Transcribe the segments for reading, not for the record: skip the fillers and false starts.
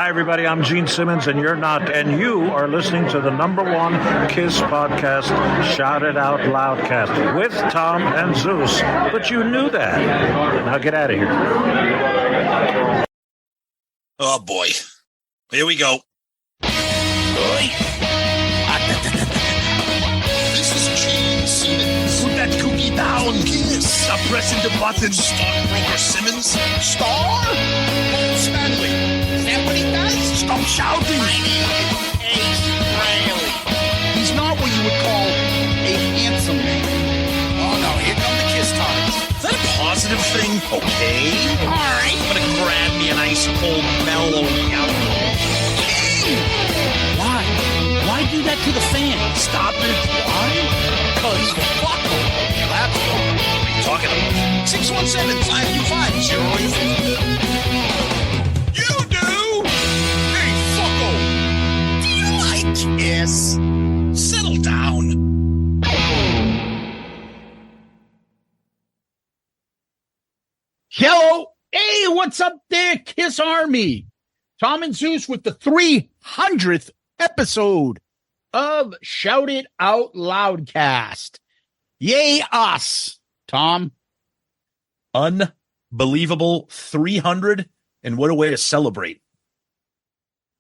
Hi, everybody. I'm Gene Simmons, and you're not. And you are listening to the #1 KISS podcast, Shout It Out Loudcast, with Tom and Zeus. But you knew that. Now get out of here. Oh, boy. Here we go. This is Gene Simmons. Put that cookie down. KISS. Stop pressing the button. Stockbroker Simmons. Star? Paul Stanley. Is that what he does? Stop shouting. My name is Ace Riley. He's not what you would call a handsome man. Oh, no. Here come the KISS times. Is that a positive thing? Okay. All right. I'm going to grab me an ice cold mellow yellow. Why? Why do that to the fan? Stop it. Why? Because fuck them. That's what are you talking about? 617-525-0850. You do? Hey, fucko. Do you like KISS? Settle down. Hello. Hey, what's up there, KISS Army? Tom and Zeus with the 300th episode of Shout It Out Loudcast. Yay, us. Tom? Unbelievable 300, and what a way to celebrate.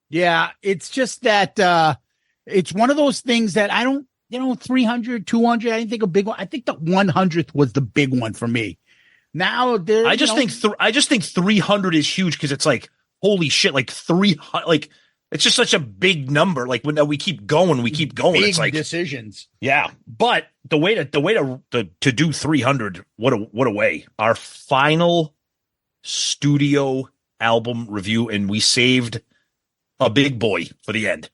Yeah, it's just that it's one of those things that I don't, 300, 200, I didn't think a big one. I think the 100th was the big one for me. Now there, I just think 300 is huge because it's like, holy shit, like 300, like it's just such a big number. Like when we keep going. Big it's like decisions. Yeah, but the way to do 300, what a way. Our final studio album review, and we saved a big boy for the end.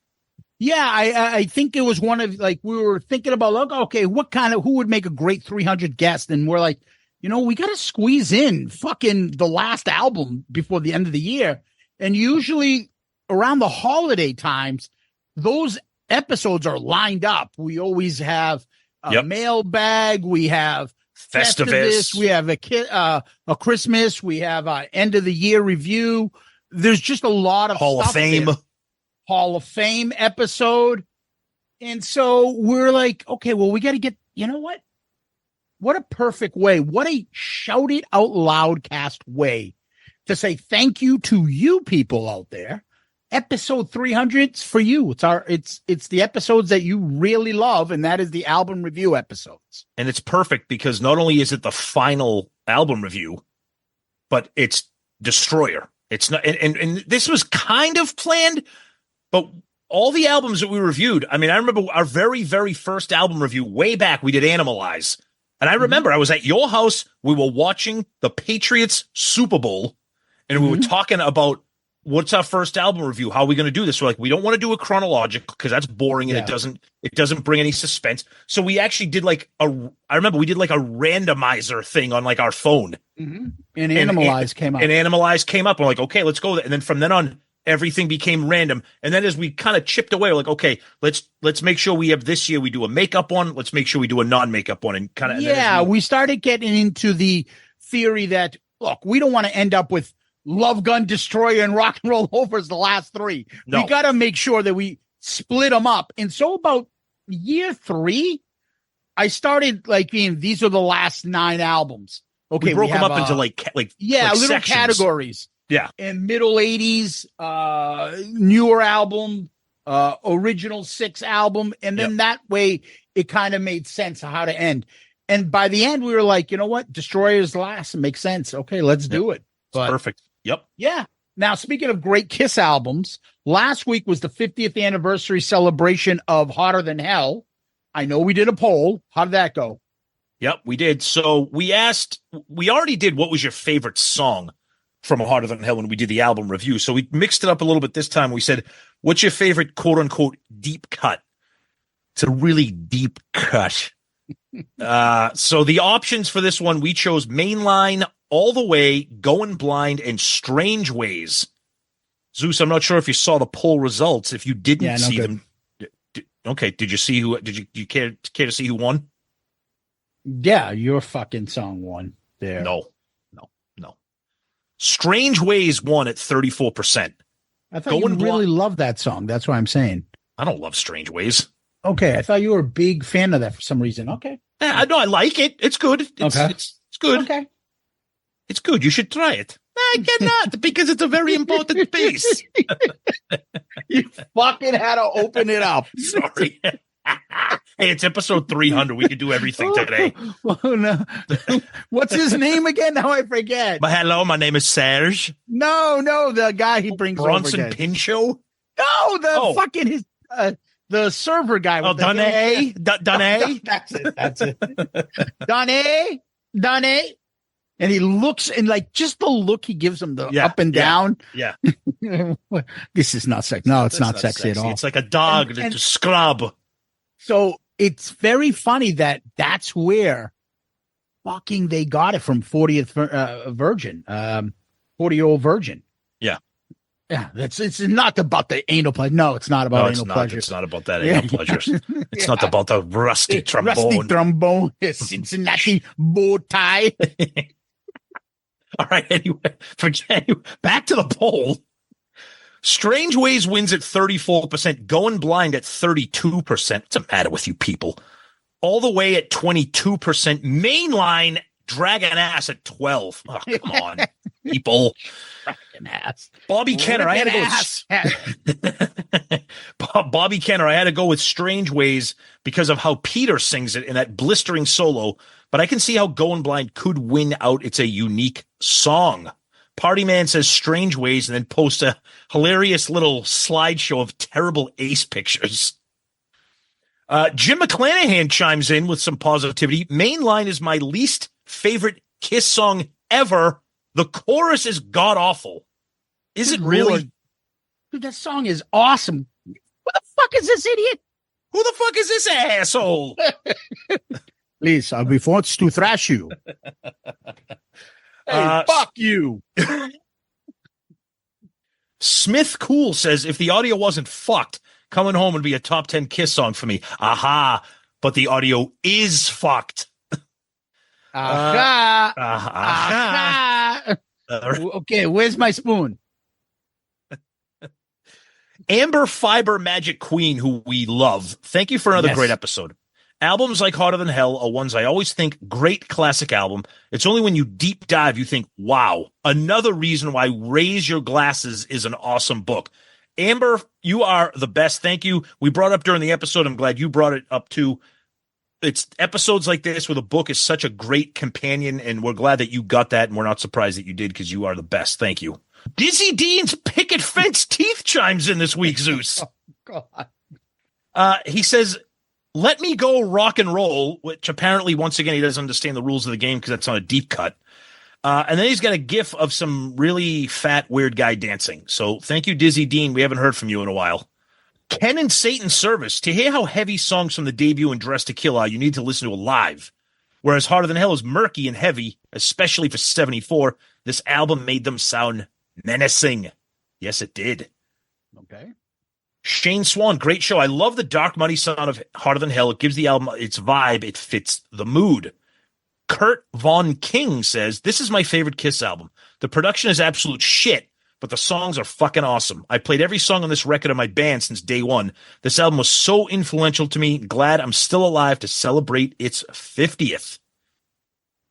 Yeah, I think it was one of, like, we were thinking about, look, okay, who would make a great 300 guest? And we're like, we got to squeeze in fucking the last album before the end of the year. And usually around the holiday times, those episodes are lined up. We always have a mailbag. We have Festivus. We have a Christmas. We have end of the year review. There's just a lot of Hall of Fame. There. Hall of Fame episode. And so we're like, okay, well, we got to get, what? What a perfect way. What a Shout It Out Loudcast way to say thank you to you people out there. Episode 300's for you. It's the episodes that you really love, and that is the album review episodes. And it's perfect because not only is it the final album review, but it's Destroyer. It's not, and this was kind of planned, but all the albums that we reviewed, I mean, I remember our very, very first album review way back, we did Animalize. And I remember I was at your house. We were watching the Patriots Super Bowl, and we were talking about what's our first album review. How are we going to do this? We're like, we don't want to do a chronological because that's boring and it doesn't bring any suspense. So we actually did I remember we did like a randomizer thing on like our phone. Mm-hmm. And Animalize came up. And Animalize came up. We're like, okay, let's go. And then from then on, everything became random. And then as we kind of chipped away, we're like, okay, let's make sure we have this year we do a makeup one. Let's make sure we do a non-makeup one, and kind of. Yeah, we started getting into the theory that, look, we don't want to end up with Love Gun, Destroyer, and Rock and Roll Over as the last three. No. We got to make sure that we split them up. And so about year 3, I started being, these are the last 9 albums. Okay, we broke them up into like little sections. Categories. Yeah. And middle 80s, newer album, original 6 album. And then that way it kind of made sense of how to end. And by the end, we were like, you know what? Destroyer's last. It makes sense. Okay, let's do it. But, perfect. Yep. Yeah. Now, speaking of great KISS albums, last week was the 50th anniversary celebration of Hotter Than Hell. I know we did a poll. How did that go? Yep, we did. So we already did what was your favorite song from Hotter Than Hell when we did the album review. So we mixed it up a little bit this time. We said, what's your favorite quote unquote deep cut? It's a really deep cut. So the options for this one, we chose Mainline, All the Way, Going Blind, and Strange Ways. Zeus, I'm not sure if you saw the poll results. If you didn't see them. Okay. Did you see who, you care to see who won? Yeah, your fucking song won there. No. Strange Ways won at 34%. I thought you really love that song. That's why I'm saying. I don't love Strange Ways. Okay, I thought you were a big fan of that for some reason. Okay. Yeah, no, I like it. It's good. It's good. Okay. It's good. You should try it. I cannot because it's a very important piece. You fucking had to open it up. Sorry. Hey, it's episode 300. We could do everything today. Oh, no. What's his name again? Now I forget. Hello, my name is Serge. No, the guy he brings Bronson over. Pinchot? No, fucking his the server guy. Donne? Donne? That's it. Donne. And he looks, and like just the look he gives him, the up and down. Yeah. This is not sexy. No, it's not sexy at all. It's like a dog to scrub. So it's very funny that's where fucking they got it from 40th Virgin, 40-year-old virgin. Yeah. Yeah. It's not about the anal pleasure. No, it's not about anal pleasure. It's not about that anal pleasures. It's not about the rusty trombone. Rusty trombone, Cincinnati bow tie. All right. Anyway, back to the poll. Strange Ways wins at 34%, Going Blind at 32%. What's the matter with you people? All the way at 22%, Mainline Dragon Ass at 12%. Oh, come on, people. Dragon Ass. Bobby Kenner, I had to go with Strange Ways because of how Peter sings it in that blistering solo, but I can see how Going Blind could win out. It's a unique song. Party Man says Strange Ways and then posts a hilarious little slideshow of terrible Ace pictures. Jim McClanahan chimes in with some positivity. Mainline is my least favorite Kiss song ever. The chorus is god awful. Is it really? Dude, that song is awesome. Who the fuck is this idiot? Who the fuck is this asshole? Please, I'll be forced to thrash you. Hey, fuck you. Smith Cool says, if the audio wasn't fucked, Coming Home would be a top 10 Kiss song for me. Aha. But the audio is fucked. Aha. Aha. Okay, where's my spoon? Amber Fiber Magic Queen, who we love. Thank you for another great episode. Albums like Harder Than Hell are ones I always think great classic album. It's only when you deep dive you think, wow, another reason why Raise Your Glasses is an awesome book. Amber, you are the best. Thank you. We brought up during the episode. I'm glad you brought it up too. It's episodes like this where the book is such a great companion, and we're glad that you got that, and we're not surprised that you did because you are the best. Thank you. Dizzy Dean's Picket Fence Teeth chimes in this week, Zeus. Oh, God. He says, let me go rock and roll, which apparently, once again, he doesn't understand the rules of the game because that's on a deep cut. And then he's got a gif of some really fat, weird guy dancing. So thank you, Dizzy Dean. We haven't heard from you in a while. Ken and Satan's Service. To hear how heavy songs from the debut and Dress to Kill are, you need to listen to it live. Whereas Harder Than Hell is murky and heavy, especially for 74, this album made them sound menacing. Yes, it did. Okay. Shane Swan, great show. I love the dark, muddy sound of Harder Than Hell. It gives the album its vibe. It fits the mood. Kurt Von King says, this is my favorite Kiss album. The production is absolute shit, but the songs are fucking awesome. I played every song on this record of my band since day one. This album was so influential to me. Glad I'm still alive to celebrate its 50th.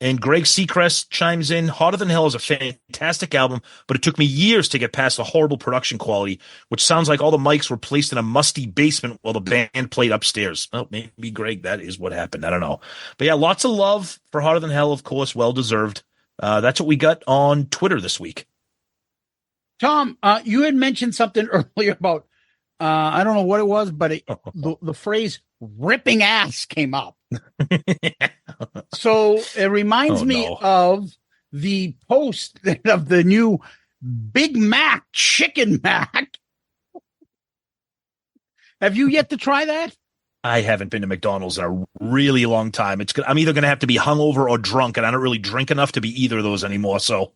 And Greg Seacrest chimes in, Harder Than Hell is a fantastic album, but it took me years to get past the horrible production quality, which sounds like all the mics were placed in a musty basement while the band played upstairs. Well, maybe, Greg, that is what happened. I don't know. But yeah, lots of love for Harder Than Hell, of course, well-deserved. That's what we got on Twitter this week. Tom, you had mentioned something earlier about, I don't know what it was, but the phrase ripping ass came up. So it reminds me of the post of the new Big Mac Chicken Mac. Have you yet to try that? I haven't been to McDonald's in a really long time. I'm either going to have to be hungover or drunk, and I don't really drink enough to be either of those anymore. So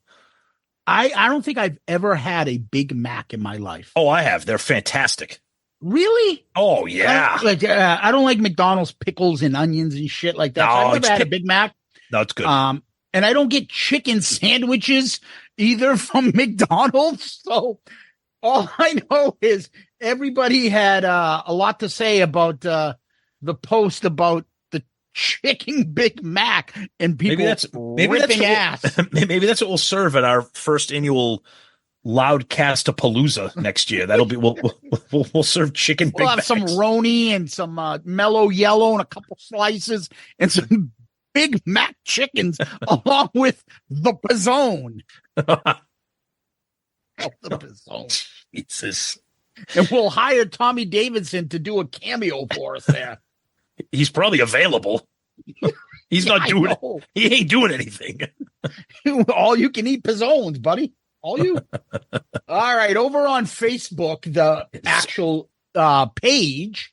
I don't think I've ever had a Big Mac in my life. Oh, I have. They're fantastic. Really? Oh, yeah. I don't like McDonald's pickles and onions and shit like that. No, so I've never had a Big Mac. No, it's good. And I don't get chicken sandwiches either from McDonald's. So All I know is everybody had a lot to say about the post about the chicken Big Mac and people ripping ass. Maybe that's what we'll serve at our first annual Loudcast-a-palooza next year. That'll be we'll serve chicken. We'll have Macs. some Roni and some mellow yellow and a couple slices and some Big Mac chickens along with the pizzone. The pizzone. Jesus. And we'll hire Tommy Davidson to do a cameo for us there. He's probably available. He's not doing it. He ain't doing anything. All you can eat pizzones, buddy. All you. All right. Over on Facebook, the actual page,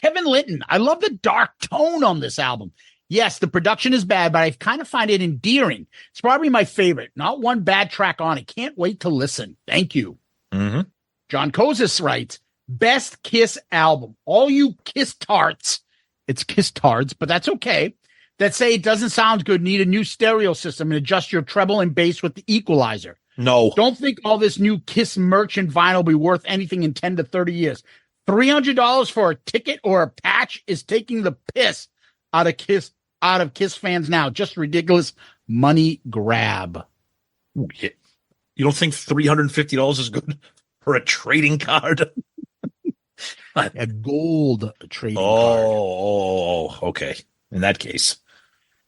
Kevin Linton. I love the dark tone on this album. Yes, the production is bad, but I kind of find it endearing. It's probably my favorite. Not one bad track on it. Can't wait to listen. Thank you. Mm-hmm. John Kozis writes, best Kiss album. All you Kiss tarts, it's Kiss tards, but that's okay, that say it doesn't sound good, need a new stereo system and adjust your treble and bass with the equalizer. No. Don't think all this new Kiss merch and vinyl will be worth anything in 10 to 30 years. $300 for a ticket or a patch is taking the piss out of Kiss fans now. Just ridiculous money grab. You don't think $350 is good for a trading card? A gold trading card. Oh, okay. In that case.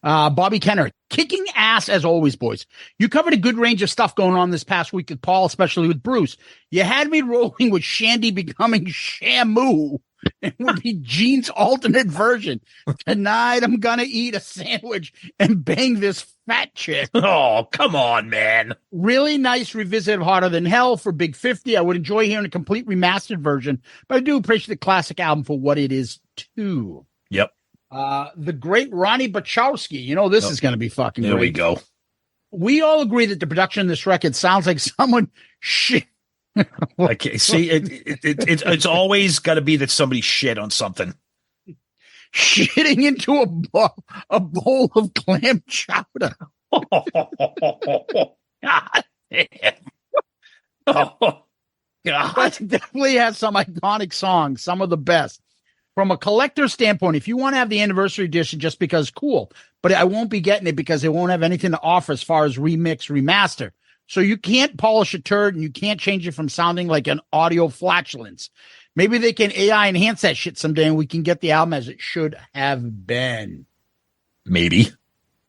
Bobby Kenner, kicking ass as always, boys. You covered a good range of stuff going on this past week with Paul, especially with Bruce. You had me rolling with Shandy becoming Shamu. It would be Gene's alternate version. Tonight I'm gonna eat a sandwich and bang this fat chick. Oh, come on, man. Really nice revisit of Harder Than Hell for Big 50. I would enjoy hearing a complete remastered version, but I do appreciate the classic album for what it is too. Yep. The great Ronnie Bachowski. You know, this is going to be fucking there great. There we go. We all agree that the production of this record sounds like someone shit. Okay, see, it's always got to be that somebody shit on something. Shitting into a bowl of clam chowder. God damn. Oh, God. But it definitely has some iconic songs, some of the best. From a collector standpoint, if you want to have the anniversary edition just because cool, but I won't be getting it because it won't have anything to offer as far as remix, remaster. So you can't polish a turd and you can't change it from sounding like an audio flatulence. Maybe they can AI enhance that shit someday and we can get the album as it should have been. Maybe.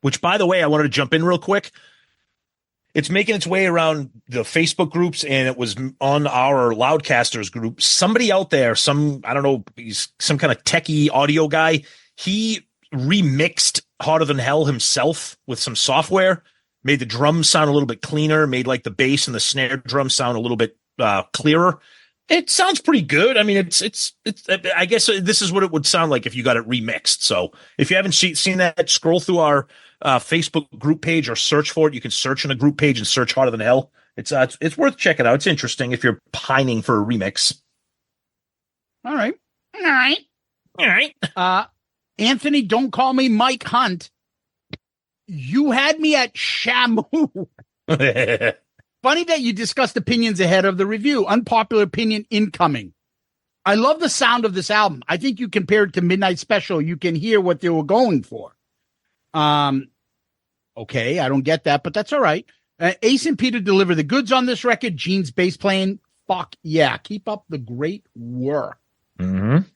Which, by the way, I wanted to jump in real quick. It's making its way around the Facebook groups, and it was on our Loudcasters group. Somebody out there, I don't know, he's some kind of techie audio guy. He remixed Harder Than Hell himself with some software, made the drums sound a little bit cleaner, made like the bass and the snare drum sound a little bit clearer. It sounds pretty good. I mean, it's. I guess this is what it would sound like if you got it remixed. So if you haven't seen that, scroll through our Facebook group page or search for it. You can search in a group page and search Harder Than Hell. It's worth checking out. It's interesting if you're pining for a remix. All right. Anthony, don't call me Mike Hunt. You had me at Shamu. Funny that you discussed opinions ahead of the review. Unpopular opinion incoming. I love the sound of this album. I think you compare it to Midnight Special, you can hear what they were going for. Okay, I don't get that, but that's all right. Ace and Peter deliver the goods on this record. Gene's bass playing, fuck yeah. Keep up the great work. Mm-hmm.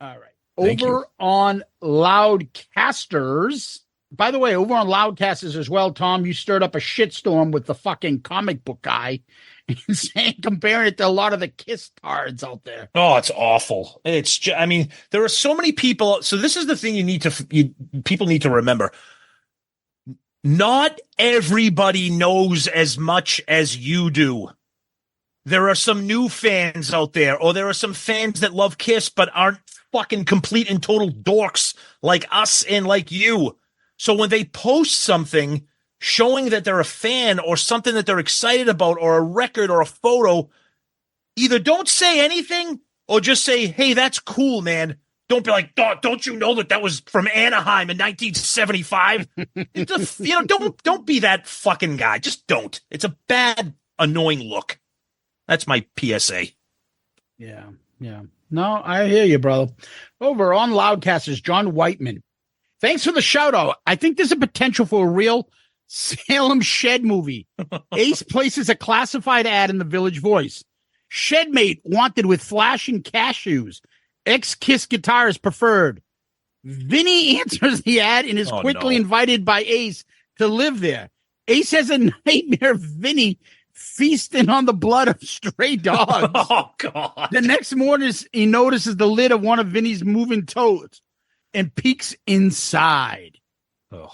All right. Over on Loudcasters. By the way, over on Loudcasters as well, Tom, you stirred up a shitstorm with the fucking comic book guy saying, comparing it to a lot of the Kiss cards out there. Oh, it's awful. It's just, I mean, there are so many people. So this is the thing people need to remember. Not everybody knows as much as you do. There are some new fans out there, or there are some fans that love Kiss but aren't fucking complete and total dorks like us and like you. So when they post something showing that they're a fan or something that they're excited about or a record or a photo, either don't say anything or just say, hey, that's cool, man. Don't be like, don't you know that was from Anaheim in 1975? Don't be that fucking guy. Just don't. It's a bad, annoying look. That's my PSA. Yeah. No, I hear you, brother. Over on Loudcast is John Whiteman. Thanks for the shout out. I think there's a potential for a real Salem Shed movie. Ace places a classified ad in the Village Voice. Shedmate wanted with flashing cashews. Ex-Kiss guitarist preferred. Vinny answers the ad and is quickly invited by Ace to live there. Ace has a nightmare of Vinny feasting on the blood of stray dogs. Oh, God. The next morning, he notices the lid of one of Vinny's moving toads and peeks inside. Oh,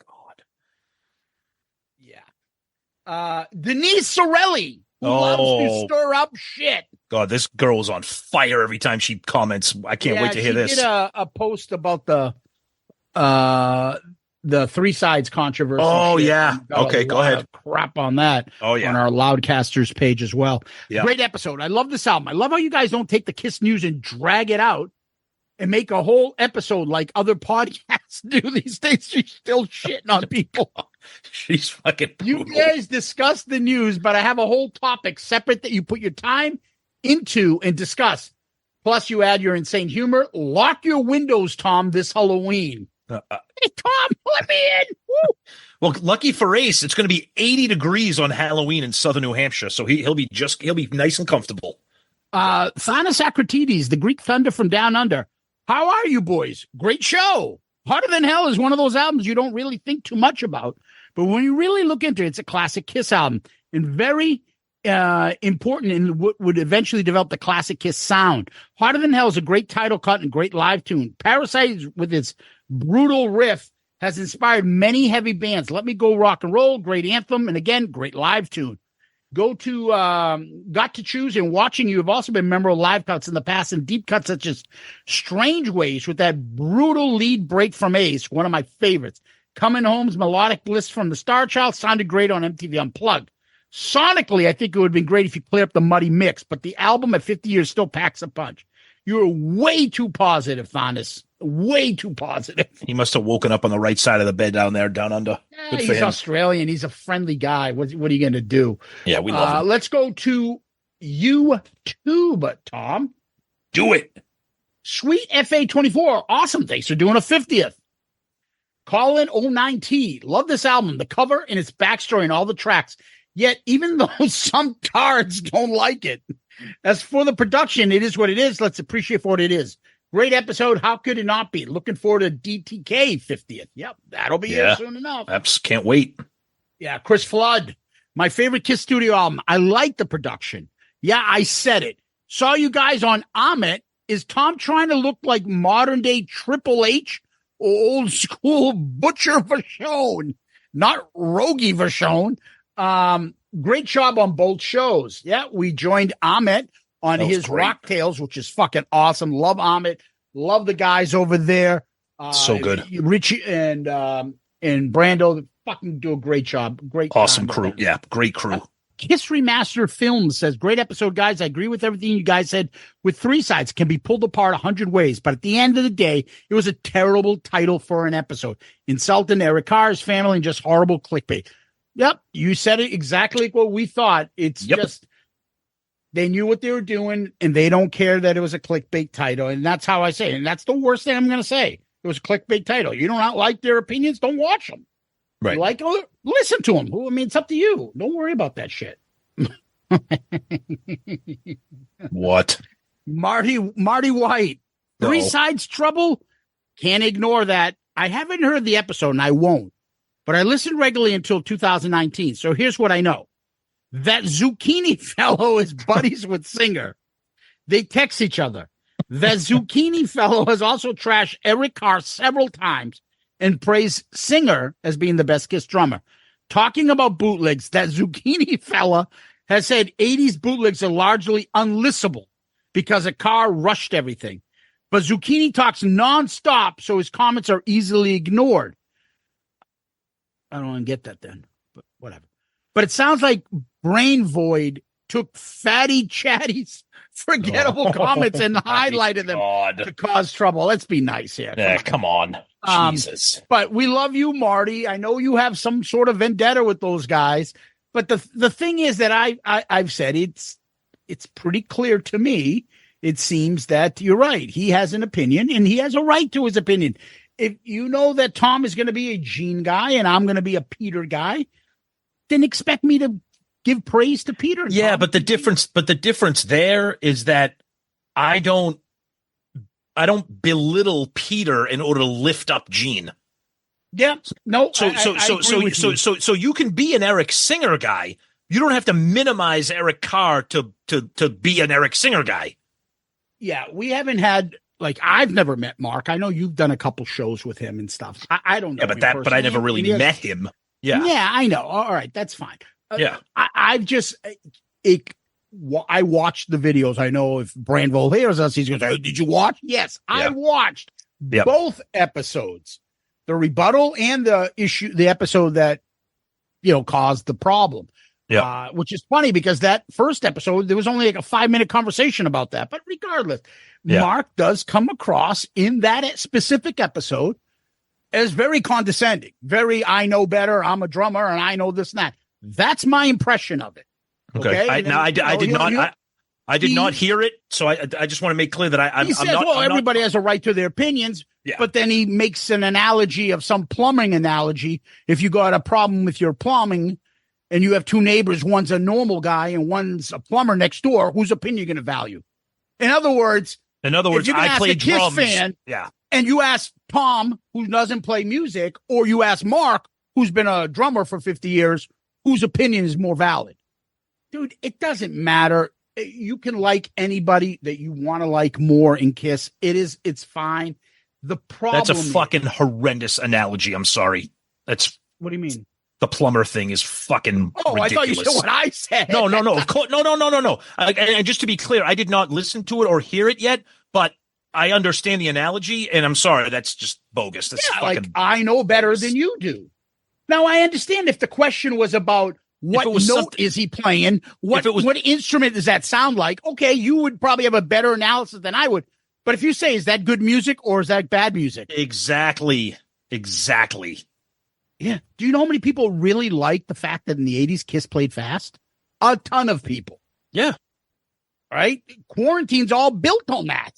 God. Yeah. Denise Sorelli, who loves to stir up shit. God, this girl is on fire every time she comments. I can't wait to hear this. She did a post about the Three Sides controversy. Oh, yeah. Okay, go ahead. Crap on that. Oh, yeah. On our Loudcasters page as well. Yeah. Great episode. I love this album. I love how you guys don't take the Kiss news and drag it out and make a whole episode like other podcasts do these days. She's still shitting on people. She's fucking brutal. You guys discuss the news, but I have a whole topic separate that you put your time into and discuss. Plus, you add your insane humor. Lock your windows, Tom, this Halloween. Hey, Tom, let me in. Woo. Well, lucky for Ace, it's going to be 80 degrees on Halloween in southern New Hampshire, so he'll be nice and comfortable. Thanos Akratides, the Greek Thunder from Down Under. How are you, boys? Great show. Harder Than Hell is one of those albums you don't really think too much about, but when you really look into it, it's a classic Kiss album and very important in what would eventually develop the classic Kiss sound. Harder Than Hell is a great title cut and great live tune. Parasite, with its brutal riff, has inspired many heavy bands. Let Me Go Rock and Roll, great anthem, and again, great live tune. Got to Choose and Watching You have also been memorable live cuts in the past, and deep cuts such as Strange Ways with that brutal lead break from Ace, one of my favorites. Coming Home's melodic bliss from the Star Child sounded great on MTV Unplugged. Sonically, I think it would have been great if you clear up the muddy mix, but the album at 50 years still packs a punch. You're way too positive, Thanos. Way too positive. He must have woken up on the right side of the bed down there, down under. Yeah, Good for he's him. Australian. He's a friendly guy. What are you going to do? Yeah, we love him. Let's go to YouTube, Tom. Do it. Sweet FA24. Awesome. Thanks for doing a 50th. Colin 09T. Love this album, the cover and its backstory and all the tracks. Yet, even though some tards don't like it, as for the production, it is what it is. Let's appreciate for what it is. Great episode. How could it not be? Looking forward to DTK 50th. Yep, that'll be here soon enough. Can't wait. Yeah, Chris Flood. My favorite Kiss studio album. I like the production. Yeah, I said it. Saw you guys on Amit. Is Tom trying to look like modern day Triple H or old school Butcher Vachon? Not Rogie Vachon. Great job on both shows. Yeah, we joined Amit on his Rock Tales, which is fucking awesome. Love Amit. Love the guys over there. So good. Richie and Brando fucking do a great job. Great. Awesome crew. Yeah, great crew. Kiss Remastered Films says, great episode, guys. I agree with everything you guys said. With Three Sides, can be pulled apart 100 ways. But at the end of the day, it was a terrible title for an episode. Insulting Eric Carr's family and just horrible clickbait. Yep, you said it exactly like what we thought. It's just they knew what they were doing, and they don't care that it was a clickbait title. And that's how I say it. And that's the worst thing I'm going to say. It was a clickbait title. You don't like their opinions, don't watch them. Right. You like, listen to them. I mean, it's up to you. Don't worry about that shit. What? Marty White. Three Sides Trouble? Can't ignore that. I haven't heard the episode, and I won't. But I listened regularly until 2019. So here's what I know. That Zucchini fellow is buddies with Singer. They text each other. That Zucchini fellow has also trashed Eric Carr several times and praised Singer as being the best Kiss drummer. Talking about bootlegs, that Zucchini fella has said 80s bootlegs are largely unlistenable because a Carr rushed everything. But Zucchini talks nonstop, so his comments are easily ignored. I don't want to get that then, but whatever. But it sounds like Brain Void took Fatty Chatty's forgettable comments and highlighted them to cause trouble. Let's be nice here. Come on. Jesus. But we love you, Marty. I know you have some sort of vendetta with those guys. But the thing is that I've said it's pretty clear to me. It seems that you're right. He has an opinion, and he has a right to his opinion. If you know that Tom is going to be a Gene guy and I'm going to be a Peter guy, then expect me to give praise to Peter. Yeah, Tom. But the difference there is that I don't belittle Peter in order to lift up Gene. Yeah, no. So you can be an Eric Singer guy. You don't have to minimize Eric Carr to be an Eric Singer guy. Yeah, we haven't had, like, I've never met Mark. I know you've done a couple shows with him and stuff. I don't know. Yeah, but I never really met him. Yeah. Yeah, I know. All right, that's fine. Yeah. I watched the videos. I know if Branville hears us, he's going to say, did you watch? Yes, yeah. I watched both episodes, the rebuttal and the episode that, caused the problem. Yeah. Which is funny because that first episode, there was only like a 5-minute conversation about that. But regardless, Mark does come across in that specific episode as very condescending, very, I know better, I'm a drummer, and I know this and that. That's my impression of it. Okay. I did not hear it, so I just want to make clear that I'm not. Everybody has a right to their opinions, but then he makes an analogy of some plumbing analogy. If you got a problem with your plumbing and you have two neighbors, one's a normal guy and one's a plumber next door, whose opinion are you going to value? In other words, I play drums. Fan, and you ask Tom, who doesn't play music, or you ask Mark, who's been a drummer for 50 years, whose opinion is more valid? Dude, it doesn't matter. You can like anybody that you want to like more in Kiss. It's fine. The problem That's a fucking horrendous analogy. I'm sorry. What do you mean? The plumber thing is fucking ridiculous. I thought you said what I said. No. Of course, no. And just to be clear, I did not listen to it or hear it yet, but I understand the analogy, and I'm sorry, that's just bogus. That's fucking like I know better than you do. Now, I understand if the question was about what note is he playing, what instrument does that sound like? Okay, you would probably have a better analysis than I would. But if you say, is that good music or is that bad music? Exactly. Yeah. Do you know how many people really like the fact that in the 80s Kiss played fast? A ton of people. Yeah. Right? Quarantine's all built on that.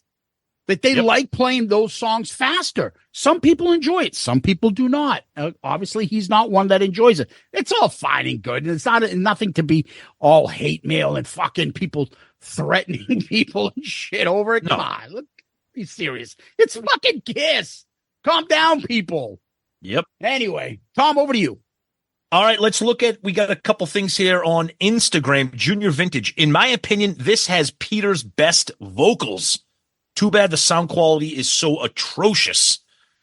That they like playing those songs faster. Some people enjoy it. Some people do not. Obviously, he's not one that enjoys it. It's all fine and good. And it's nothing to be all hate mail and fucking people threatening people and shit over it. Come on. Be serious. It's fucking Kiss. Calm down, people. Yep. Anyway, Tom, over to you. All right, let's look at, we got a couple things here on Instagram. Junior Vintage. In my opinion, this has Peter's best vocals. Too bad the sound quality is so atrocious.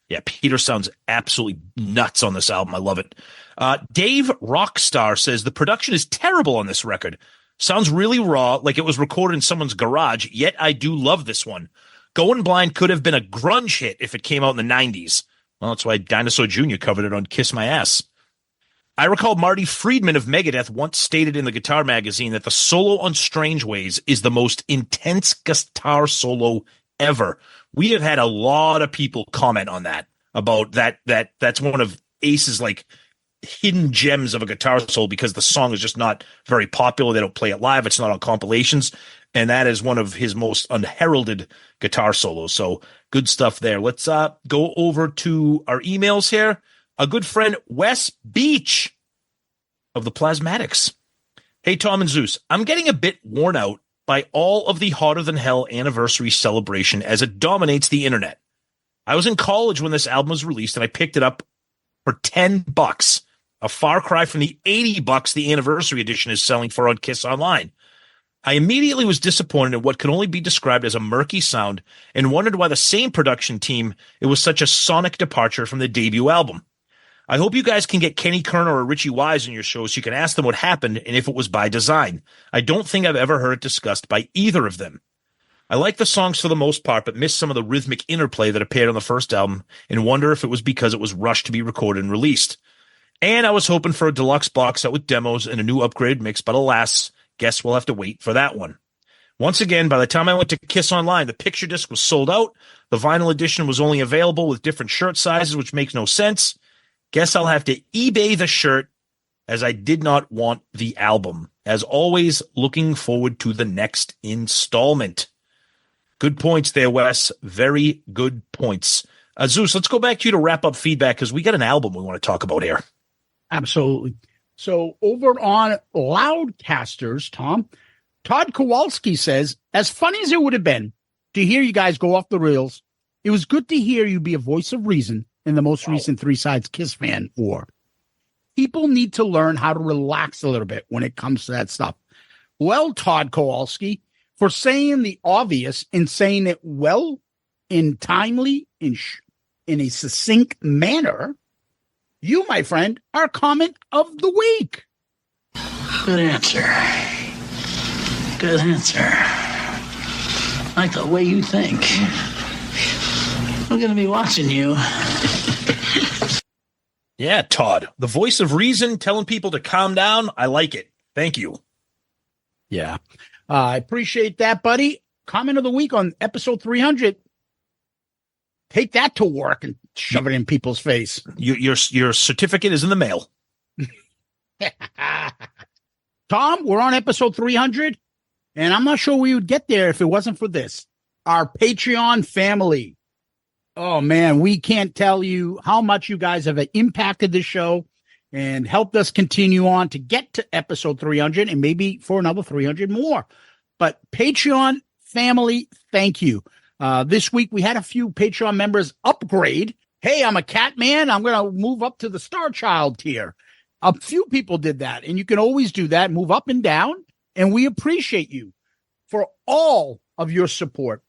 Yeah, Peter sounds absolutely nuts on this album. I love it. Dave Rockstar says the production is terrible on this record. Sounds really raw, like it was recorded in someone's garage, yet I do love this one. Going Blind could have been a grunge hit if it came out in the 90s. Well, that's why Dinosaur Jr. covered it on Kiss My Ass. I recall Marty Friedman of Megadeth once stated in the Guitar Magazine that the solo on Strange Ways is the most intense guitar solo ever. We have had a lot of people comment on that, about that's one of Ace's like hidden gems of a guitar solo because the song is just not very popular. They don't play it live. It's not on compilations. And that is one of his most unheralded guitar solos. So good stuff there. Let's go over to our emails here. A good friend, Wes Beach of the Plasmatics. Hey, Tom and Zeus, I'm getting a bit worn out by all of the Hotter Than Hell anniversary celebration as it dominates the internet. I was in college when this album was released and I picked it up for $10, a far cry from the $80 the anniversary edition is selling for on Kiss Online. I immediately was disappointed in what could only be described as a murky sound and wondered why the same production team, it was such a sonic departure from the debut album. I hope you guys can get Kenny Kerner or Richie Wise in your show so you can ask them what happened and if it was by design. I don't think I've ever heard it discussed by either of them. I like the songs for the most part, but missed some of the rhythmic interplay that appeared on the first album and wonder if it was because it was rushed to be recorded and released. And I was hoping for a deluxe box set with demos and a new upgraded mix, but alas, guess we'll have to wait for that one. Once again, by the time I went to Kiss Online, the picture disc was sold out. The vinyl edition was only available with different shirt sizes, which makes no sense. Guess I'll have to eBay the shirt as I did not want the album. As always, looking forward to the next installment. Good points there, Wes. Very good points. Zeus, let's go back to you to wrap up feedback because we got an album we want to talk about here. Absolutely. So over on Loudcasters, Tom, Todd Kowalski says, as funny as it would have been to hear you guys go off the rails, it was good to hear you be a voice of reason in the most recent Three Sides Kiss fan war. People need to learn how to relax a little bit when it comes to that stuff. Well, Todd Kowalski, for saying the obvious and saying it well and timely in a succinct manner, you, my friend, are comment of the week. Good answer. Good answer. I like the way you think. I'm going to be watching you. Yeah, Todd, the voice of reason telling people to calm down. I like it. Thank you. Yeah. I appreciate that, buddy. Comment of the week on episode 300. Take that to work and shove it in people's face. Your certificate is in the mail. Tom, we're on episode 300, and I'm not sure we would get there if it wasn't for this. Our Patreon family. Oh, man, we can't tell you how much you guys have impacted the show and helped us continue on to get to episode 300 and maybe for another 300 more. But Patreon family, thank you. This week, we had a few Patreon members upgrade. Hey, I'm a cat man. I'm going to move up to the Star Child tier. A few people did that, and you can always do that, move up and down, and we appreciate you for all of your support.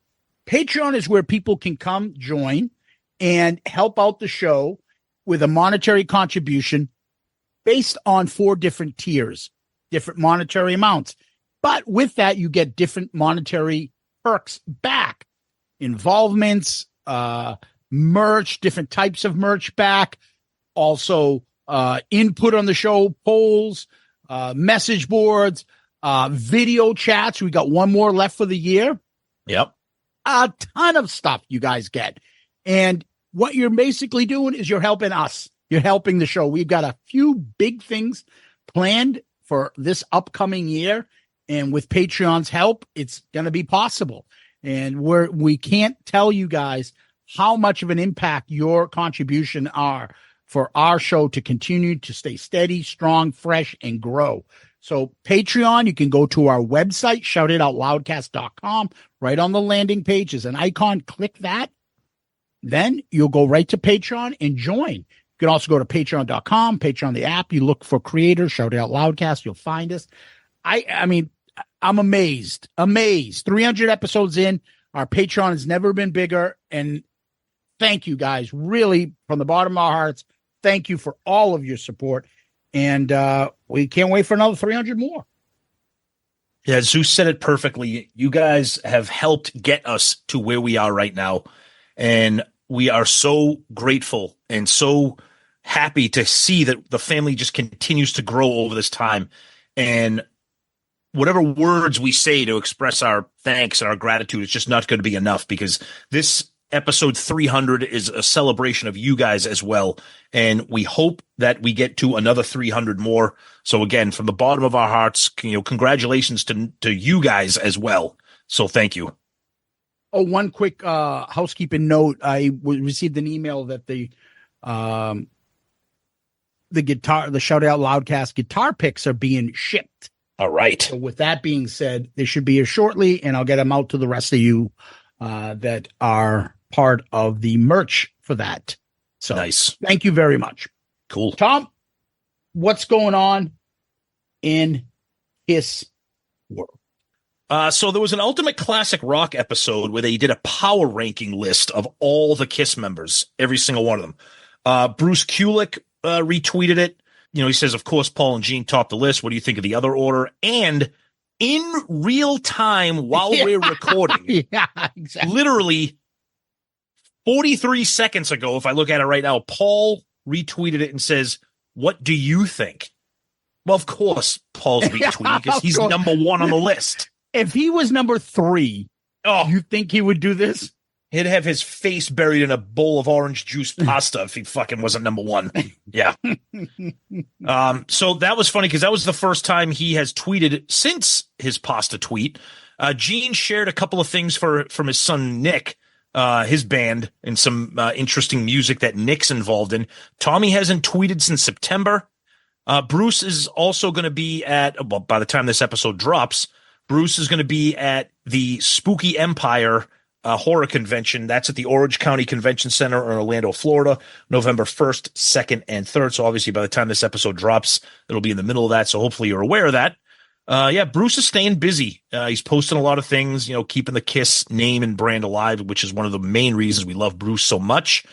Patreon is where people can come join and help out the show with a monetary contribution based on 4 different tiers, different monetary amounts. But with that, you get different monetary perks back. Involvements, merch, different types of merch back, also input on the show, polls, message boards, video chats. We got one more left for the year. Yep. A ton of stuff you guys get. And what you're basically doing is you're helping us. You're helping the show. We've got a few big things planned for this upcoming year. And with Patreon's help, it's going to be possible. And we can't tell you guys how much of an impact your contribution are for our show to continue to stay steady, strong, fresh, and grow. So Patreon, you can go to our website, shoutitoutloudcast.com. Right on the landing page is an icon. Click that. Then you'll go right to Patreon and join. You can also go to patreon.com, Patreon, the app. You look for creators, Shout It Out Loudcast. You'll find us. I mean, I'm amazed. 300 episodes in. Our Patreon has never been bigger. And thank you guys. Really, from the bottom of our hearts, thank you for all of your support. And we can't wait for another 300 more. Yeah, Zeus said it perfectly. You guys have helped get us to where we are right now. And we are so grateful and so happy to see that the family just continues to grow over this time. And whatever words we say to express our thanks and our gratitude is just not going to be enough, because this episode 300 is a celebration of you guys as well. And we hope that we get to another 300 more. So again, from the bottom of our hearts, congratulations to you guys as well. So thank you. Oh, one quick housekeeping note. I received an email that the Shout Out Loudcast guitar picks are being shipped. All right. So with that being said, they should be here shortly, and I'll get them out to the rest of you that are part of the merch for that. So nice. Thank you very much. Cool. Tom, what's going on in his world? So there was an Ultimate Classic Rock episode where they did a power ranking list of all the KISS members, every single one of them. Bruce Kulick retweeted it. He says, of course, Paul and Gene topped the list. What do you think of the other order? And in real time, while we're recording, exactly. Literally 43 seconds ago, if I look at it right now, Paul retweeted it and says, what do you think? Well, of course, Paul's retweeting because he's number one on the list. If he was number 3, you think he would do this? He'd have his face buried in a bowl of orange juice pasta if he fucking wasn't number one. Yeah. So that was funny because that was the first time he has tweeted since his pasta tweet. Gene shared a couple of things from his son, Nick, his band, and some interesting music that Nick's involved in. Tommy hasn't tweeted since September. Bruce is also going to be by the time this episode drops, Bruce is going to be at the Spooky Empire horror convention. That's at the Orange County Convention Center in Orlando, Florida, November 1st, 2nd, and 3rd. So obviously by the time this episode drops, it'll be in the middle of that. So hopefully you're aware of that. Bruce is staying busy. He's posting a lot of things, keeping the Kiss name and brand alive, which is one of the main reasons we love Bruce so much.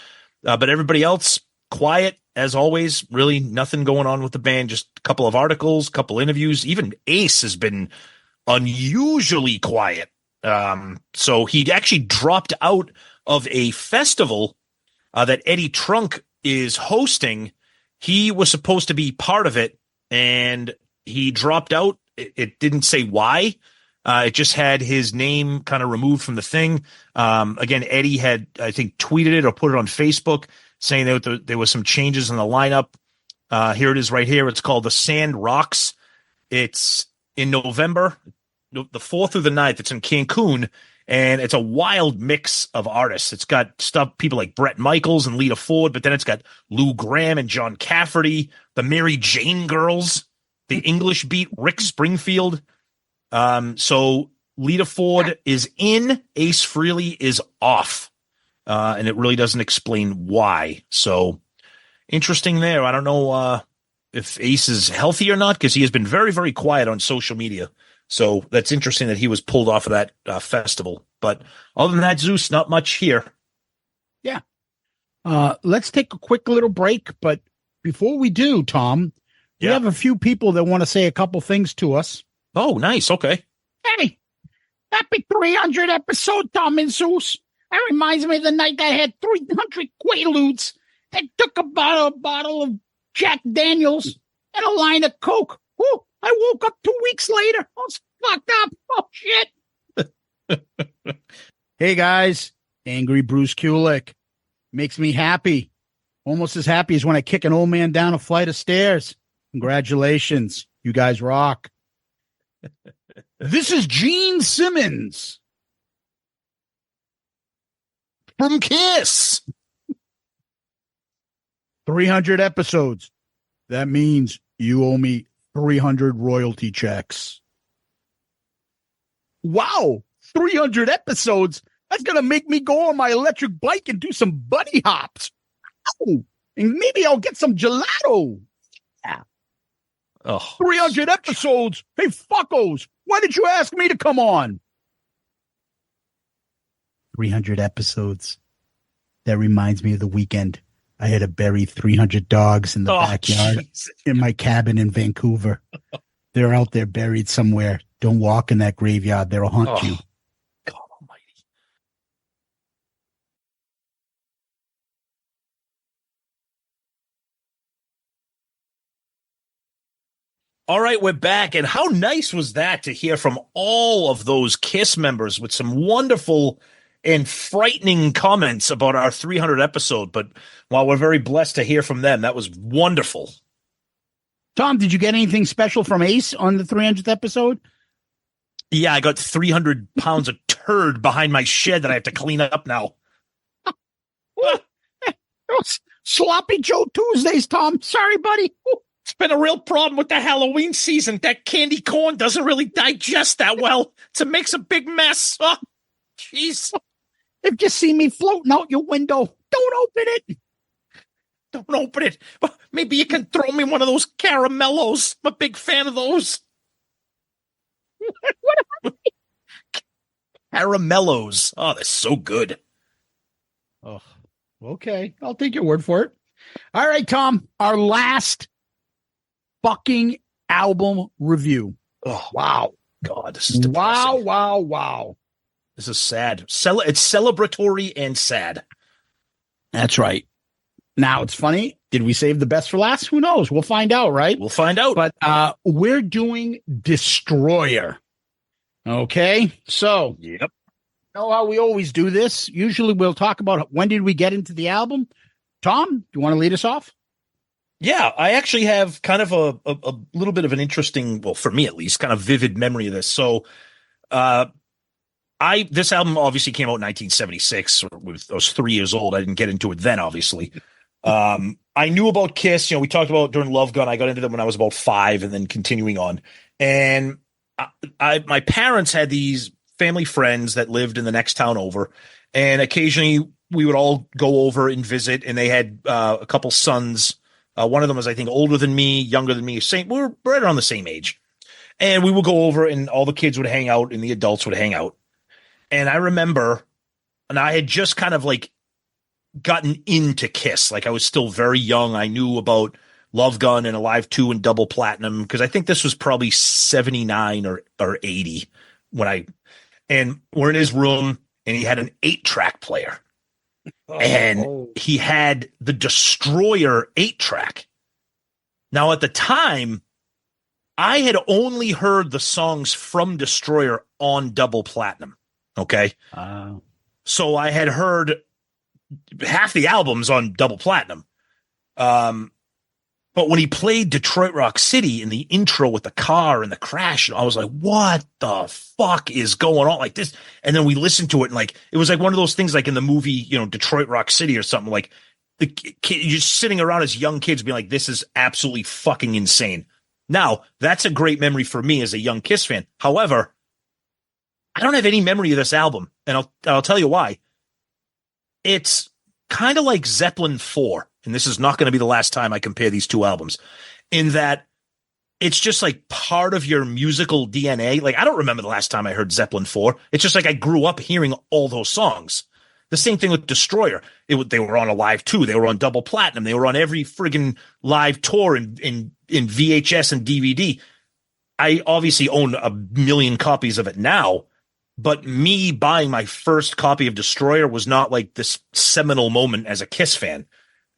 But everybody else, quiet as always. Really nothing going on with the band. Just a couple of articles, couple interviews. Even Ace has been unusually quiet. So he actually dropped out of a festival that Eddie Trunk is hosting. He was supposed to be part of it, and he dropped out. It didn't say why. It just had his name kind of removed from the thing. Again, Eddie had, I think, tweeted it or put it on Facebook saying that there was some changes in the lineup. Here it is right here. It's called The Sand Rocks. It's in November, the 4th through the 9th. It's in Cancun, and it's a wild mix of artists. It's got people like Bret Michaels and Lita Ford, but then it's got Lou Gramm and John Cafferty, the Mary Jane Girls, the English Beat, Rick Springfield. So Lita Ford is in, Ace Frehley is off, and it really doesn't explain why. So interesting there. I don't know if Ace is healthy or not, because he has been very, very quiet on social media. So that's interesting that he was pulled off of that festival. But other than that, Zeus, not much here. Yeah. Let's take a quick little break. But before we do, Tom, we have a few people that want to say a couple things to us. Oh, nice. Okay. Hey, happy 300 episode, Tom and Zeus. That reminds me of the night I had 300 Quaaludes that took about a bottle of Jack Daniels and a line of Coke. Whew, I woke up 2 weeks later. I was fucked up. Oh, shit. Hey, guys. Angry Bruce Kulick. Makes me happy. Almost as happy as when I kick an old man down a flight of stairs. Congratulations. You guys rock. This is Gene Simmons From Kiss. 300 episodes. That means you owe me 300 royalty checks. Wow. 300 episodes. That's going to make me go on my electric bike and do some bunny hops. Oh, and maybe I'll get some gelato. Yeah. Oh, 300 episodes. Hey, fuckos. Why did you ask me to come on? 300 episodes. That reminds me of the weekend. I had to bury 300 dogs in the backyard in my cabin in Vancouver. They're out there buried somewhere. Don't walk in that graveyard. They'll haunt you. God almighty. All right, we're back. And how nice was that to hear from all of those KISS members with some wonderful and frightening comments about our 300 episode. But while we're very blessed to hear from them, that was wonderful. Tom, did you get anything special from Ace on the 300th episode? Yeah, I got 300 pounds of turd behind my shed that I have to clean up now. Sloppy Joe Tuesdays, Tom. Sorry, buddy. It's been a real problem with the Halloween season. That candy corn doesn't really digest that well. It makes a big mess. Oh, jeez. If you see me floating out your window, don't open it. Don't open it. Maybe you can throw me one of those caramellos. I'm a big fan of those. What? Caramellos. Oh, they're so good. Oh, okay. I'll take your word for it. All right, Tom. Our last fucking album review. Oh, wow. God, this is depressing. Wow. This is sad. It's celebratory and sad. That's right. Now, it's funny. Did we save the best for last? Who knows? We'll find out, right? We'll find out. But we're doing Destroyer. Okay? So, yep. know how we always do this. Usually we'll talk about when did we get into the album. Tom, do you want to lead us off? Yeah, I actually have kind of a little bit of an interesting, well, for me at least, kind of vivid memory of this. So, this album obviously came out in 1976. I was 3 years old. I didn't get into it then, obviously. I knew about Kiss. We talked about during Love Gun. I got into them when I was about 5, and then continuing on. And my parents had these family friends that lived in the next town over, and occasionally we would all go over and visit. And they had a couple sons. One of them was, I think, older than me, younger than me. We were right around the same age. And we would go over and all the kids would hang out and the adults would hang out. And I remember, and I had just kind of like gotten into Kiss. Like I was still very young. I knew about Love Gun and Alive 2 and Double Platinum, because I think this was probably 79 or 80 and we're in his room and he had an 8-track player. And he had the Destroyer 8-track. Now, at the time, I had only heard the songs from Destroyer on Double Platinum. Okay. So I had heard half the albums on Double Platinum. But when he played Detroit Rock City in the intro with the car and the crash, I was like, what the fuck is going on like this? And then we listened to it and like, it was like one of those things like in the movie, Detroit Rock City or something, like the kid, you're just sitting around as young kids being like, this is absolutely fucking insane. Now, that's a great memory for me as a young Kiss fan. However, I don't have any memory of this album, and I'll tell you why. It's kind of like Zeppelin 4. And this is not going to be the last time I compare these two albums, in that it's just like part of your musical DNA. Like, I don't remember the last time I heard Zeppelin 4. It's just like I grew up hearing all those songs. The same thing with Destroyer. They were on Alive 2. They were on Double Platinum. They were on every friggin' live tour in VHS and DVD. I obviously own a million copies of it now, but me buying my first copy of Destroyer was not like this seminal moment as a Kiss fan.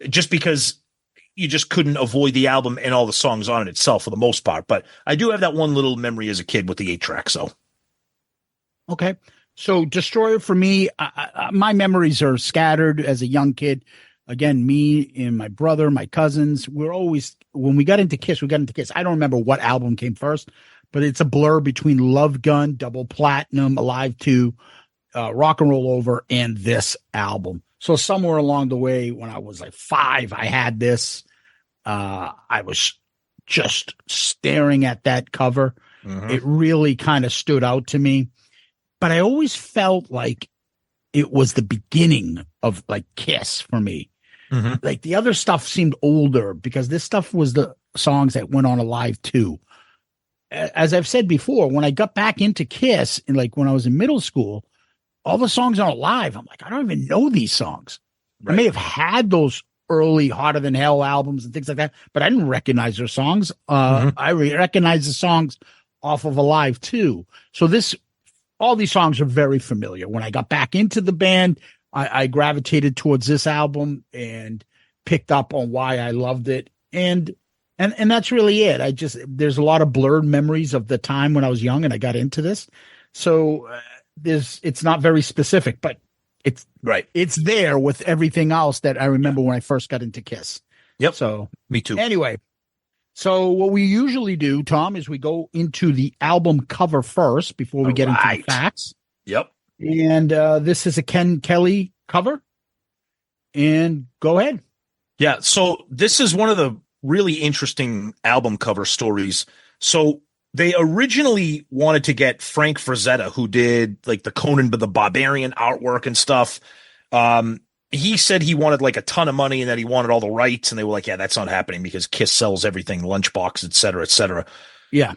Just because you just couldn't avoid the album and all the songs on it itself for the most part. But I do have that one little memory as a kid with the 8-track. So, okay. So Destroyer for me, my memories are scattered as a young kid. Again, me and my brother, my cousins, we're always, when we got into Kiss, I don't remember what album came first, but it's a blur between Love Gun, Double Platinum, Alive 2, Rock and Roll Over, and this album. So somewhere along the way, when I was like 5, I had this. I was just staring at that cover. Mm-hmm. It really kind of stood out to me. But I always felt like it was the beginning of like Kiss for me. Mm-hmm. Like the other stuff seemed older because this stuff was the songs that went on Alive 2. As I've said before, when I got back into Kiss, and like when I was in middle school, all the songs on Alive, I'm like, I don't even know these songs. Right. I may have had those early Hotter Than Hell albums and things like that, but I didn't recognize their songs. I recognized the songs off of Alive 2. So all these songs are very familiar. When I got back into the band, I gravitated towards this album and picked up on why I loved it. And that's really it. There's a lot of blurred memories of the time when I was young and I got into this. So, it's not very specific, but it's right. It's there with everything else that I remember when I first got into Kiss. Yep. So me too. Anyway, so what we usually do, Tom, is we go into the album cover first before we get into the facts. Yep. And this is a Ken Kelly cover. And go ahead. Yeah. So this is one of the really interesting album cover stories. So they originally wanted to get Frank Frazetta, who did like the Conan the Barbarian artwork and stuff. He said he wanted like a ton of money and that he wanted all the rights. And they were like, yeah, that's not happening because Kiss sells everything, Lunchbox, et cetera, et cetera. Yeah.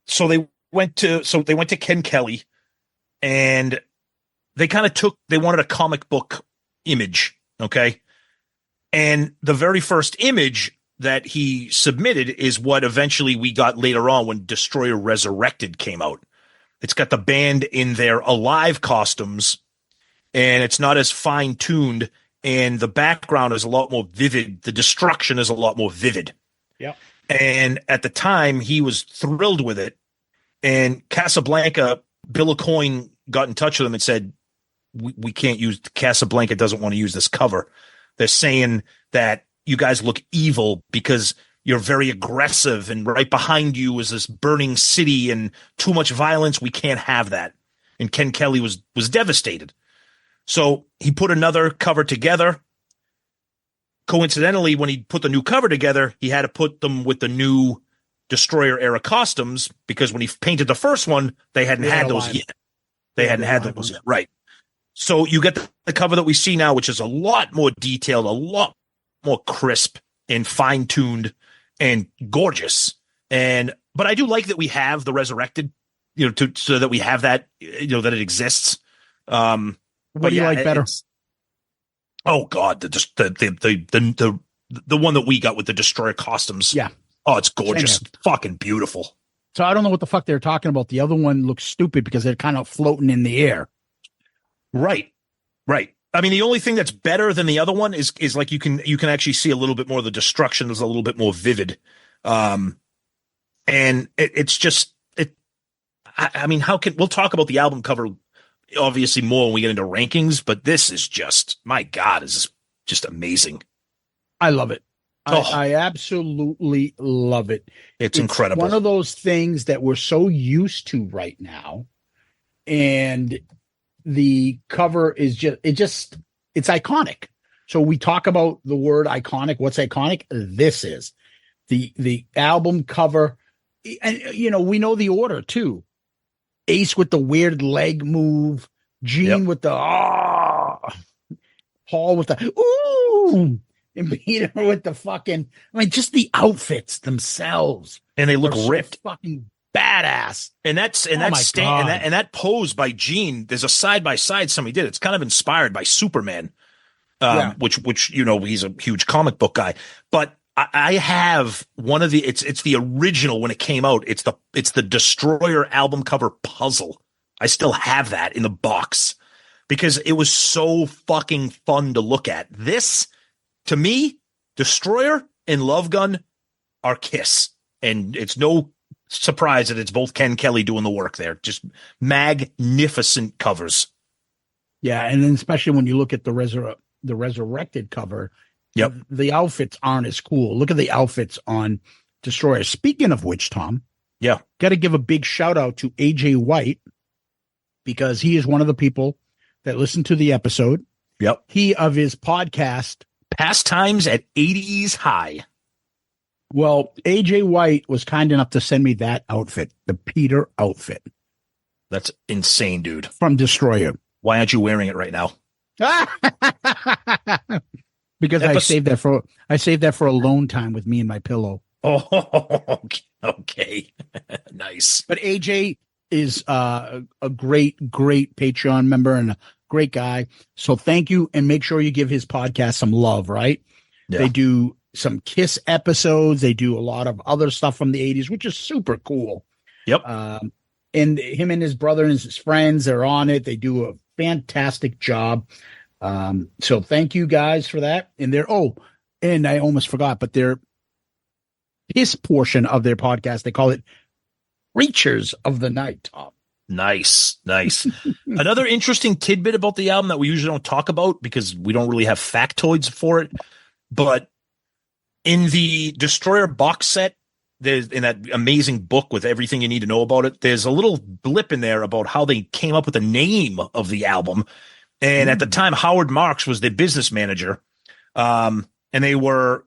So they went to Ken Kelly, and they kind of they wanted a comic book image. Okay. And the very first image that he submitted is what eventually we got later on when Destroyer Resurrected came out. It's got the band in their Alive costumes, and it's not as fine-tuned, and the background is a lot more vivid. The destruction is a lot more vivid. Yeah. And at the time, he was thrilled with it. And Casablanca, Bill Aucoin got in touch with them and said, we can't use Casablanca doesn't want to use this cover. They're saying that you guys look evil because you're very aggressive and right behind you is this burning city and too much violence. We can't have that. And Ken Kelly was devastated. So he put another cover together. Coincidentally, when he put the new cover together, he had to put them with the new Destroyer era costumes because when he painted the first one, they hadn't had those yet. They hadn't had those yet. Right. So you get the cover that we see now, which is a lot more detailed, a lot more crisp and fine-tuned and gorgeous. But I do like that we have the resurrected, so that we have that, that it exists. What do you like better? Oh God, the one that we got with the Destroyer costumes. Yeah. Oh, it's gorgeous. Fucking beautiful. So I don't know what the fuck they're talking about. The other one looks stupid because they're kind of floating in the air. Right. I mean, the only thing that's better than the other one is like you can actually see a little bit more of the destruction. Is a little bit more vivid. And it's just I mean, we'll talk about the album cover obviously more when we get into rankings, but this is just, my God, is just amazing. I love it. I absolutely love it. It's incredible. One of those things that we're so used to right now. And the cover is it's iconic. So we talk about the word iconic. What's iconic? This is the album cover. And, we know the order too. Ace with the weird leg move, Gene with the Paul with the ooh, and Peter with the fucking. I mean, just the outfits themselves, and they look ripped, fucking badass. And that pose by Gene. There's a side by side somebody did. It's kind of inspired by Superman, which he's a huge comic book guy, but. I have one of it's the original when it came out. It's the Destroyer album cover puzzle. I still have that in the box because it was so fucking fun to look at. This, to me, Destroyer and Love Gun are Kiss. And it's no surprise that it's both Ken Kelly doing the work there. Just magnificent covers. Yeah, and then especially when you look at the resurrected cover. Yep. The outfits aren't as cool. Look at the outfits on Destroyer. Speaking of which, Tom, got to give a big shout out to AJ White because he is one of the people that listened to the episode. Yep. He of his podcast, Pastimes at 80s High. Well, AJ White was kind enough to send me that outfit, the Peter outfit. That's insane, dude. From Destroyer. Why aren't you wearing it right now? Because I saved that for alone time with me and my pillow. Oh, okay. Nice. But AJ is a great Patreon member and a great guy. So thank you. And make sure you give his podcast some love, right? Yeah. They do some Kiss episodes. They do a lot of other stuff from the 80s, which is super cool. Yep. And him and his brother and his friends are on it. They do a fantastic job. So thank you guys for that. And and I almost forgot, but his portion of their podcast, they call it Creatures of the Night, Tom. Nice. Another interesting tidbit about the album that we usually don't talk about because we don't really have factoids for it. But in the Destroyer box set, there's in that amazing book with everything you need to know about it, there's a little blip in there about how they came up with the name of the album. And at the time, Howard Marks was the business manager. And they were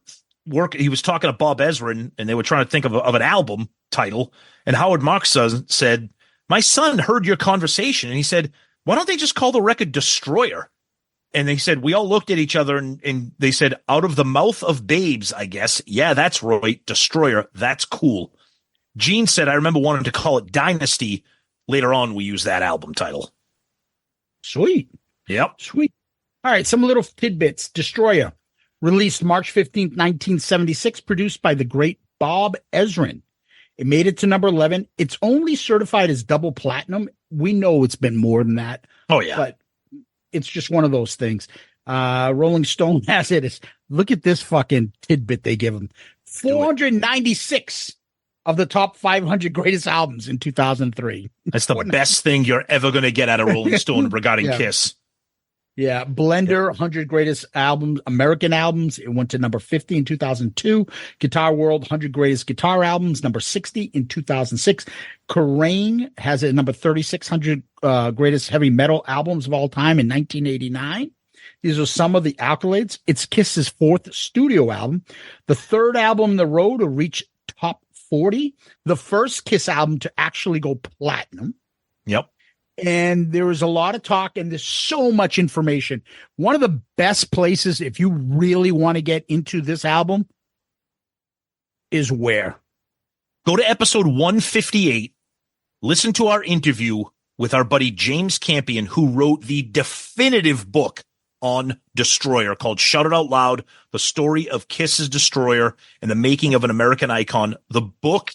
he was talking to Bob Ezrin and they were trying to think of an album title. And Howard Marks said, my son heard your conversation. And he said, why don't they just call the record Destroyer? And they said, we all looked at each other and they said, out of the mouth of babes, I guess. Yeah, that's right. Destroyer. That's cool. Gene said, I remember wanting to call it Dynasty. Later on, we used that album title. Sweet. Yep. Sweet. All right. Some little tidbits. Destroyer, released March 15th, 1976, produced by the great Bob Ezrin. It made it to number 11. It's only certified as double platinum. We know it's been more than that. Oh, yeah. But it's just one of those things. Rolling Stone has it as, look at this fucking tidbit they give him. 496 of the top 500 greatest albums in 2003. That's the best thing you're ever going to get out of Rolling Stone regarding Kiss. Yeah, Blender, 100 greatest albums, American albums. It went to number 50 in 2002. Guitar World, 100 greatest guitar albums, number 60 in 2006. Kerrang has it at number 3,600 greatest heavy metal albums of all time in 1989. These are some of the accolades. It's Kiss's fourth studio album, the third album on the road to reach top 40, the first Kiss album to actually go platinum. Yep. And there was a lot of talk, and there's so much information. One of the best places, if you really want to get into this album, is where? Go to episode 158. Listen to our interview with our buddy James Campion, who wrote the definitive book on Destroyer called Shout It Out Loud, The Story of Kiss's Destroyer and the Making of an American Icon. The book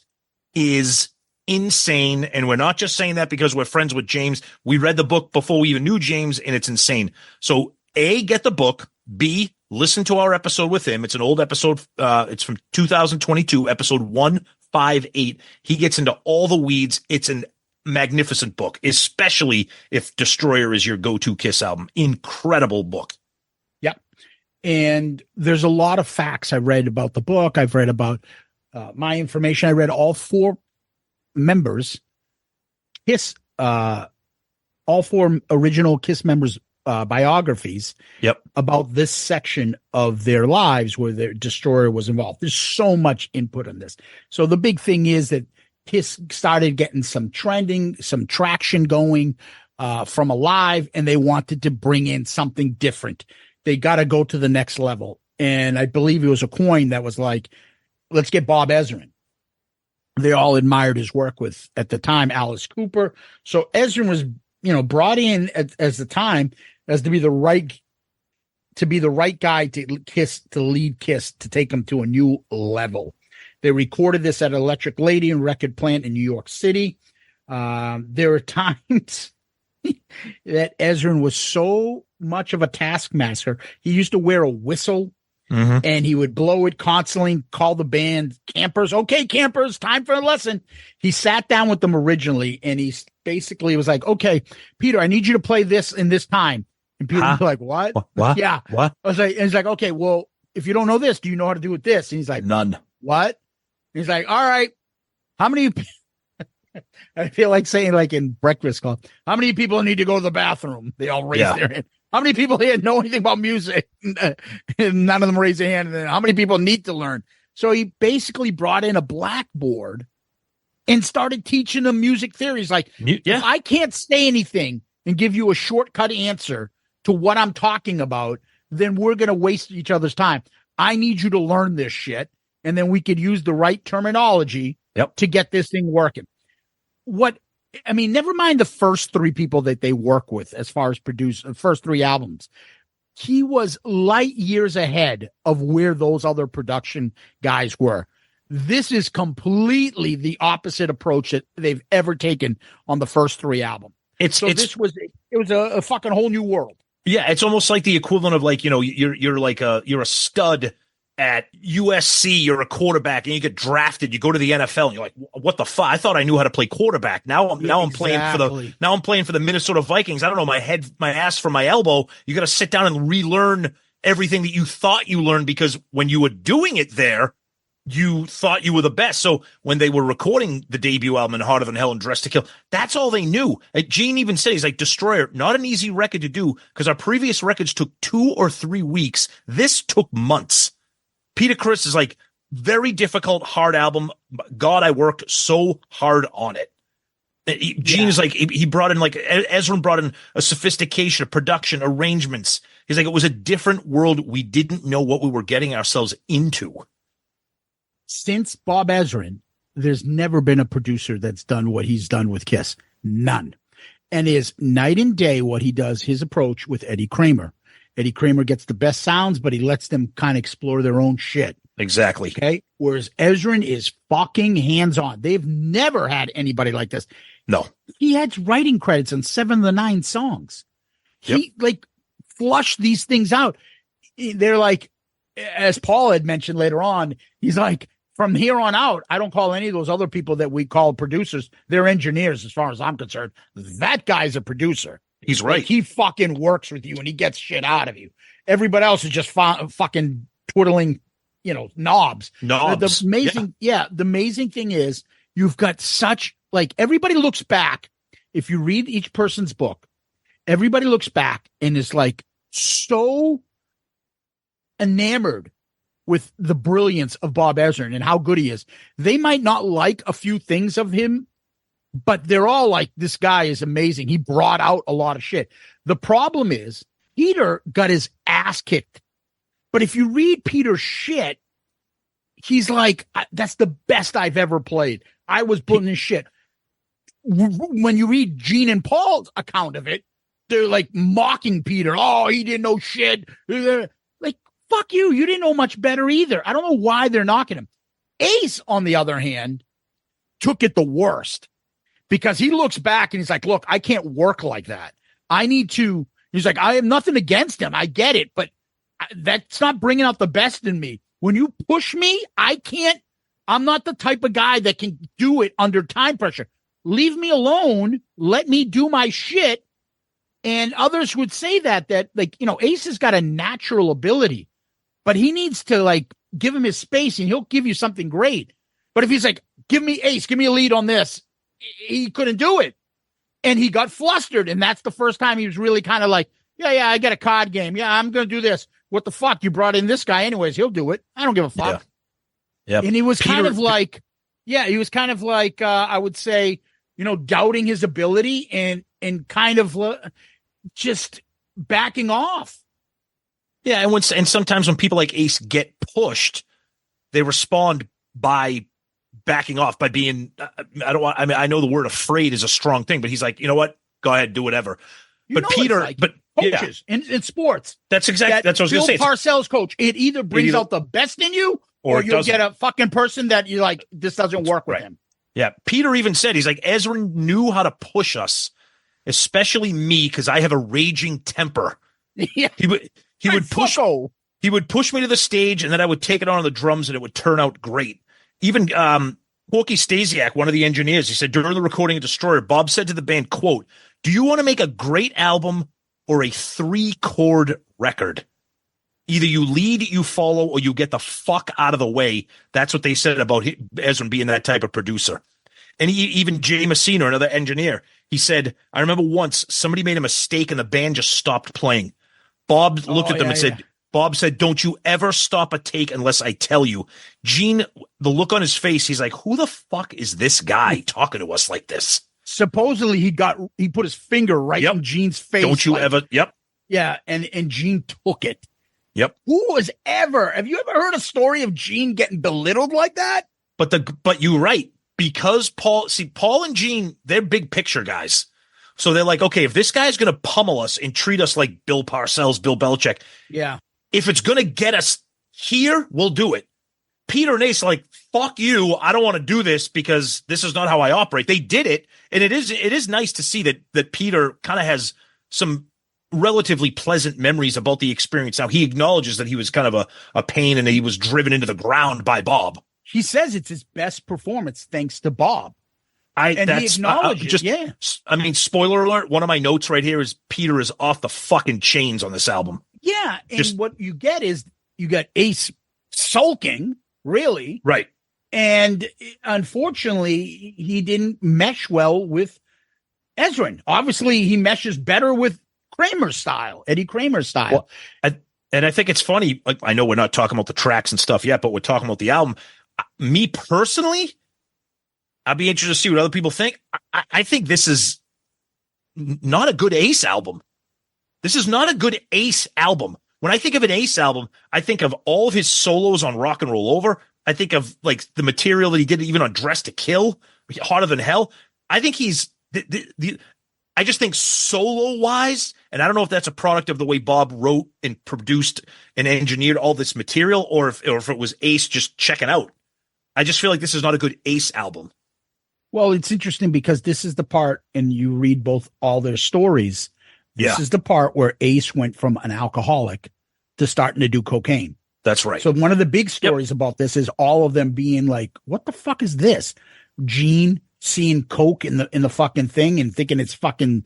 is insane, and we're not just saying that because we're friends with James. We read the book before we even knew James, and it's insane. So A, get the book. B, listen to our episode with him. It's an old episode. It's from 2022, episode 158. He gets into all the weeds. It's an magnificent book, especially if Destroyer is your go-to Kiss album. Incredible book. Yep. And there's a lot of facts I read about the book. I've read about my information. I read all four members, Kiss, all four original Kiss members' biographies. Yep. About this section of their lives where their Destroyer was involved. There's so much input on this. So the big thing is that Kiss started getting some trending, some traction going from Alive, and they wanted to bring in something different. They got to go to the next level. And I believe it was a coin that was like, let's get Bob Ezrin. They all admired his work with, at the time, Alice Cooper. So Ezrin was, brought in as the time as to be the right guy to lead Kiss, to take them to a new level. They recorded this at Electric Lady and record plant in New York City. There are times that Ezrin was so much of a taskmaster. He used to wear a whistle. Mm-hmm. And he would blow it constantly and call the band, campers. Okay, campers, time for a lesson. He sat down with them originally, and he basically was like, okay, Peter, I need you to play this in this time. And Peter was like, what? Yeah. What? I was like, and he's like, okay, well, if you don't know this, do you know how to do it this? And he's like, none. What? And he's like, all right, how many? I feel like saying, like in Breakfast Club, how many people need to go to the bathroom? They all raise their hand. How many people here know anything about music? And none of them raise their hand. And then how many people need to learn? So he basically brought in a blackboard and started teaching them music theories. Like, if I can't say anything and give you a shortcut answer to what I'm talking about, then we're going to waste each other's time. I need you to learn this shit. And then we could use the right terminology to get this thing working. Never mind the first three people that they work with as far as produce the first three albums. He was light years ahead of where those other production guys were. This is completely the opposite approach that they've ever taken on the first three albums. It was a fucking whole new world. Yeah, it's almost like the equivalent of like, you're a stud at USC, you're a quarterback, and you get drafted. You go to the NFL, and you're like, "What the fuck? I thought I knew how to play quarterback. Now I'm playing for the Minnesota Vikings. I don't know my ass from my elbow. You got to sit down and relearn everything that you thought you learned because when you were doing it there, you thought you were the best. So when they were recording the debut album, Harder Than Hell and Dressed to Kill, that's all they knew. Gene even said, he's like, Destroyer, not an easy record to do because our previous records took 2 or 3 weeks. This took months. Peter Criss is like, very difficult, hard album. God, I worked so hard on it. Gene is like, he brought in, like, Ezrin brought in a sophistication of production, arrangements. He's like, it was a different world. We didn't know what we were getting ourselves into. Since Bob Ezrin, there's never been a producer that's done what he's done with Kiss. None. And is night and day what he does, his approach with Eddie Kramer. Eddie Kramer gets the best sounds, but he lets them kind of explore their own shit. Exactly. Okay. Whereas Ezrin is fucking hands-on. They've never had anybody like this. No. He had writing credits on 7 of the 9 songs. He flushed these things out. They're like, as Paul had mentioned later on, he's like, from here on out, I don't call any of those other people that we call producers. They're engineers, as far as I'm concerned. That guy's a producer. He's right. Like, he fucking works with you and he gets shit out of you. Everybody else is just fucking twiddling, knobs. The amazing thing is you've got such, like, everybody looks back. If you read each person's book, everybody looks back and is like so enamored with the brilliance of Bob Ezrin and how good he is. They might not like a few things of him, but they're all like, this guy is amazing. He brought out a lot of shit. The problem is Peter got his ass kicked. But if you read Peter's shit, he's like, that's the best I've ever played. I was putting this shit. When you read Gene and Paul's account of it, they're like mocking Peter. Oh, he didn't know shit. Like, fuck you. You didn't know much better either. I don't know why they're knocking him. Ace, on the other hand, took it the worst because he looks back and he's like, look, I can't work like that. He's like, I have nothing against him. I get it, but that's not bringing out the best in me. When you push me, I'm not the type of guy that can do it under time pressure. Leave me alone. Let me do my shit. And others would say that like, Ace has got a natural ability, but he needs to like give him his space and he'll give you something great. But if he's like, give me Ace, give me a lead on this, he couldn't do it. And he got flustered. And that's the first time he was really kind of like, yeah, I got a card game. Yeah, I'm going to do this. What the fuck? You brought in this guy anyways. He'll do it. I don't give a fuck. Yeah. And he was kind of like, I would say, doubting his ability and kind of just backing off. Yeah. And sometimes when people like Ace get pushed, they respond by backing off, by being, I know the word afraid is a strong thing, but he's like, you know what? Go ahead, do whatever. But Peter, coaches in sports. That's exactly, that's what I was going to say. Bill Parcells coach. It either brings out the best in you or you'll get a fucking person that you like, this doesn't work with him. Yeah. Peter even said, he's like, Ezrin knew how to push us, especially me, because I have a raging temper. Yeah. He would push me to the stage and then I would take it on the drums and it would turn out great. Even Porky Stasiak, one of the engineers, he said during the recording of Destroyer, Bob said to the band, quote, do you want to make a great album or a 3-chord record? Either you lead, you follow, or you get the fuck out of the way. That's what they said about Ezrin being that type of producer. And even Jay Messina, another engineer, he said, I remember once somebody made a mistake and the band just stopped playing. Bob looked at them and said, Bob said, don't you ever stop a take unless I tell you. Gene, the look on his face, he's like, who the fuck is this guy talking to us like this? Supposedly he put his finger right in Gene's face. Don't you ever? Yep. Yeah. And Gene took it. Yep. Have you ever heard a story of Gene getting belittled like that? But you're right. Because Paul and Gene, they're big picture guys. So they're like, okay, if this guy's going to pummel us and treat us like Bill Parcells, Bill Belichick. Yeah. If it's going to get us here, we'll do it. Peter and Ace are like, fuck you. I don't want to do this because this is not how I operate. They did it. And it is nice to see that Peter kind of has some relatively pleasant memories about the experience. Now he acknowledges that he was kind of a pain and that he was driven into the ground by Bob. He says it's his best performance thanks to Bob. He acknowledges. I mean, spoiler alert. One of my notes right here is Peter is off the fucking chains on this album. Yeah. And what you get is you got Ace sulking, really. Right. And unfortunately, he didn't mesh well with Ezrin. Obviously, he meshes better with Eddie Kramer's style. Well, and I think it's funny. Like, I know we're not talking about the tracks and stuff yet, but we're talking about the album. Me personally, I'd be interested to see what other people think. I think this is not a good Ace album. This is not a good Ace album. When I think of an Ace album, I think of all of his solos on Rock and Roll Over. I think of like the material that he did even on Dress to Kill, Hotter Than Hell. I think I just think solo wise, and I don't know if that's a product of the way Bob wrote and produced and engineered all this material, or if it was Ace just checking out. I just feel like this is not a good Ace album. Well, it's interesting because this is the part, and you read all their stories. This is the part where Ace went from an alcoholic to starting to do cocaine. That's right. So one of the big stories about this is all of them being like, what the fuck is this? Gene seeing Coke in the fucking thing and thinking it's fucking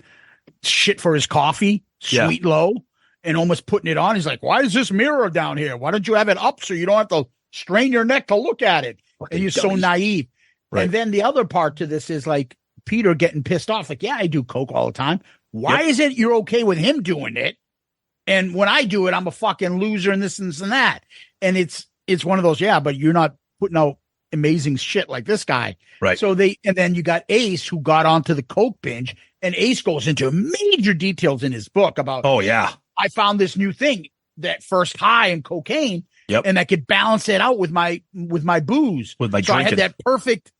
shit for his coffee, sweet low, and almost putting it on. He's like, why is this mirror down here? Why don't you have it up so you don't have to strain your neck to look at it? And he's so naive. Right. And then the other part to this is like Peter getting pissed off. Like, yeah, I do Coke all the time. Why is it you're okay with him doing it? And when I do it, I'm a fucking loser and this and that. And it's one of those, but you're not putting out amazing shit like this guy. Right. So and then you got Ace who got onto the Coke binge, and Ace goes into major details in his book about, I found this new thing, that first high in cocaine. And I could balance it out with my booze. With my so drinking. I had that perfect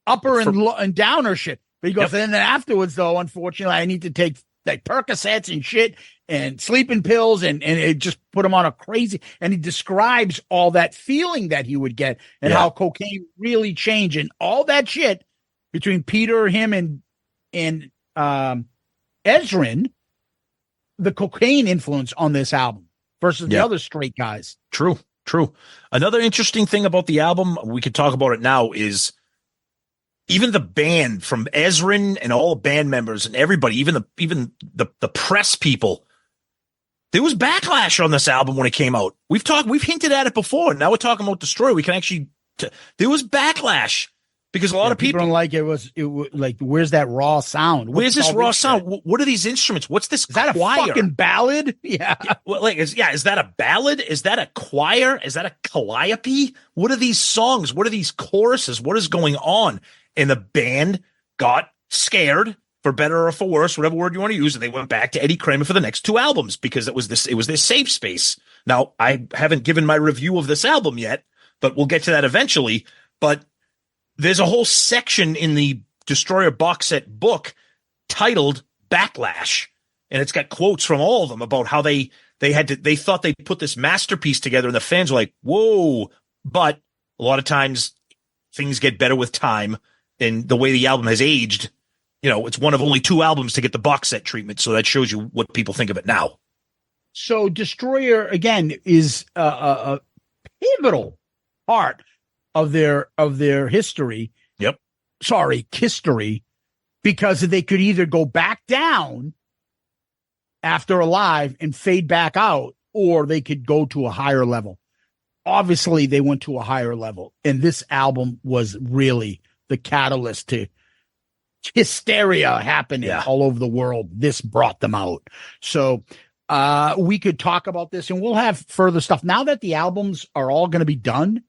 upper and downer shit. But he goes, and then afterwards, though, unfortunately, I need to take like Percocets and shit and sleeping pills and it just put him on a crazy. And he describes all that feeling that he would get and how cocaine really changed and all that shit between Peter, him, and Ezrin, the cocaine influence on this album versus the other straight guys. True. Another interesting thing about the album, we could talk about it now, is even the band, from Ezrin and all the band members and everybody, even the press people, there was backlash on this album when it came out. We've hinted at it before. Now we're talking about Destroyer. We can actually, there was backlash because a lot of people don't like it. Was like, where's that raw sound? Where's this raw sound? What are these instruments? What's this? Is that choir? A fucking ballad? Yeah. Well, is that a ballad? Is that a choir? Is that a calliope? What are these songs? What are these choruses? What is going on? And the band got scared, for better or for worse, whatever word you want to use, and they went back to Eddie Kramer for the next two albums because it was this safe space. Now, I haven't given my review of this album yet, but we'll get to that eventually. But there's a whole section in the Destroyer box set book titled Backlash, and it's got quotes from all of them about how they thought they put this masterpiece together, and the fans were like, whoa. But a lot of times things get better with time. And the way the album has aged, it's one of only two albums to get the box set treatment. So that shows you what people think of it now. So Destroyer, again, is a pivotal part of their history. Yep. Sorry, history, because they could either go back down after Alive and fade back out, or they could go to a higher level. Obviously, they went to a higher level. And this album was really the catalyst to hysteria happening all over the world. This brought them out. So we could talk about this, and we'll have further stuff. Now that the albums are all going to be done,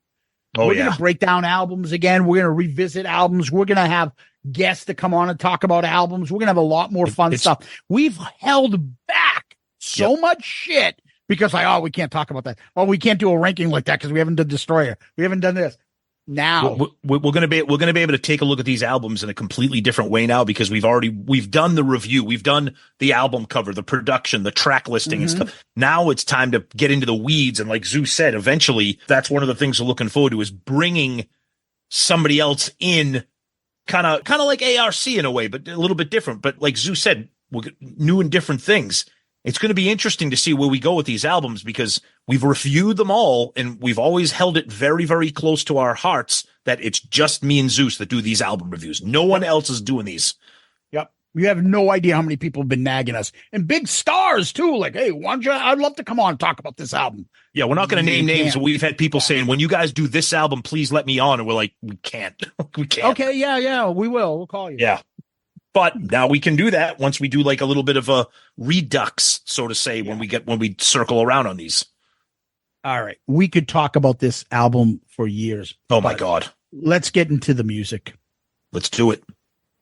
we're going to break down albums again. We're going to revisit albums. We're going to have guests to come on and talk about albums. We're going to have a lot more fun stuff. We've held back so much shit because we can't talk about that. Oh, we can't do a ranking like that because we haven't done Destroyer. We haven't done this. Now we're going to be able to take a look at these albums in a completely different way now because we've done the review, we've done the album cover, the production, the track listing and stuff. Now it's time to get into the weeds, and like Zeus said, eventually that's one of the things we're looking forward to, is bringing somebody else in, kind of like ARC in a way, but a little bit different. But like Zeus said, we're new and different things. It's going to be interesting to see where we go with these albums because we've reviewed them all and we've always held it very, very close to our hearts that it's just me and Zeus that do these album reviews. No one else is doing these. Yep. You have no idea how many people have been nagging us, and big stars too. Like, hey, I'd love to come on and talk about this album. Yeah. We're not going to name names. But we've had people saying, when you guys do this album, please let me on. And we're like, we can't. We can't. Okay. Yeah. We will. We'll call you. Yeah. But now we can do that once we do like a little bit of a redux, so to say, when we circle around on these. All right. We could talk about this album for years. Oh my God. Let's get into the music. Let's do it.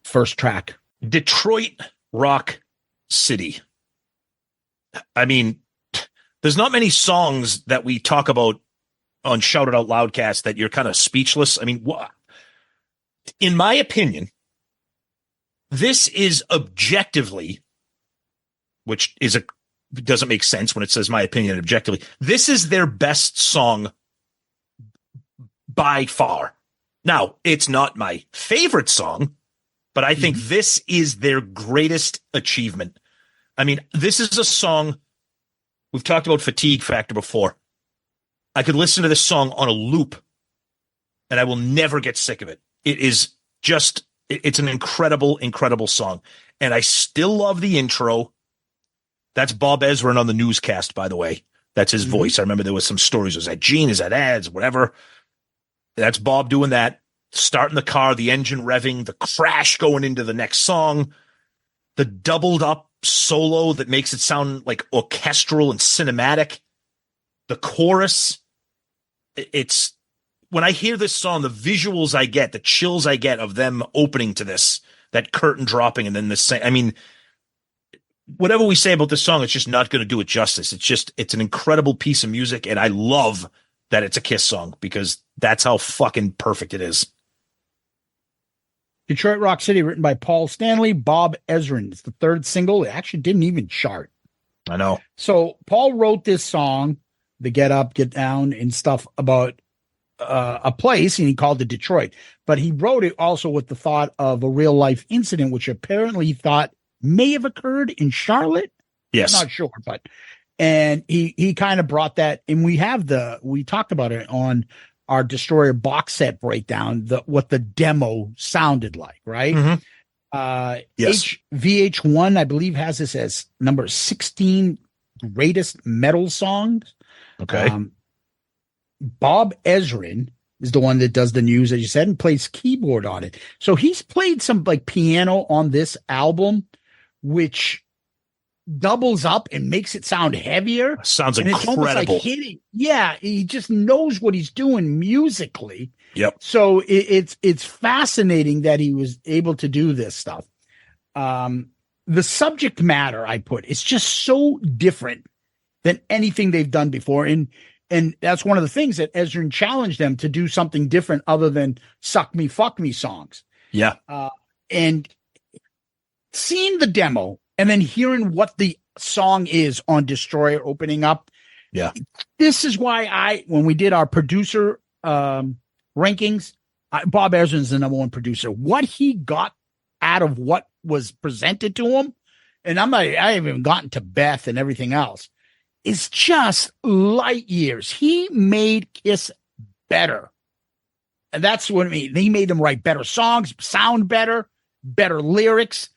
First track. Detroit Rock City. I mean, there's not many songs that we talk about on Shout It Out Loudcast that you're kind of speechless. I mean, in my opinion, this is objectively, which doesn't make sense when it says my opinion objectively. This is their best song by far. Now, it's not my favorite song, but I think this is their greatest achievement. I mean, this is a song, we've talked about Fatigue Factor before. I could listen to this song on a loop and I will never get sick of it. It is just, it's an incredible, incredible song. And I still love the intro. That's Bob Ezrin on the newscast, by the way. That's his voice. I remember there was some stories. Was that Gene? Is that ads? Whatever. That's Bob doing that. Starting the car, the engine revving, the crash going into the next song, the doubled up solo that makes it sound like orchestral and cinematic. The chorus. It's when I hear this song, the visuals I get, the chills I get of them opening to this, that curtain dropping, and then the same. I mean, whatever we say about this song, it's just not going to do it justice. It's an incredible piece of music, and I love that it's a Kiss song because that's how fucking perfect it is. Detroit Rock City, written by Paul Stanley, Bob Ezrin. It's the third single. It actually didn't even chart. I know. So Paul wrote this song, the Get Up, Get Down, and stuff about a place, and he called it Detroit. But he wrote it also with the thought of a real life incident, which apparently he thought may have occurred in Charlotte. Yes. I'm not sure, but and he kind of brought that, and we talked about it on our Destroyer box set breakdown, what the demo sounded like, right? Yes. VH1, I believe, has this as number 16 greatest metal songs. Okay. Bob Ezrin is the one that does the news, as you said, and plays keyboard on it. So he's played some like piano on this album, which doubles up and makes it sound heavier. Sounds and it's incredible. almost like hitting. Yeah, he just knows what he's doing musically. Yep. So it's fascinating that he was able to do this stuff. The subject matter I put, it's just so different than anything they've done before. And that's one of the things that Ezrin challenged them to do something different other than suck me, fuck me songs. Yeah. And seeing the demo and then hearing what the song is on Destroyer opening up. Yeah. This is why when we did our producer rankings, Bob Ezrin's the number one producer. What he got out of what was presented to him, and I haven't even gotten to Beth and everything else, is just light years. He made Kiss better. And that's what I mean. He made them write better songs, sound better lyrics.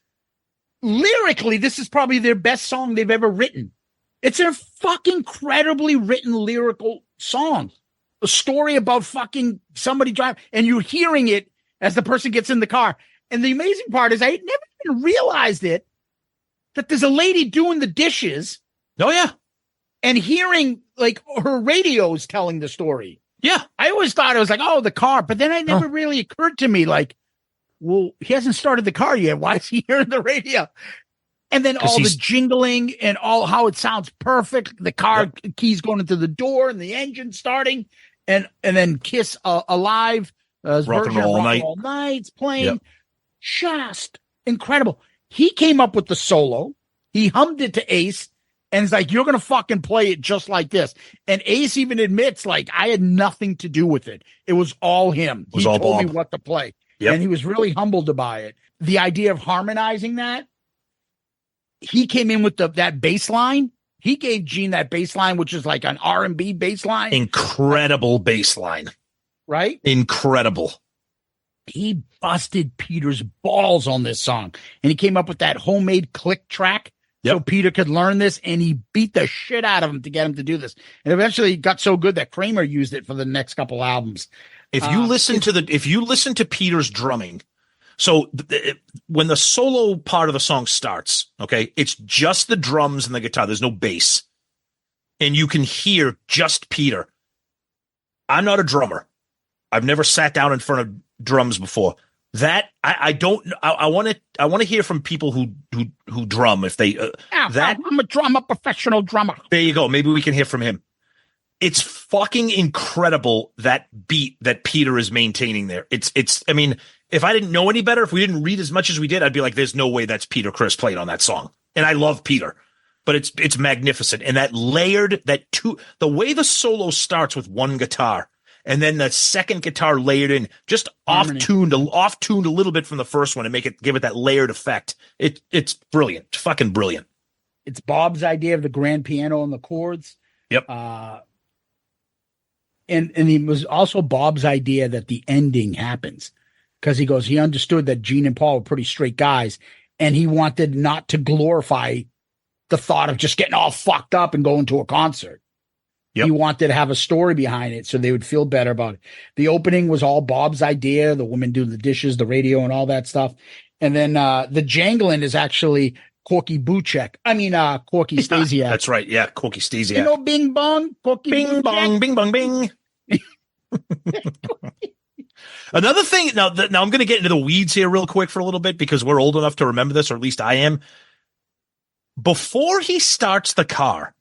Lyrically, this is probably their best song they've ever written. It's a fucking incredibly written lyrical song. A story about fucking somebody driving, and you're hearing it as the person gets in the car. And the amazing part is I never even realized it, that there's a lady doing the dishes. Oh, yeah. And hearing like her radio's telling the story. Yeah. I always thought it was like, oh, the car. But then it never really occurred to me, like, well, he hasn't started the car yet. Why is he hearing the radio? And then all the jingling and all how it sounds perfect. The car keys going into the door and the engine starting. And then Kiss Alive. Rock and Roll All Night's playing. Yep. Just incredible. He came up with the solo. He hummed it to Ace. And it's like, you're going to fucking play it just like this. And Ace even admits, like, I had nothing to do with it. It was all him. He told me what to play. Yep. And he was really humbled by it. The idea of harmonizing that, he came in with that bass line. He gave Gene that bass line, which is like an R&B bass line. Incredible bass line. Right? Incredible. He busted Peter's balls on this song. And he came up with that homemade click track. Yep. So Peter could learn this, and he beat the shit out of him to get him to do this. And eventually it got so good that Kramer used it for the next couple albums. If you listen to Peter's drumming, so when the solo part of the song starts, okay, it's just the drums and the guitar. There's no bass. And you can hear just Peter. I'm not a drummer. I've never sat down in front of drums before. That I want to hear from people who drum if they I'm a professional drummer. There you go. Maybe we can hear from him. It's fucking incredible, that beat that Peter is maintaining there. It's I mean, if I didn't know any better, if we didn't read as much as we did, I'd be like, there's no way that's Peter Criss played on that song. And I love Peter, but it's magnificent. And that layered, the way the solo starts with one guitar and then the second guitar layered in, just off-tuned a little bit from the first one and give it that layered effect. It's brilliant. It's fucking brilliant. It's Bob's idea of the grand piano and the chords. Yep. and it was also Bob's idea that the ending happens, because he understood that Gene and Paul were pretty straight guys, and he wanted not to glorify the thought of just getting all fucked up and going to a concert. Yep. He wanted to have a story behind it so they would feel better about it. The opening was all Bob's idea, the woman doing the dishes, the radio, and all that stuff. And then the jangling is actually Corky Stasiak. That's right. Yeah, Corky Stasiak. You know, bing bong, Corky Bing Buchek. bong, bing bong, bing. Another thing. Now I'm going to get into the weeds here real quick for a little bit because we're old enough to remember this, or at least I am. Before he starts the car,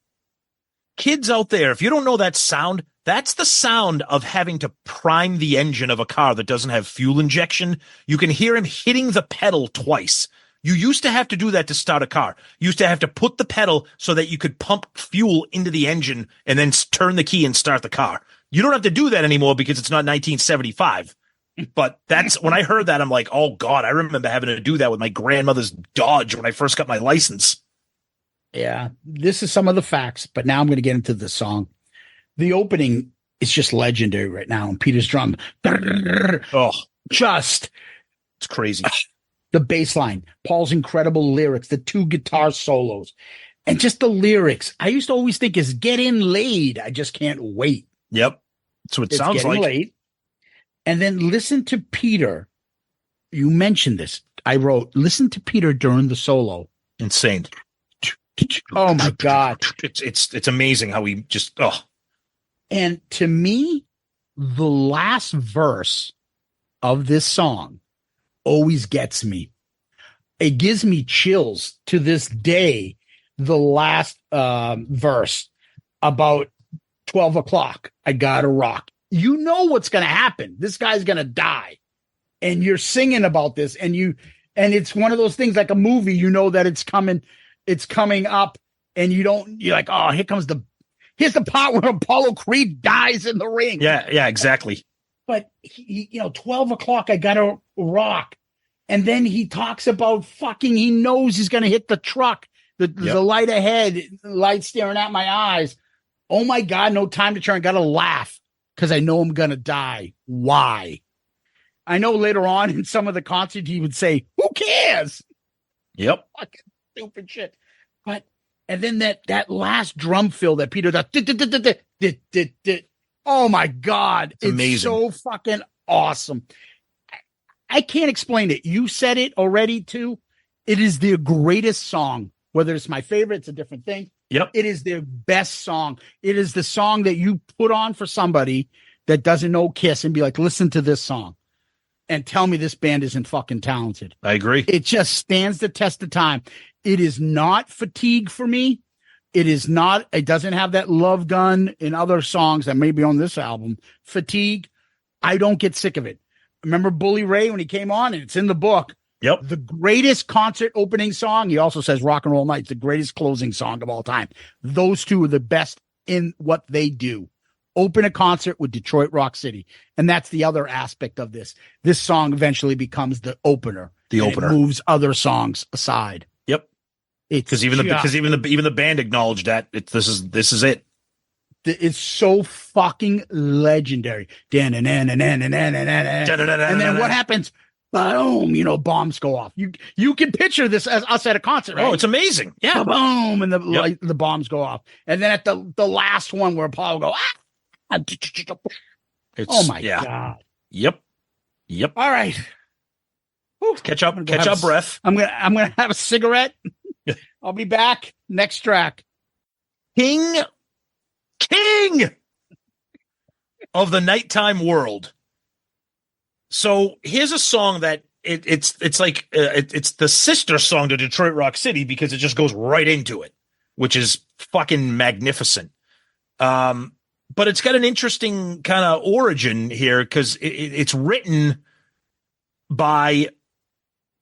kids out there, if you don't know that sound, that's the sound of having to prime the engine of a car that doesn't have fuel injection. You can hear him hitting the pedal twice. You used to have to do that to start a car. You used to have to put the pedal so that you could pump fuel into the engine and then turn the key and start the car. You don't have to do that anymore because it's not 1975. But that's when I heard that, I'm like, oh God, I remember having to do that with my grandmother's Dodge when I first got my license. Yeah, this is some of the facts, but now I'm going to get into the song. The opening is just legendary right now. And Peter's drum, just it's crazy. The bass line, Paul's incredible lyrics, the 2 guitar solos, and just the lyrics. I used to always think is getting laid. I just can't wait. Yep. That's what it sounds like. Late. And then listen to Peter. You mentioned this. I wrote, listen to Peter during the solo. Insane. Oh my God. It's amazing how he just, And to me, the last verse of this song always gets me. It gives me chills to this day. The last verse about 12 o'clock, I gotta rock. You know what's going to happen. This guy's going to die. And you're singing about this, and it's one of those things like a movie, you know that it's coming up, and you're like, oh, here's the part where Apollo Creed dies in the ring. Yeah, exactly. But 12 o'clock, I gotta rock. And then he talks about he knows he's going to hit the truck. The light ahead, light staring at my eyes. Oh my God, no time to turn. Gotta laugh because I know I'm going to die. Why? I know later on in some of the concert, he would say, who cares? Yep. Fucking stupid shit. And then that last drum fill that Peter does. Oh my God. It's amazing. So fucking awesome. I can't explain it. You said it already too. It is their greatest song. Whether it's my favorite, it's a different thing. Yep. It is their best song. It is the song that you put on for somebody that doesn't know Kiss and be like, listen to this song and tell me this band isn't fucking talented. I agree. It just stands the test of time. It is not Fatigue for me. It doesn't have that love gun in other songs that may be on this album. Fatigue, I don't get sick of it. Remember Bully Ray when he came on, and it's in the book. Yep. The greatest concert opening song. He also says Rock and Roll Night's the greatest closing song of all time. Those two are the best in what they do. Open a concert with Detroit Rock City. And that's the other aspect of this. This song eventually becomes the opener. It moves other songs aside. Yep. Because even the band acknowledged that this is it. It's so fucking legendary. And then what happens? Boom, bombs go off. You can picture this as us at a concert, right? Oh, it's amazing. Yeah. Boom, and the bombs go off. And then at the last one where Apollo go, oh my God. Yep. All right. Whew. Catch up breath. I'm gonna have a cigarette. I'll be back. Next track. King of the Nighttime World. So here's a song that it's the sister song to Detroit Rock City because it just goes right into it, which is fucking magnificent. But it's got an interesting kind of origin here because it's written by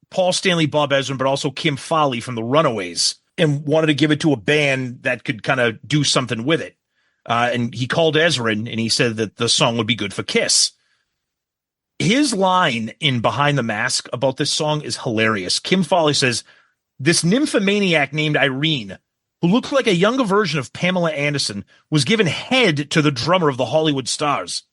Paul Stanley, Bob Ezrin, but also Kim Fowley from the Runaways, and wanted to give it to a band that could kind of do something with it. And he called Ezrin and he said that the song would be good for Kiss. His line in Behind the Mask about this song is hilarious. Kim Fowley says, "This nymphomaniac named Irene who looked like a younger version of Pamela Anderson, was given head to the drummer of the Hollywood Stars.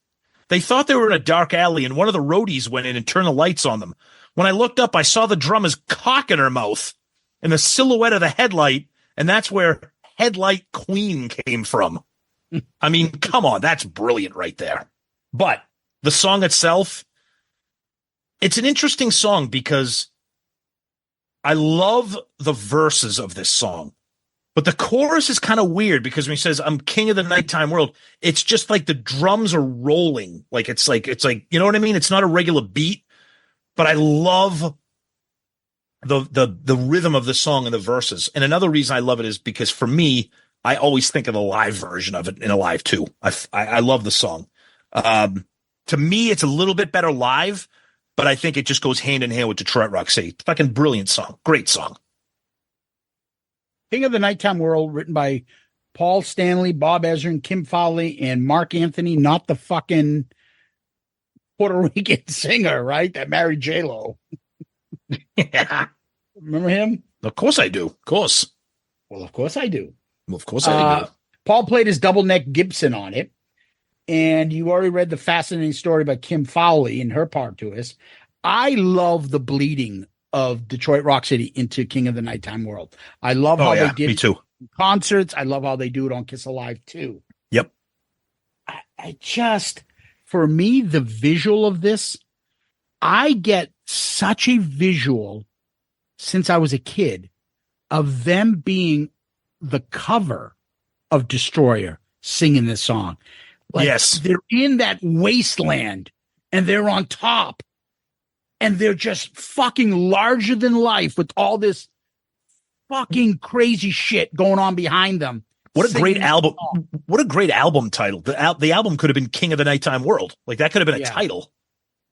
They thought they were in a dark alley, and one of the roadies went in and turned the lights on them. When I looked up, I saw the drummer's cock in her mouth and the silhouette of the headlight, and that's where Headlight Queen came from. I mean, come on, that's brilliant right there. But the song itself, it's an interesting song because I love the verses of this song. But the chorus is kind of weird because when he says, I'm king of the nighttime world, it's just like the drums are rolling. Like, it's like, you know what I mean? It's not a regular beat, but I love the rhythm of the song and the verses. And another reason I love it is because for me, I always think of the live version of it in Alive 2. I love the song. To me, it's a little bit better live, but I think it just goes hand in hand with Detroit Rock City. Fucking brilliant song. Great song. King of the Nighttime World, written by Paul Stanley, Bob Ezrin, Kim Fowley, and Mark Anthony, not the fucking Puerto Rican singer, right? That married J-Lo. Yeah. Remember him? Of course I do. Of course. Well, of course I do. Well, of course I do. Paul played his double neck Gibson on it. And you already read the fascinating story about Kim Fowley and her part to us. I love the bleeding of Detroit Rock City into King of the Nighttime World. I love how they did me too. Concerts. I love how they do it on Kiss Alive too. Yep. I just, for me, the visual of this, I get such a visual since I was a kid of them being the cover of Destroyer singing this song. Like, yes. They're in that wasteland and they're on top and they're just fucking larger than life with all this fucking crazy shit going on behind them. What a great album. What a great album title. The album could have been King of the Nighttime World. Like that could have been a title.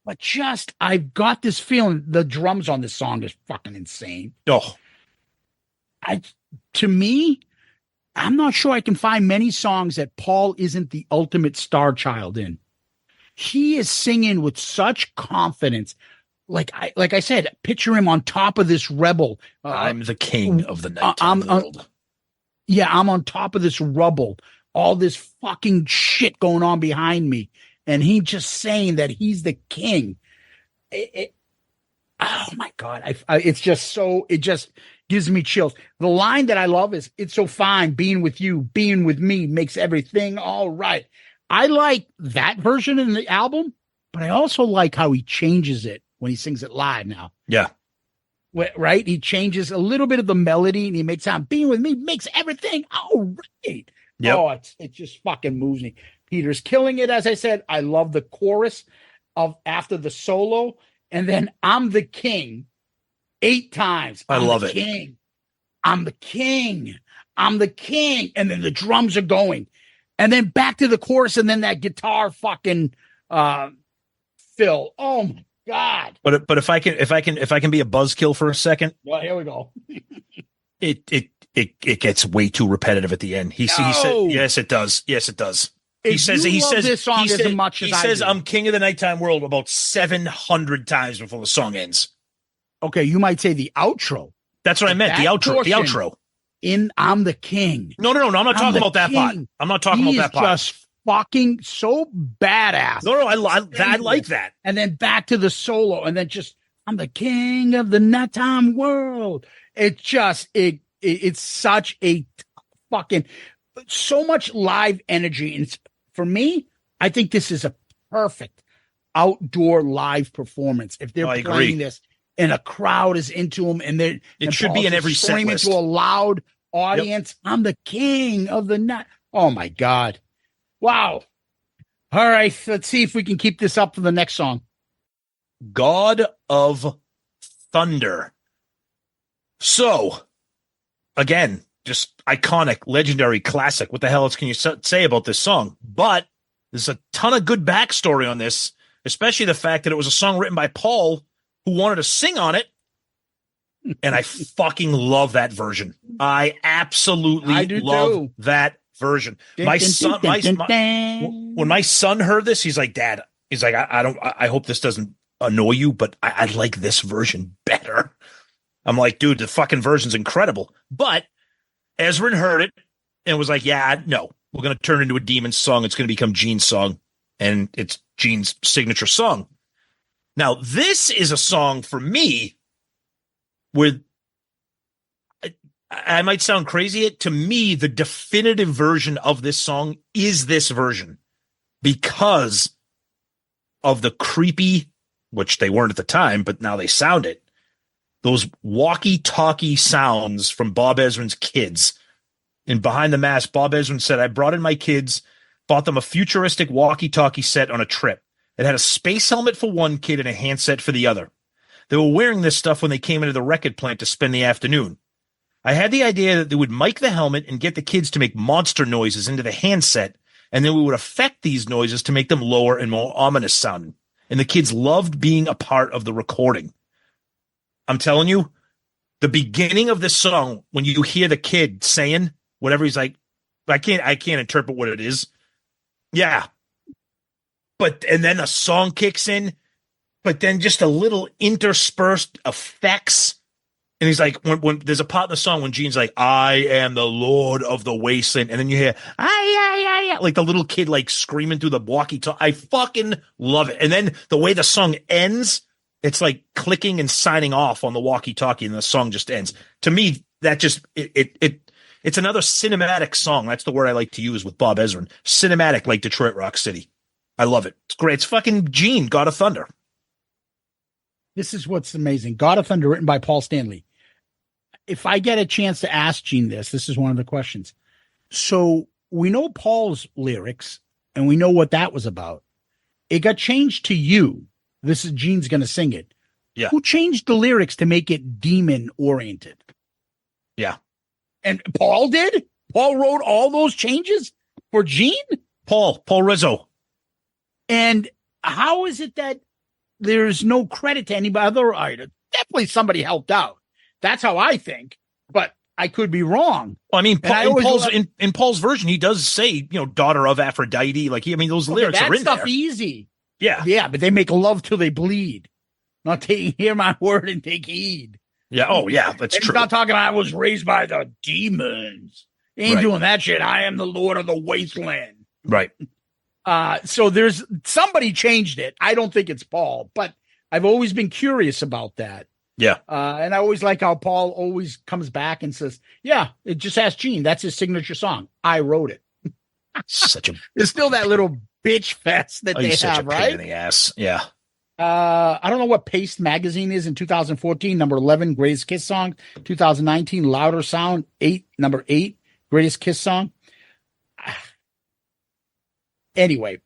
But just, I've got this feeling the drums on this song is fucking insane. Oh, to me, I'm not sure I can find many songs that Paul isn't the ultimate star child in. He is singing with such confidence. Like I said, picture him on top of this rebel. I'm the king of the nighttime world. I'm on top of this rubble. All this fucking shit going on behind me. And he just saying that he's the king. Oh my God. It's just so, it just gives me chills. The line that I love is, it's so fine being with you, being with me makes everything all right. I like that version in the album, but I also like how he changes it when he sings it live now. Yeah. Right? He changes a little bit of the melody and he makes sound being with me makes everything all right. Yep. Oh, it just fucking moves me. Peter's killing it. As I said, I love the chorus of after the solo. And then I'm the king 8 times. I love it. King. I'm the king. I'm the king. And then the drums are going. And then back to the chorus. And then that guitar fucking fill. Oh my God. But if I can be a buzzkill for a second. Well, here we go. It gets way too repetitive at the end. He said, yes, it does. Yes, it does. He says this song as much as he says I'm king of the nighttime world about 700 times before the song ends. Okay, you might say the outro. That's what I meant. The outro. In I'm the king. No. I'm not talking about that part. I'm not talking about that part. Just fucking so badass. No, I like that. And then back to the solo, and then just I'm the king of the nighttime world. It's such a fucking so much live energy, and it's, for me, I think this is a perfect outdoor live performance. If they're playing this and a crowd is into them, and it should be in every set list. Into a loud audience. Yep. I'm the king of the night. Oh my God. Wow. All right. Let's see if we can keep this up for the next song. God of Thunder. So, again, just iconic, legendary, classic. What the hell else can you say about this song? But there's a ton of good backstory on this, especially the fact that it was a song written by Paul who wanted to sing on it. And I fucking love that version. I absolutely love that version. My son, when my son heard this, he's like, Dad, I hope this doesn't annoy you, but I like this version better. I'm like, dude, the fucking version's incredible. But Ezrin heard it and was like, yeah, no, we're going to turn it into a demon song. It's going to become Gene's song, and it's Gene's signature song. Now, this is a song for me where I might sound crazy. To me, the definitive version of this song is this version because of the creepy, which they weren't at the time, but now they sound it. Those walkie-talkie sounds from Bob Ezrin's kids. And behind the mask, Bob Ezrin said, I brought in my kids, bought them a futuristic walkie-talkie set on a trip. It had a space helmet for one kid and a handset for the other. They were wearing this stuff when they came into the record plant to spend the afternoon. I had the idea that they would mic the helmet and get the kids to make monster noises into the handset, and then we would affect these noises to make them lower and more ominous sounding. And the kids loved being a part of the recording. I'm telling you, the beginning of this song, when you hear the kid saying whatever he's like, I can't interpret what it is. Yeah. And then a song kicks in, but then just a little interspersed effects. And he's like, when there's a part in the song when Gene's like, I am the Lord of the Wasteland. And then you hear, like the little kid, like screaming through the walkie-talkie. I fucking love it. And then the way the song ends, it's like clicking and signing off on the walkie-talkie and the song just ends. To me, that just, it's another cinematic song. That's the word I like to use with Bob Ezrin. Cinematic, like Detroit Rock City. I love it. It's great. It's fucking Gene, God of Thunder. This is what's amazing. God of Thunder, written by Paul Stanley. If I get a chance to ask Gene this is one of the questions. So we know Paul's lyrics and we know what that was about. It got changed to you. This is Gene's going to sing it. Yeah. Who changed the lyrics to make it demon oriented? Yeah. And Paul did? Paul wrote all those changes for Gene? Paul Rizzo. And how is it that there's no credit to any other artist? Definitely somebody helped out. That's how I think, but I could be wrong. Well, I mean, in Paul's version, he does say, daughter of Aphrodite. Like, those lyrics are in stuff there. Easy. Yeah. Yeah, but they make love till they bleed. Not hear my word and take heed. Yeah. Oh, yeah, that's true. He's not talking about I was raised by the demons. He ain't doing that shit. I am the Lord of the Wasteland. Right. So there's somebody changed it. I don't think it's Paul, but I've always been curious about that. Yeah. And I always like how Paul always comes back and says, yeah, it just asked Gene. That's his signature song. I wrote it. It's still that little bitch fest that they have, right? Pain in the ass. Yeah. I don't know what Paste magazine is in 2014, number 11, greatest Kiss song. 2019, Louder Sound, number 8, greatest Kiss song. Anyway,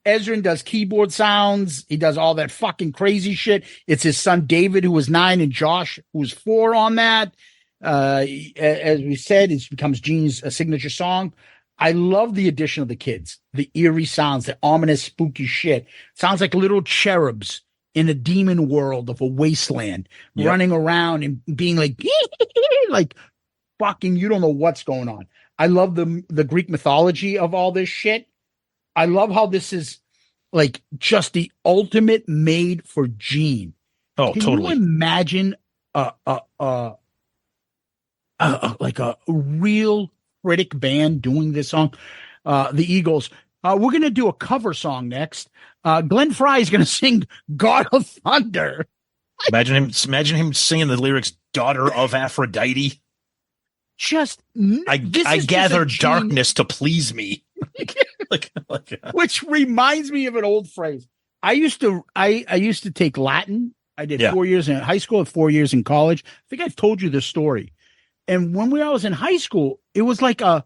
Ezrin does keyboard sounds. He does all that fucking crazy shit. It's his son David, who was 9, and Josh, who was 4 on that. As we said, it becomes Gene's signature song. I love the addition of the kids, the eerie sounds, the ominous, spooky shit. Sounds like little cherubs in a demon world of a wasteland, running around and being like, like fucking, you don't know what's going on. I love the Greek mythology of all this shit. I love how this is like just the ultimate made for Gene. Oh, Can totally. you imagine like a real critic band doing this song? The Eagles. We're going to do a cover song next. Glenn Fry is going to sing God of Thunder. Imagine him singing the lyrics, daughter of Aphrodite. I gather darkness to please me. Which reminds me of an old phrase. I used to take Latin. I did 4 years in high school and 4 years in college. I think I've told you this story. And when I was in high school, it was like a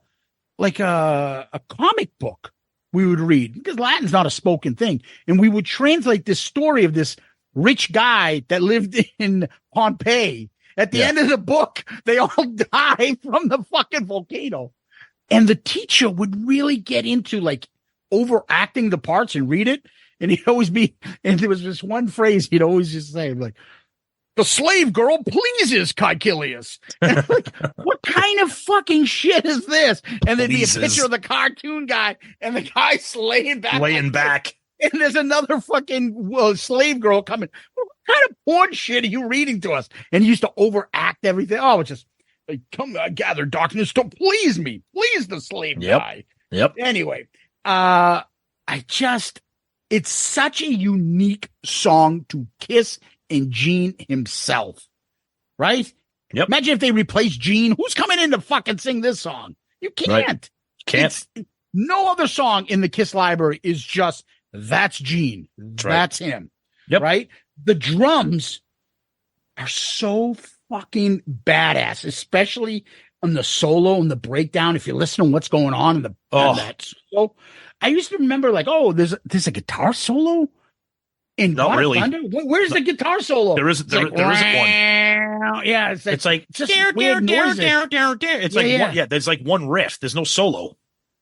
comic book we would read, because Latin's not a spoken thing. And we would translate this story of this rich guy that lived in Pompeii. At the end of the book, they all die from the fucking volcano. And the teacher would really get into like overacting the parts and read it. And he'd always and there was this one phrase he'd always just say, like, the slave girl pleases Caecilius. Like, what kind of fucking shit is this? And there'd be a picture of the cartoon guy and the guy laying back. And there's another fucking slave girl coming. What kind of porn shit are you reading to us? And he used to overact everything. Oh, it's just Like, come, I gather darkness to please me, please the slave guy. Yep. Anyway, it's such a unique song to Kiss and Gene himself, right? Yep. Imagine if they replaced Gene. Who's coming in to fucking sing this song? You can't. Right. Can't. No other song in the Kiss library is just, that's Gene. That's him. Yep. Right? The drums are so fucking badass, especially on the solo and the breakdown. If you listen to what's going on in that solo, I used to remember like, oh, there's a guitar solo in Not God really. Thunder? Where's the guitar solo? There isn't one. Yeah, It's like just weird noises. It's there's like one riff. There's no solo.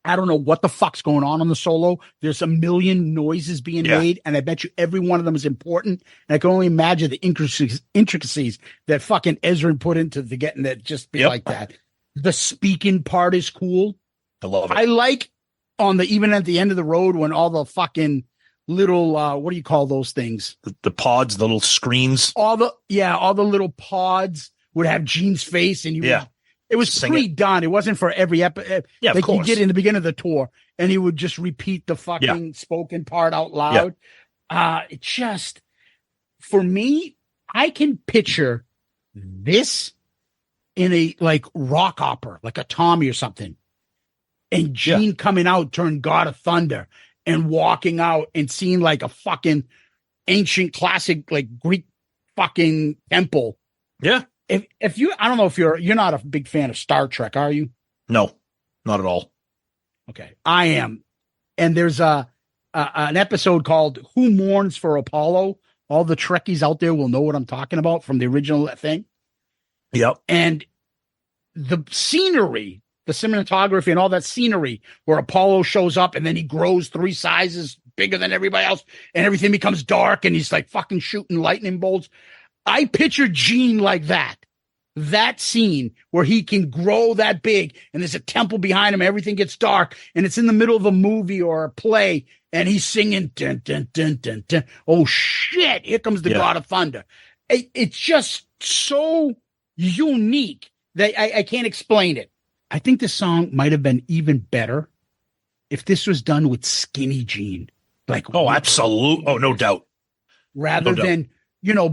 I don't know what the fuck's going on the solo. There's a million noises being made, and I bet you every one of them is important. And I can only imagine the intricacies that fucking Ezrin put into the getting that just be like that. The speaking part is cool. I love it. I like even at the end of the road when all the fucking little what do you call those things? The pods, the little screens. All the little pods would have Gene's face, and it was pre-done. It wasn't for every episode. Yeah, like of course. you get in the beginning of the tour, and he would just repeat the fucking spoken part out loud. It just, for me, I can picture this in a like rock opera, like a Tommy or something, and Gene coming out during God of Thunder and walking out and seeing like a fucking ancient classic, like Greek fucking temple. Yeah. If you, I don't know if you're not a big fan of Star Trek, are you? No, not at all. Okay. I am. And there's an episode called Who Mourns for Apollo? All the Trekkies out there will know what I'm talking about from the original thing. Yep. And the scenery, the cinematography and all that scenery where Apollo shows up and then he grows 3 sizes bigger than everybody else and everything becomes dark and he's like fucking shooting lightning bolts. I picture Gene like that scene where he can grow that big and there's a temple behind him. Everything gets dark and it's in the middle of a movie or a play and he's singing, dun, dun, dun, dun, dun. Oh shit. Here comes the God of Thunder. It's just so unique that I can't explain it. I think this song might have been even better if this was done with skinny Gene. Like, absolutely. Oh, no doubt. Rather than,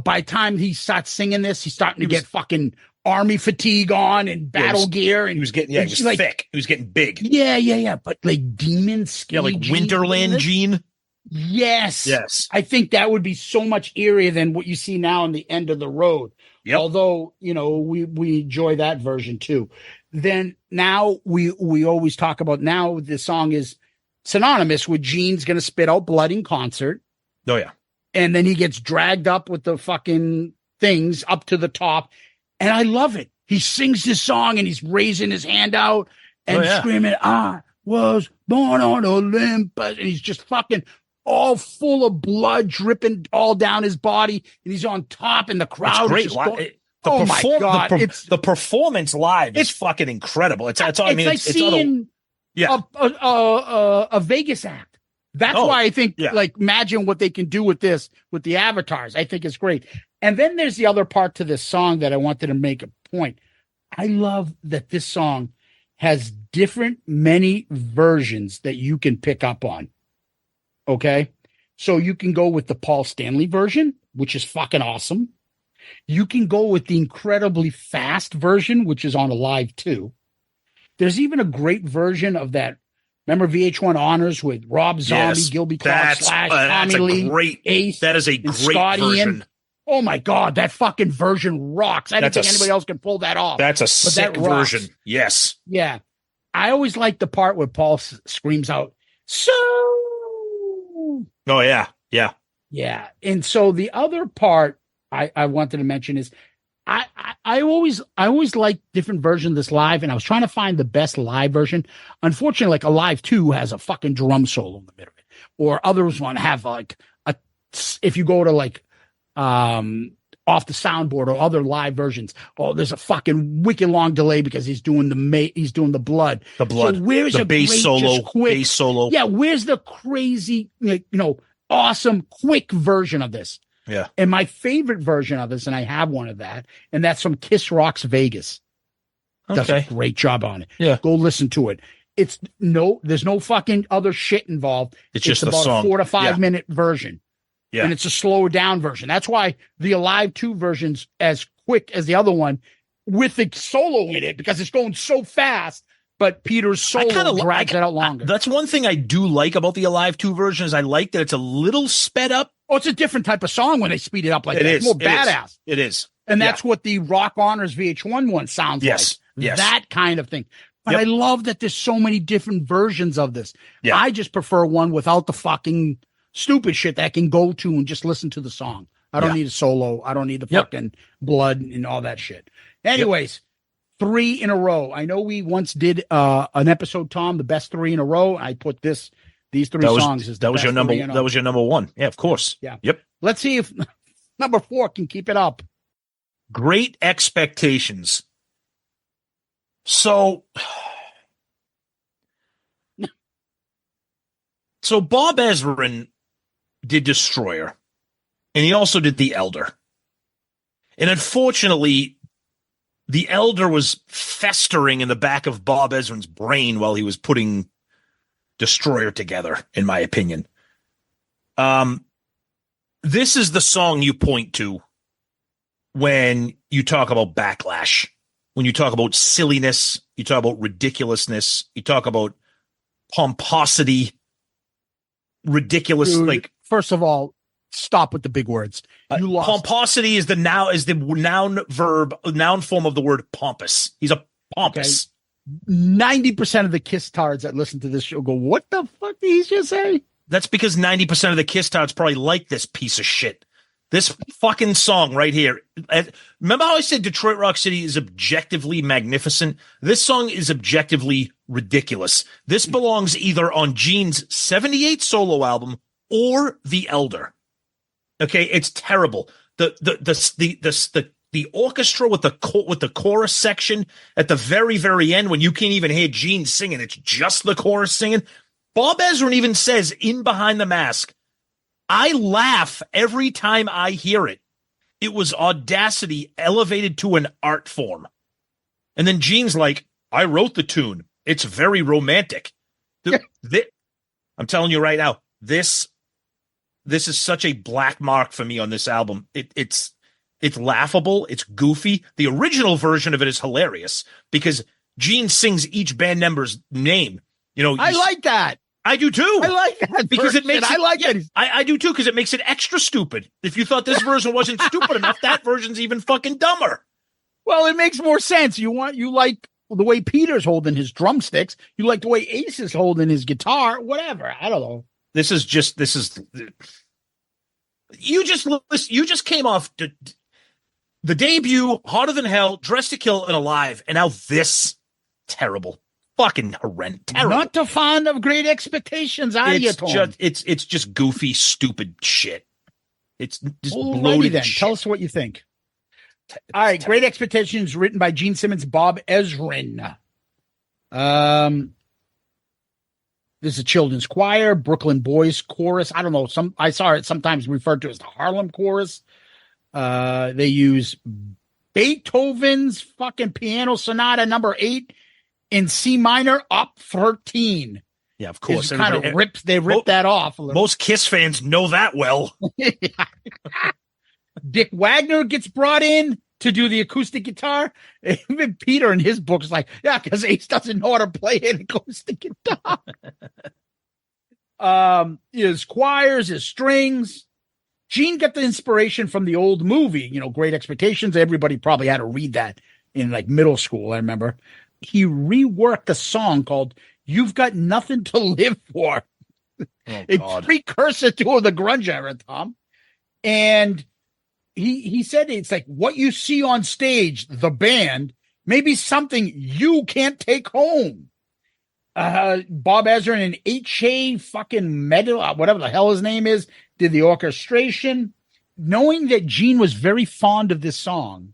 by the time he starts singing this, he's starting to get fucking army fatigue on and battle gear. And he was getting, he was like, thick. He was getting big. Yeah. But like demon skinny like Gene Winterland Gene. Yes. I think that would be so much eerier than what you see now in the End of the Road. Yep. Although, we enjoy that version too. Then now we always talk about now the song is synonymous with Gene's going to spit out blood in concert. Oh, yeah. And then he gets dragged up with the fucking things up to the top. And I love it. He sings this song and he's raising his hand out and screaming, I was born on Olympus. And he's just fucking all full of blood dripping all down his body. And he's on top and the crowd. It's great. My God. The performance live is fucking incredible. It's seeing a Vegas act. That's why I think, imagine what they can do with this, with the avatars. I think it's great. And then there's the other part to this song that I wanted to make a point. I love that this song has many versions that you can pick up on. Okay. So you can go with the Paul Stanley version, which is fucking awesome. You can go with the incredibly fast version, which is on Alive 2. There's even a great version of that. Remember VH1 Honors with Rob Zombie, Gilby Clark, Slash, Tommy Lee, Ace. That is a great version. Oh my God, that fucking version rocks. I don't think anybody else can pull that off. That's a sick version. Yes. Yeah. I always like the part where Paul screams out, so. Oh, yeah. Yeah. Yeah. And so the other part I wanted to mention is I always like different versions of this live, and I was trying to find the best live version. Unfortunately, like Alive 2 has a fucking drum solo in the middle of it, or others want to have like if you go to like off the soundboard or other live versions, there's a fucking wicked long delay because he's doing the blood. The blood. So where's the bass solo? Yeah, where's the crazy, awesome, quick version of this? Yeah. And my favorite version of this, and I have one of that, and that's from Kiss Rocks Vegas. Does a Okay. great job on it. Yeah. Go listen to it. There's no fucking other shit involved. It's just the about song. a 4 to 5 Yeah. minute version. Yeah. And it's a slower down version. That's why the Alive 2 version's as quick as the other one with the solo in it, because it's going so fast, but Peter's solo drags it out longer. That's one thing I do like about the Alive 2 version is I like that it's a little sped up. Oh, it's a different type of song when they speed it up like that. It's more badass. It is. And that's what the Rock Honors VH1 one sounds like. Yes. That kind of thing. But I love that there's so many different versions of this. Yeah. I just prefer one without the fucking stupid shit that I can go to and just listen to the song. I don't need a solo. I don't need the fucking blood and all that shit. Anyways, 3 in a row. I know we once did an episode, Tom, the best 3 in a row. I put these 3 songs as the that was best your number. 3 in a That was your number 1. Yeah, of course. Yeah. Yep. Let's see if number 4 can keep it up. Great Expectations. So Bob Ezrin did Destroyer, and he also did The Elder. And unfortunately, The Elder was festering in the back of Bob Ezrin's brain while he was putting Destroyer together, in my opinion. This is the song you point to when you talk about backlash, when you talk about silliness, you talk about ridiculousness, you talk about pomposity, ridiculous. Dude, like, first of all, stop with the big words. You lost. Pomposity is the noun form of the word pompous. He's a pompous. 90% of the Kiss tards that listen to this show go, what the fuck did he just say? That's because 90% of the Kiss tards probably like this piece of shit. This fucking song right here. Remember how I said Detroit Rock City is objectively magnificent? This song is objectively ridiculous. This belongs either on Gene's 78 solo album or The Elder. Okay, it's terrible. The orchestra with the chorus section at the very, very end when you can't even hear Gene singing, it's just the chorus singing. Bob Ezrin even says in Behind the Mask, I laugh every time I hear it. It was audacity elevated to an art form. And then Gene's like, I wrote the tune. It's very romantic. I'm telling you right now, this is such a black mark for me on this album. It's laughable. It's goofy. The original version of it is hilarious because Gene sings each band member's name. You know, I like that. I do too. I like that because it makes. I like it. I do too because it makes it extra stupid. If you thought this version wasn't stupid enough, that version's even fucking dumber. Well, it makes more sense. You like the way Peter's holding his drumsticks. You like the way Ace is holding his guitar. Whatever. I don't know. You just came off the debut, Harder Than Hell, Dressed to Kill, and Alive, and now this terrible, fucking horrendous, terrible. Not too fond of Great Expectations, are you, Tom? It's just goofy, stupid shit. It's just Alrighty bloated then. shit. Tell us what you think. All right, Great Expectations, written by Gene Simmons, Bob Ezrin. This is a children's choir, Brooklyn Boys Chorus. I don't know. I saw it sometimes referred to as the Harlem Chorus. They use Beethoven's fucking Piano Sonata number 8 in C minor, op 13. Yeah, of course. They ripped that off a little. Most Kiss fans know that well. Dick Wagner gets brought in to do the acoustic guitar. Even Peter in his book is like, yeah, because Ace doesn't know how to play an acoustic guitar. His choirs, his strings. Gene got the inspiration from the old movie, Great Expectations. Everybody probably had to read that in like middle school, I remember. He reworked a song called You've Got Nothing to Live For. It's precursor to the grunge era, Tom. And he said it's like what you see on stage, the band, maybe something you can't take home. Bob Ezrin and H.A. fucking Meadow, whatever the hell his name is, did the orchestration. Knowing that Gene was very fond of this song,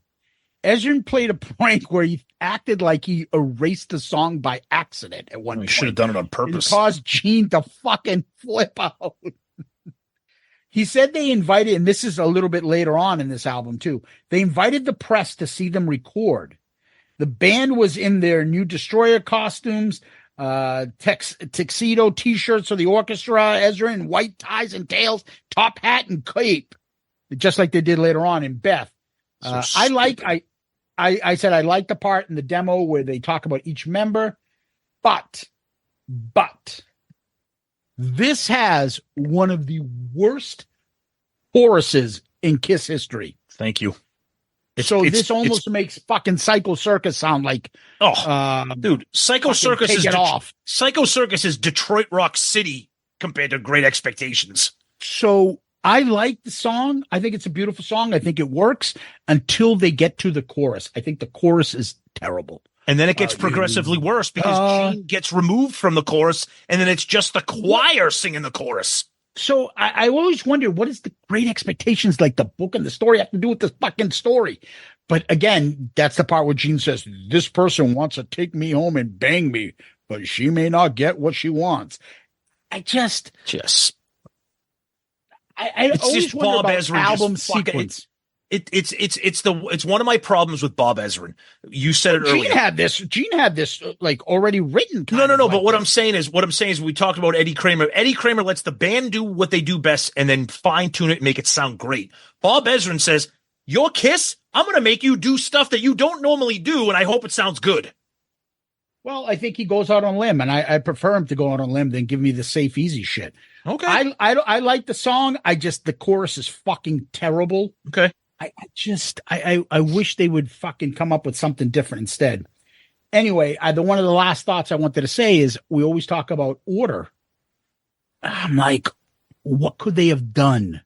Ezrin played a prank where he acted like he erased the song by accident at one point. He should have done it on purpose. It caused Gene to fucking flip out. He said they invited, and this is a little bit later on in this album too, they invited the press to see them record. The band was in their new Destroyer costumes, tuxedo T-shirts for the orchestra, Ezrin, white ties and tails, top hat and cape, just like they did later on in Beth. I said I like the part in the demo where they talk about each member, but this has one of the worst choruses in Kiss history. Thank you. This almost makes fucking Psycho Circus sound like dude, Psycho Circus is Psycho Circus is Detroit Rock City compared to Great Expectations. So I like the song. I think it's a beautiful song. I think it works until they get to the chorus. I think the chorus is terrible. And then it gets progressively worse because Gene gets removed from the chorus, and then it's just the choir singing the chorus. So I always wonder, what is the Great Expectations, like the book and the story, have to do with this fucking story? But again, that's the part where Gene says, this person wants to take me home and bang me, but she may not get what she wants. I always wonder about Ezrin album sequence. It's one of my problems with Bob Ezrin. You said it earlier. Gene had this like already written. No. But what I'm saying is we talked about Eddie Kramer. Eddie Kramer lets the band do what they do best and then fine tune it and make it sound great. Bob Ezrin says, "Your Kiss, I'm going to make you do stuff that you don't normally do, and I hope it sounds good." Well, I think he goes out on a limb, and I prefer him to go out on a limb than give me the safe, easy shit. Okay. I like the song. The chorus is fucking terrible. Okay. I wish they would fucking come up with something different instead. Anyway, one of the last thoughts I wanted to say is we always talk about order. I'm like, what could they have done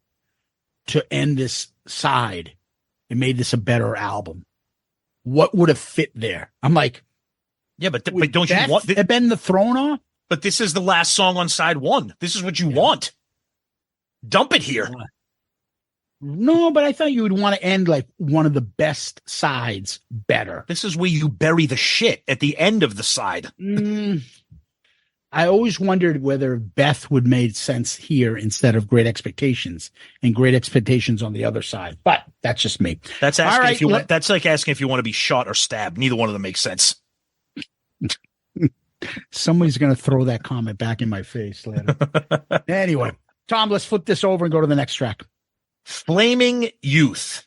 to end this side and made this a better album? What would have fit there? I'm like, yeah, but don't you want have been the throne off? But this is the last song on side one. This is what you want. Dump it here. No, but I thought you would want to end like one of the best sides better. This is where you bury the shit at the end of the side. I always wondered whether Beth would make sense here instead of Great Expectations and Great Expectations on the other side. But that's just me. That's asking that's like asking if you want to be shot or stabbed. Neither one of them makes sense. Somebody's going to throw that comment back in my face later. Anyway, Tom, let's flip this over and go to the next track. Flaming Youth.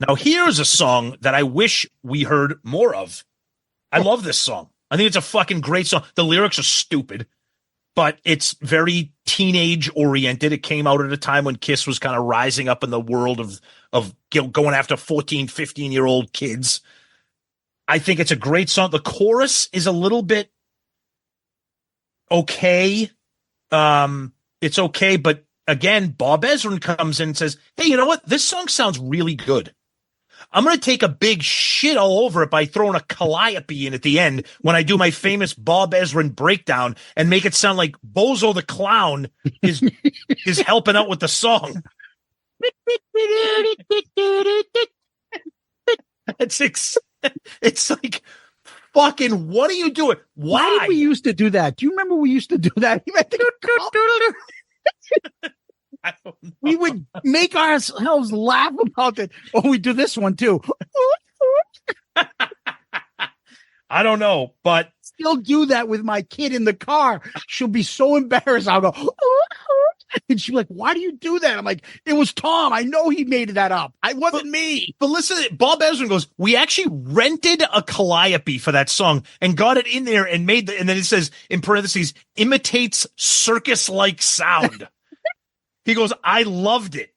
Now, here's a song that I wish we heard more of. I love this song. I think it's a fucking great song. The lyrics are stupid, but it's very teenage oriented. It came out at a time when Kiss was kind of rising up in the world of going after 14, 15-year-old kids. I think it's a great song. The chorus is a little bit okay. It's okay, but again, Bob Ezrin comes in and says, hey, you know what? This song sounds really good. I'm going to take a big shit all over it by throwing a calliope in at the end when I do my famous Bob Ezrin breakdown and make it sound like Bozo the Clown is helping out with the song. It's like, fucking, what are you doing? Why did we used to do that? Do you remember we used to do that? We would make ourselves laugh about it. Oh, we do this one too. I don't know, but still do that with my kid in the car. She'll be so embarrassed. I'll go, and she'll be like, why do you do that? I'm like, it was Tom. I know he made that up. It wasn't me. But listen, Bob Ezrin goes, we actually rented a calliope for that song and got it in there and and then it says in parentheses, imitates circus-like sound. He goes, I loved it.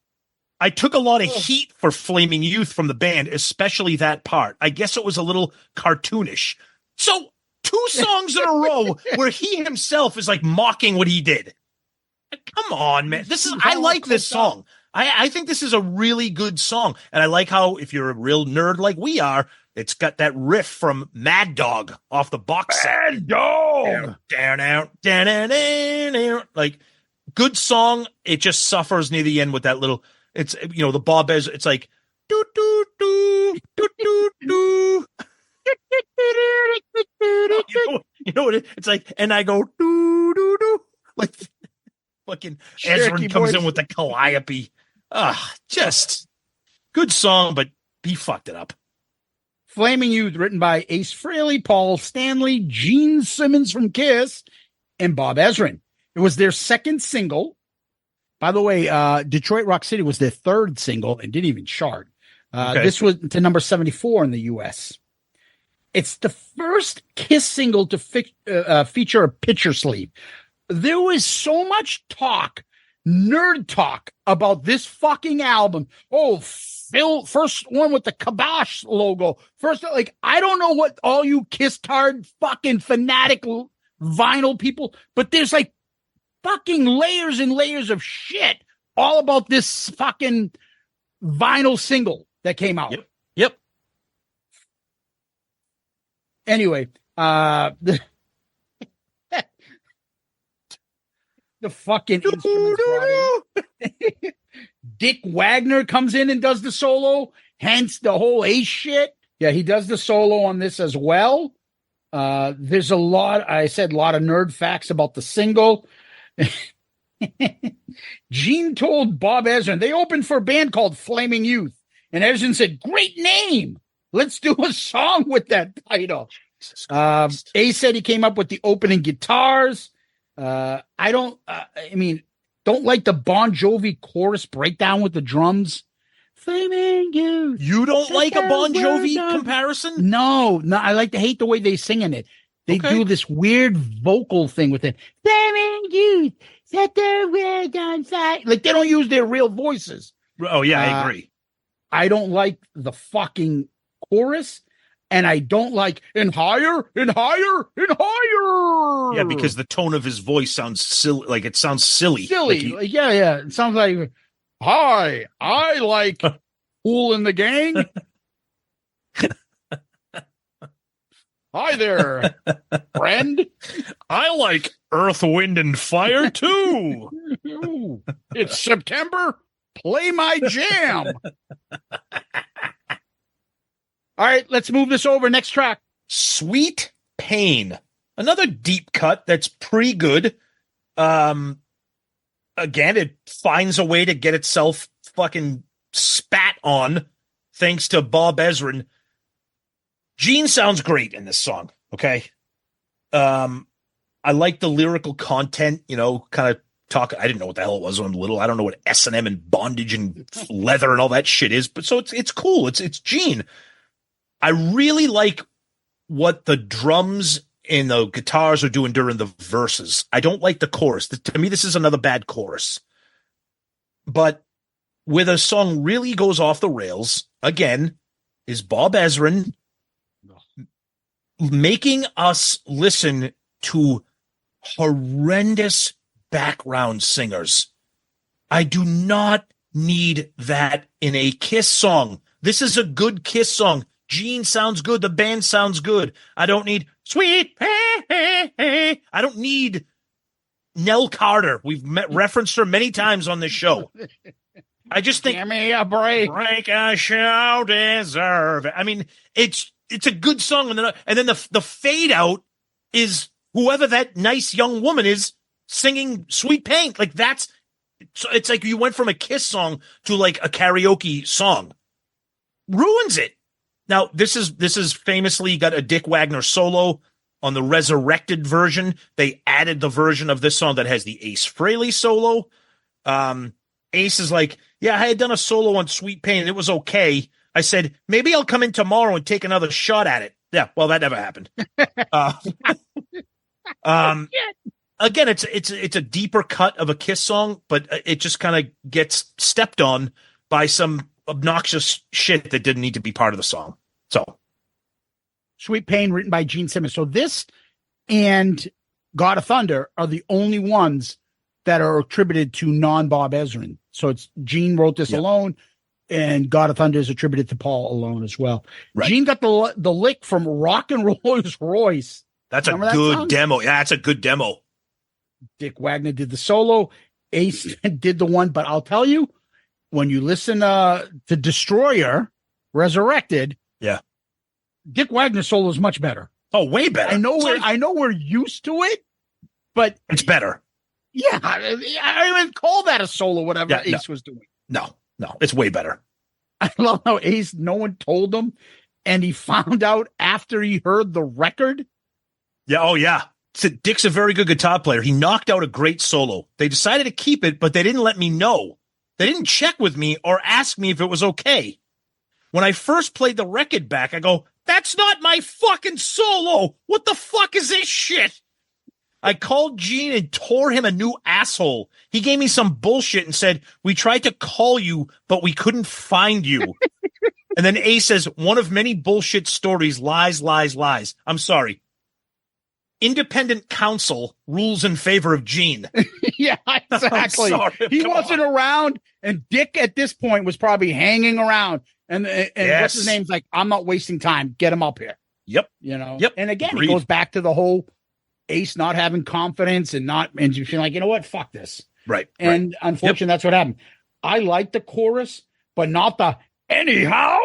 I took a lot of heat for Flaming Youth from the band, especially that part. I guess it was a little cartoonish. So 2 songs in a row where he himself is like mocking what he did. Come on, man. I like this song. I think this is a really good song. And I like how, if you're a real nerd like we are, it's got that riff from Mad Dog off the box set. Mad Dog! Down. Like, good song. It just suffers near the end with that little, it's, the Bob Ezrin, it's like, do, do, do, do, do, do. You know what it's like, and I go, do, do, do. Like, fucking Ezrin comes in with the calliope. Just good song, but he fucked it up. Flaming Youth, written by Ace Frehley, Paul Stanley, Gene Simmons from Kiss, and Bob Ezrin. It was their second single. By the way, Detroit Rock City was their third single and didn't even chart. This was to number 74 in the U.S. It's the first Kiss single to feature a picture sleeve. There was so much nerd talk about this fucking album. Oh, Phil, first one with the kibosh logo. First, I don't know what all you Kiss card fucking fanatic vinyl people, but there's fucking layers and layers of shit all about this fucking vinyl single that came out. Yep. Anyway, the fucking instruments brought in. Dick Wagner comes in and does the solo, hence the whole Ace shit. Yeah, he does the solo on this as well. There's a lot of nerd facts about the single. Gene told Bob Ezrin they opened for a band called Flaming Youth, and Ezrin said, "Great name. Let's do a song with that title." Ace said he came up with the opening guitars. I don't like the Bon Jovi chorus breakdown with the drums. Flaming Youth. You don't like a Bon Jovi comparison? No, I hate the way they sing it. They do this weird vocal thing with it. Flaming Youth, set the world on fire. They don't use their real voices. Oh, yeah, I agree. I don't like the fucking chorus, and I don't like and higher and higher and higher. Yeah, because the tone of his voice sounds silly. It sounds silly. Yeah. It sounds like, hi, I like Kool and the Gang. Hi there, friend. I like Earth, Wind, and Fire, too. It's September. Play my jam. All right, let's move this over. Next track. Sweet Pain. Another deep cut that's pretty good. Again, it finds a way to get itself fucking spat on thanks to Bob Ezrin. Gene sounds great in this song, okay? I like the lyrical content, kind of talk. I didn't know what the hell it was when I'm little. I don't know what S&M and bondage and leather and all that shit is, but so it's cool. It's Gene. I really like what the drums and the guitars are doing during the verses. I don't like the chorus. To me, this is another bad chorus. But where the song really goes off the rails, again, is Bob Ezrin making us listen to horrendous background singers. I do not need that in a Kiss song. This is a good Kiss song. Gene sounds good. The band sounds good. I don't need Sweet Pain. I don't need Nell Carter. We've referenced her many times on this show. I just think, give me a break. Break I shall deserve it. I mean, it's a good song, and then the fade out is whoever that nice young woman is singing Sweet Pain. It's like you went from a Kiss song to a karaoke song. Ruins it. Now, this is famously got a Dick Wagner solo on the resurrected version. They added the version of this song that has the Ace Frehley solo. Ace is like, yeah, I had done a solo on Sweet Pain and it was okay. I said, maybe I'll come in tomorrow and take another shot at it. Yeah, well, that never happened. Again, it's a deeper cut of a Kiss song, but it just kind of gets stepped on by some obnoxious shit that didn't need to be part of the song. So, Sweet Pain, written by Gene Simmons. So this and God of Thunder are the only ones that are attributed to non-Bob Ezrin. So it's Gene wrote this alone, and God of Thunder is attributed to Paul alone as well. Right. Gene got the lick from Rock and Rolls Royce. That's a good demo. Yeah, that's a good demo. Dick Wagner did the solo. Ace did the one, but I'll tell you, when you listen to Destroyer, Resurrected, Dick Wagner's solo is much better. Oh, way better. I know we're used to it, but it's better. Yeah, I don't even call that a solo, whatever Ace was doing. No, it's way better. I love how Ace, no one told him and he found out after he heard the record. Yeah. Oh, yeah. So Dick's a very good guitar player. He knocked out a great solo. They decided to keep it, but they didn't let me know. They didn't check with me or ask me if it was okay. When I first played the record back, I go, that's not my fucking solo. What the fuck is this shit? I called Gene and tore him a new asshole. He gave me some bullshit and said, we tried to call you, but we couldn't find you. And then A says, one of many bullshit stories, lies, lies, lies. I'm sorry. Independent counsel rules in favor of Gene. Yeah, exactly. He wasn't around, and Dick at this point was probably hanging around. And Yes. What's his name's like, I'm not wasting time. Get him up here. Yep. You know? Yep. And again, Agreed. it goes back to the whole Ace not having confidence and you feel like, you know what? Fuck this. Right. And unfortunately, that's what happened. I like the chorus, but not the anyhow.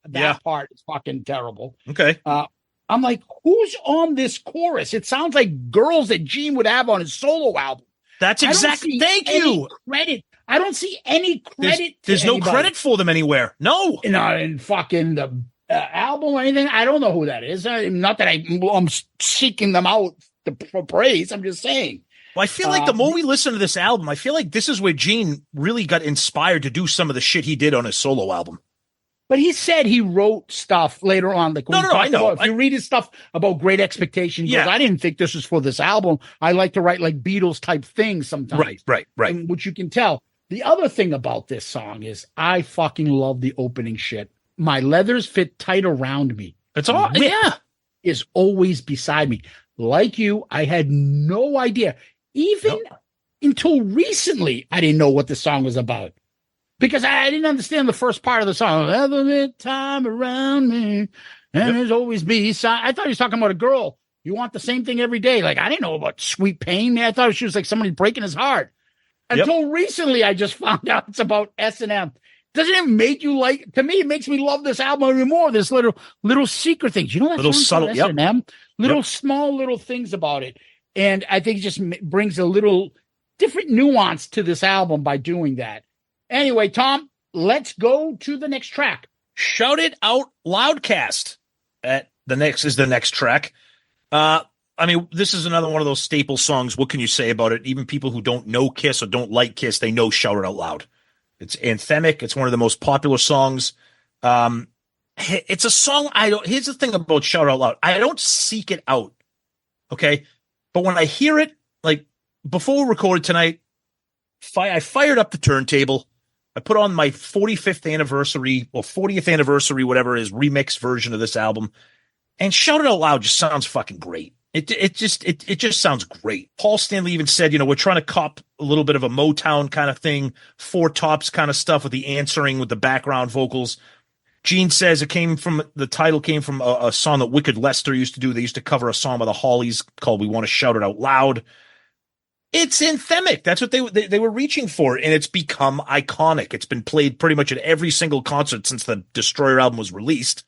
That part is fucking terrible. Okay. I'm like, who's on this chorus? It sounds like girls that Gene would have on his solo album. That's exactly. Thank you. Credit. I don't see any credit. There's no credit for them anywhere. No. Not in fucking the album or anything. I don't know who that is. Not that I'm seeking them out for praise. I'm just saying. Well, I feel like the more we listen to this album, I feel like this is where Gene really got inspired to do some of the shit he did on his solo album. But he said he wrote stuff later on. Like, I know. If you read his stuff about Great Expectations, he goes, I didn't think this was for this album. I like to write like Beatles type things sometimes. Right. And, which you can tell. The other thing about this song is I fucking love the opening shit. My leathers fit tight around me. It's all, yeah. Is always beside me. Like you, I had no idea. Even until recently, I didn't know what the song was about. Because I didn't understand the first part of the song. Every time around me, and there's always beside. I thought he was talking about a girl. You want the same thing every day. Like, I didn't know about Sweet Pain. Man, I thought she was like somebody breaking his heart. Until recently, I just found out it's about S&M. Doesn't it make you like? To me, it makes me love this album even more. This little secret things. You know that little subtle S&M? Little small little things about it. And I think it just brings a little different nuance to this album by doing that. Anyway, Tom, let's go to the next track. Shout It Out Loudcast. The next track. I mean, this is another one of those staple songs. What can you say about it? Even people who don't know Kiss or don't like Kiss, they know Shout It Out Loud. It's anthemic. It's one of the most popular songs. It's a song here's the thing about Shout It Out Loud. I don't seek it out. Okay. But when I hear it, like before we recorded tonight, I fired up the turntable. I put on my 45th anniversary or 40th anniversary, whatever it is, remix version of this album. And Shout It Out Loud just sounds fucking great. It just sounds great. Paul Stanley even said, we're trying to cop a little bit of a Motown kind of thing, Four Tops kind of stuff with the answering, with the background vocals. Gene says the title came from a song that Wicked Lester used to do. They used to cover a song by the Hollies called We Want to Shout It Out Loud. It's anthemic. That's what they were reaching for, and it's become iconic. It's been played pretty much at every single concert since the Destroyer album was released.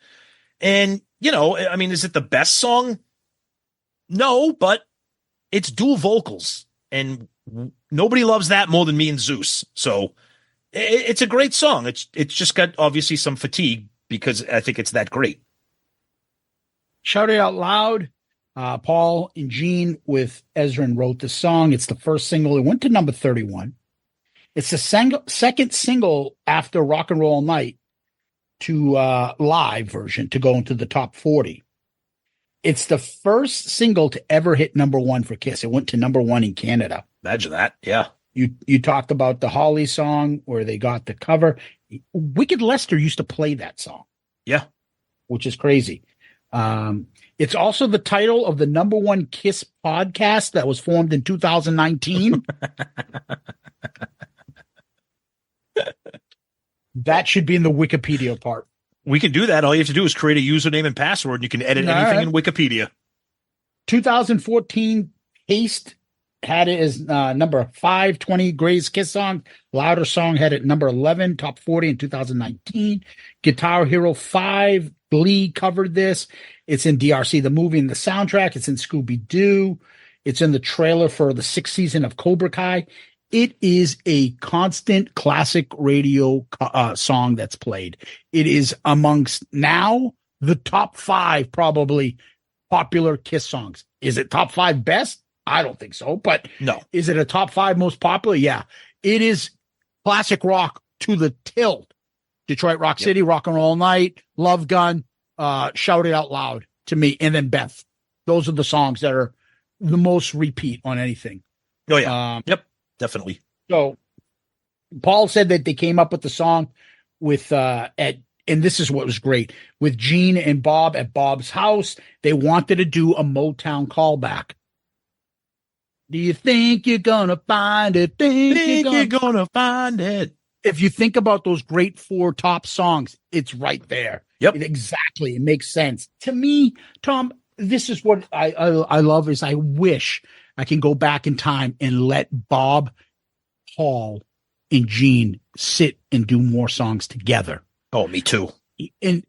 And, I mean, is it the best song? No, but it's dual vocals, and nobody loves that more than me and Zeus. So it's a great song. It's just got obviously some fatigue because I think it's that great. Shout It Out Loud. Paul and Gene with Ezrin wrote the song. It's the first single. It went to number 31. It's the second single after Rock and Roll Night to live version to go into the top 40. It's the first single to ever hit number one for Kiss. It went to number one in Canada. Imagine that. Yeah. You talked about the Holly song where they got the cover. Wicked Lester used to play that song. Yeah. Which is crazy. It's also the title of the number one Kiss podcast that was formed in 2019. That should be in the Wikipedia part. We can do that. All you have to do is create a username and password, and you can edit anything in Wikipedia. 2014, Haste had it as number 520 greatest Kiss song. Louder Song had it number 11, top 40 in 2019. Guitar Hero 5, Glee covered this. It's in DRC, the movie and the soundtrack. It's in Scooby-Doo. It's in the trailer for the 6th season of Cobra Kai. it is a constant classic radio song that's played. It is amongst now the top 5 probably popular Kiss songs. Is it top 5 best? I don't think so, but No. Is it a top 5 most popular? Yeah. It is classic rock to the tilt. Detroit Rock City, Rock and Roll Night, Love Gun, Shout It Out Loud to me, and then Beth. Those are the songs that are the most repeat on anything. Oh, yeah. Yep, definitely. So Paul said that they came up with the song with and this is what was great, with Gene and Bob at Bob's house. They wanted to do a Motown callback. Do you think you're gonna find it? Think you're gonna find it. If you think about those great 4 top songs, it's right there. Yep. Exactly. It makes sense. To me, Tom, this is what I love is I wish I can go back in time and let Bob, Paul, and Gene sit and do more songs together. Oh, me too. And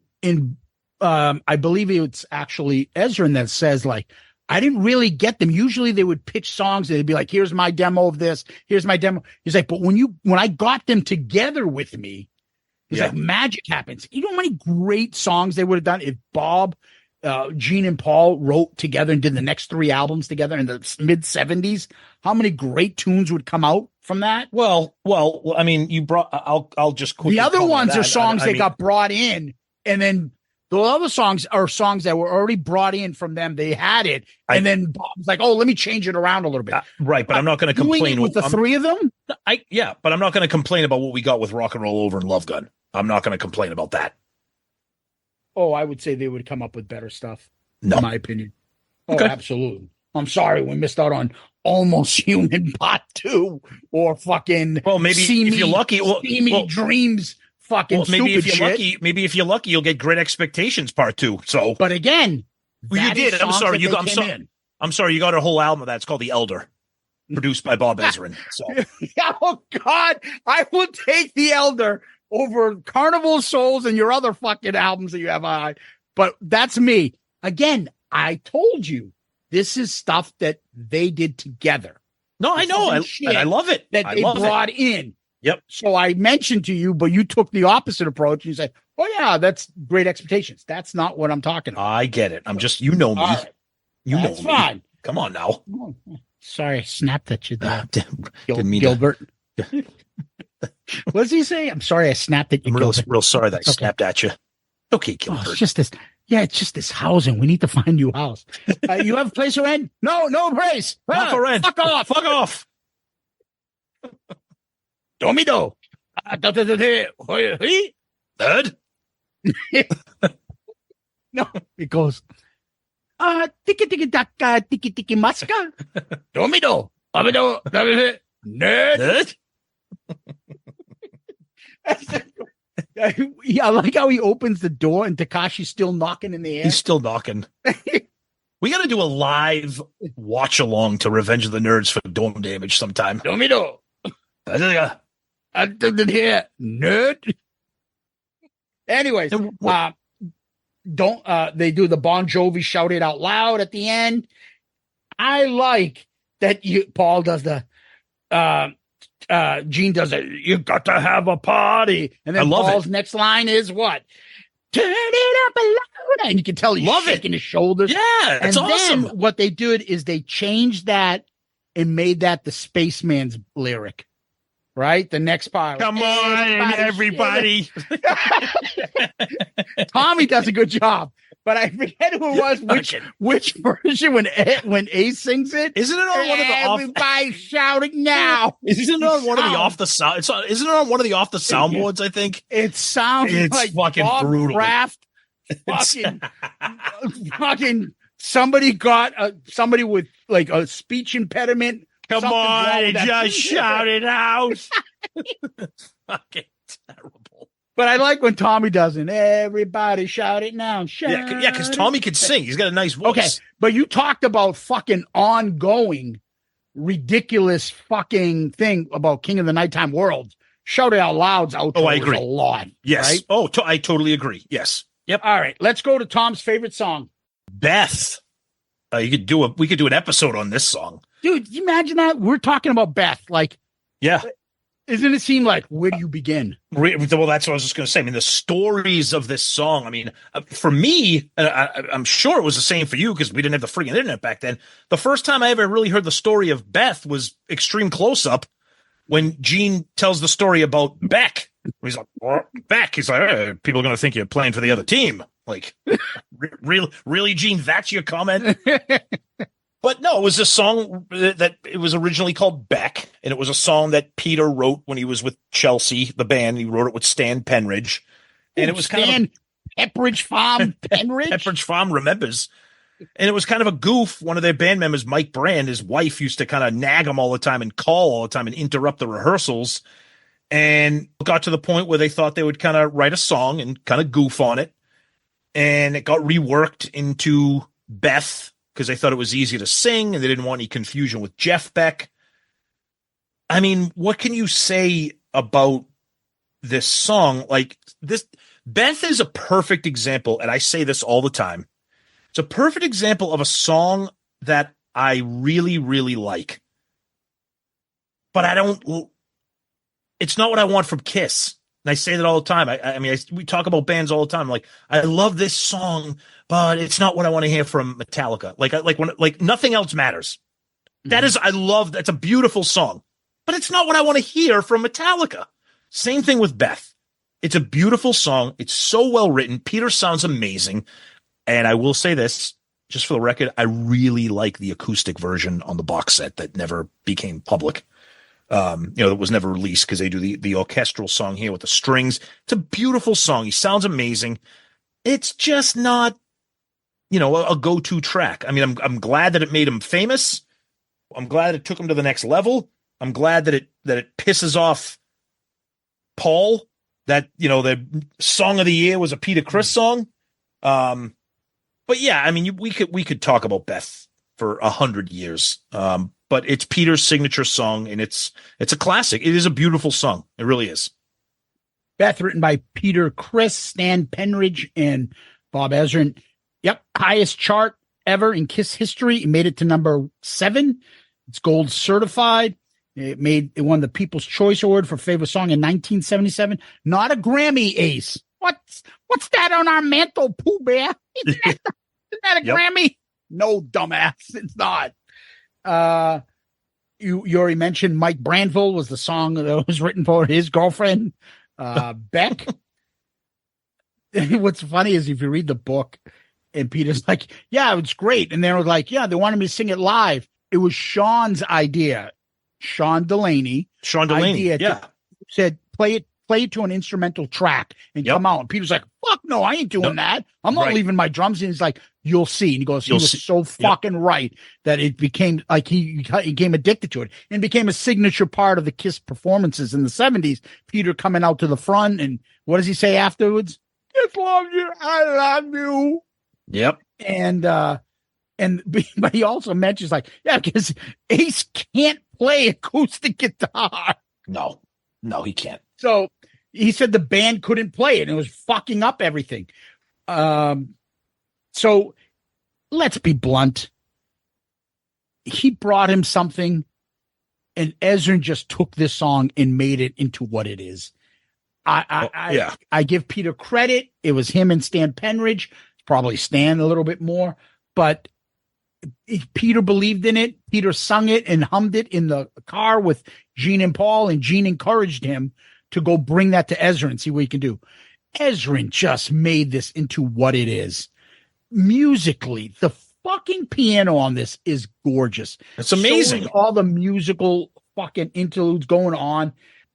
I believe it's actually Ezrin that says, like, I didn't really get them. Usually they would pitch songs and they'd be like, here's my demo of this. Here's my demo. He's like, but when I got them together with me, he's like, magic happens. You know how many great songs they would have done if Bob, Gene and Paul wrote together and did the next 3 albums together in the mid 70s? How many great tunes would come out from that? Well, I mean, you brought, I'll just quickly. The other ones that. are songs that got brought in, and then the other songs are songs that were already brought in from them. They had it, and then Bob's like, "Oh, let me change it around a little bit." Right, but I'm not going to complain with the 3 of them. But I'm not going to complain about what we got with Rock and Roll Over and Love Gun. I'm not going to complain about that. Oh, I would say they would come up with better stuff. No. In my opinion. Oh, Okay. absolutely. I'm sorry we missed out on Almost Human Part 2 or fucking. Well, maybe if you're lucky, See Me Dreams. Fucking maybe if stupid you're shit. lucky, you'll get Great Expectations Part 2. So, But again, well, you that did. is I'm songs sorry. that You they got. came in. I'm sorry. You got a whole album of that. It's called The Elder, produced by Bob Ezrin. So, Oh God, I will take The Elder over Carnival of Souls and your other fucking albums that you have on. But that's me. Again, I told you this is stuff that they did together. no, I know. And I love it. That I they love brought it. in. Yep. So I mentioned to you, but you took the opposite approach. You said, "Oh yeah, that's Great Expectations." That's not what I'm talking about. I get it. I'm just, you know me. All right. You know That's me. fine. Come on now. Sorry, I snapped at you there, Didn't mean to. Gilbert. What does he say? I'm sorry, I snapped at you. I'm real Gilbert. sorry that I Okay. snapped at you. Okay, Oh, Gilbert. it's just this. Yeah, it's just this housing. We need to find a new house. You have a place for rent? No place. Not for rent. Fuck off. Fuck off. Domido. Third? No, it goes. Tiki tiki taka, tiki tiki maska. Domido. Domido. Nerd. Third? Yeah, I like how he opens the door and Takashi's still knocking in the air. He's still knocking. We got to do a live watch along to Revenge of the Nerds for Dome Damage sometime. Domido. Nerd. Anyways, they do the Bon Jovi Shout It Out Loud at the end. I like that Paul does the Gene does it. You got to have a party, and then I love Paul's next line is what? Turn it up a louder, and you can tell he's shaking his shoulders. Yeah, it's awesome. Then what they did is they changed that and made that the Spaceman's lyric. Right, the next part. Come on, everybody. Tommy does a good job, but I forget who it was. Which version when Ace sings it? Isn't it on one of the everybody shouting now? Isn't it on one of the off the sound? Isn't it on one of the off the soundboards? I think it sounds like fucking Bob brutal. Kraft, fucking somebody got somebody with like a speech impediment. Come on, just shout it out. Fucking terrible. But I like when Tommy doesn't. Everybody shout it now. Shout Yeah, because Tommy can sing. He's got a nice voice. Okay, but you talked about fucking ongoing, ridiculous fucking thing about King of the Nighttime World. Shout It Out Loud's outro. Oh, I agree. A lot. Yes. Right? Oh, I totally agree. Yes. Yep. All right, let's go to Tom's favorite song. Beth. We could do an episode on this song. Dude, you imagine that? We're talking about Beth. Like, Yeah. Isn't it seem like, where do you begin? Well, that's what I was just going to say. I mean, the stories of this song, I mean, for me, I'm sure it was the same for you because we didn't have the freaking internet back then. The first time I ever really heard the story of Beth was Extreme Close Up when Gene tells the story about Beck. He's like, Beck. He's like, hey, people are going to think you're playing for the other team. Like, really, Gene, that's your comment? But no, it was a song that it was originally called Beck, and it was a song that Peter wrote when he was with Chelsea, the band. He wrote it with Stan Penridge, and it was kind of Pepperidge Farm Penridge. Pepperidge Farm remembers, and it was kind of a goof. One of their band members, Mike Brand, his wife used to kind of nag him all the time and call all the time and interrupt the rehearsals, and got to the point where they thought they would kind of write a song and kind of goof on it, and it got reworked into Beth, because they thought it was easy to sing and they didn't want any confusion with Jeff Beck. I mean, what can you say about this song? Like this, Beth is a perfect example, and I say this all the time. It's a perfect example of a song that I really, really like, but it's not what I want from Kiss. And I say that all the time. I mean, we talk about bands all the time. Like, I love this song, but it's not what I want to hear from Metallica. Like nothing else matters. Mm-hmm. That's a beautiful song, but it's not what I want to hear from Metallica. Same thing with Beth. It's a beautiful song. It's so well written. Peter sounds amazing. And I will say this, just for the record, I really like the acoustic version on the box set that never became public. That was never released because they do the orchestral song here with the strings. It's a beautiful song. He sounds amazing. It's just not, a go-to track. I mean, I'm glad that it made him famous. I'm glad it took him to the next level. I'm glad that it pisses off Paul that, the song of the year was a Peter Criss song. But yeah, I mean, we could talk about Beth for 100 years. But it's Peter's signature song, and it's a classic. It is a beautiful song. It really is. Beth, written by Peter Criss, Stan Penridge, and Bob Ezrin. Yep, highest chart ever in Kiss history. It made it to number 7. It's gold certified. It won the People's Choice Award for favorite song in 1977. Not a Grammy, Ace. What's that on our mantle, Pooh Bear? Isn't that a Grammy? No, dumbass, it's not. You already mentioned Mike Brandville was the song that was written for his girlfriend, Beck. What's funny is if you read the book and Peter's like, yeah, it's great. And they were like, yeah, they wanted me to sing it live. It was Sean's idea. Sean Delaney. Said, play it to an instrumental track and come out. And Peter's like, fuck no, I ain't doing that. I'm not leaving my drums in. He's like, you'll see. And he goes, he was so fucking right that it became like he became addicted to it and became a signature part of the Kiss performances in the 70s. Peter coming out to the front. And what does he say afterwards? Just love you. I love you. Yep. But he also mentions like, yeah, because Ace can't play acoustic guitar. No, he can't. So he said the band couldn't play it and it was fucking up everything. So let's be blunt. He brought him something and Ezrin just took this song and made it into what it is. I give Peter credit. It was him and Stan Penridge, probably Stan a little bit more, but Peter believed in it. Peter sung it and hummed it in the car with Gene and Paul, and Gene encouraged him to go bring that to Ezrin and see what he can do. Ezrin just made this into what it is. Musically, the fucking piano on this is gorgeous. It's amazing. So all the musical fucking interludes going on.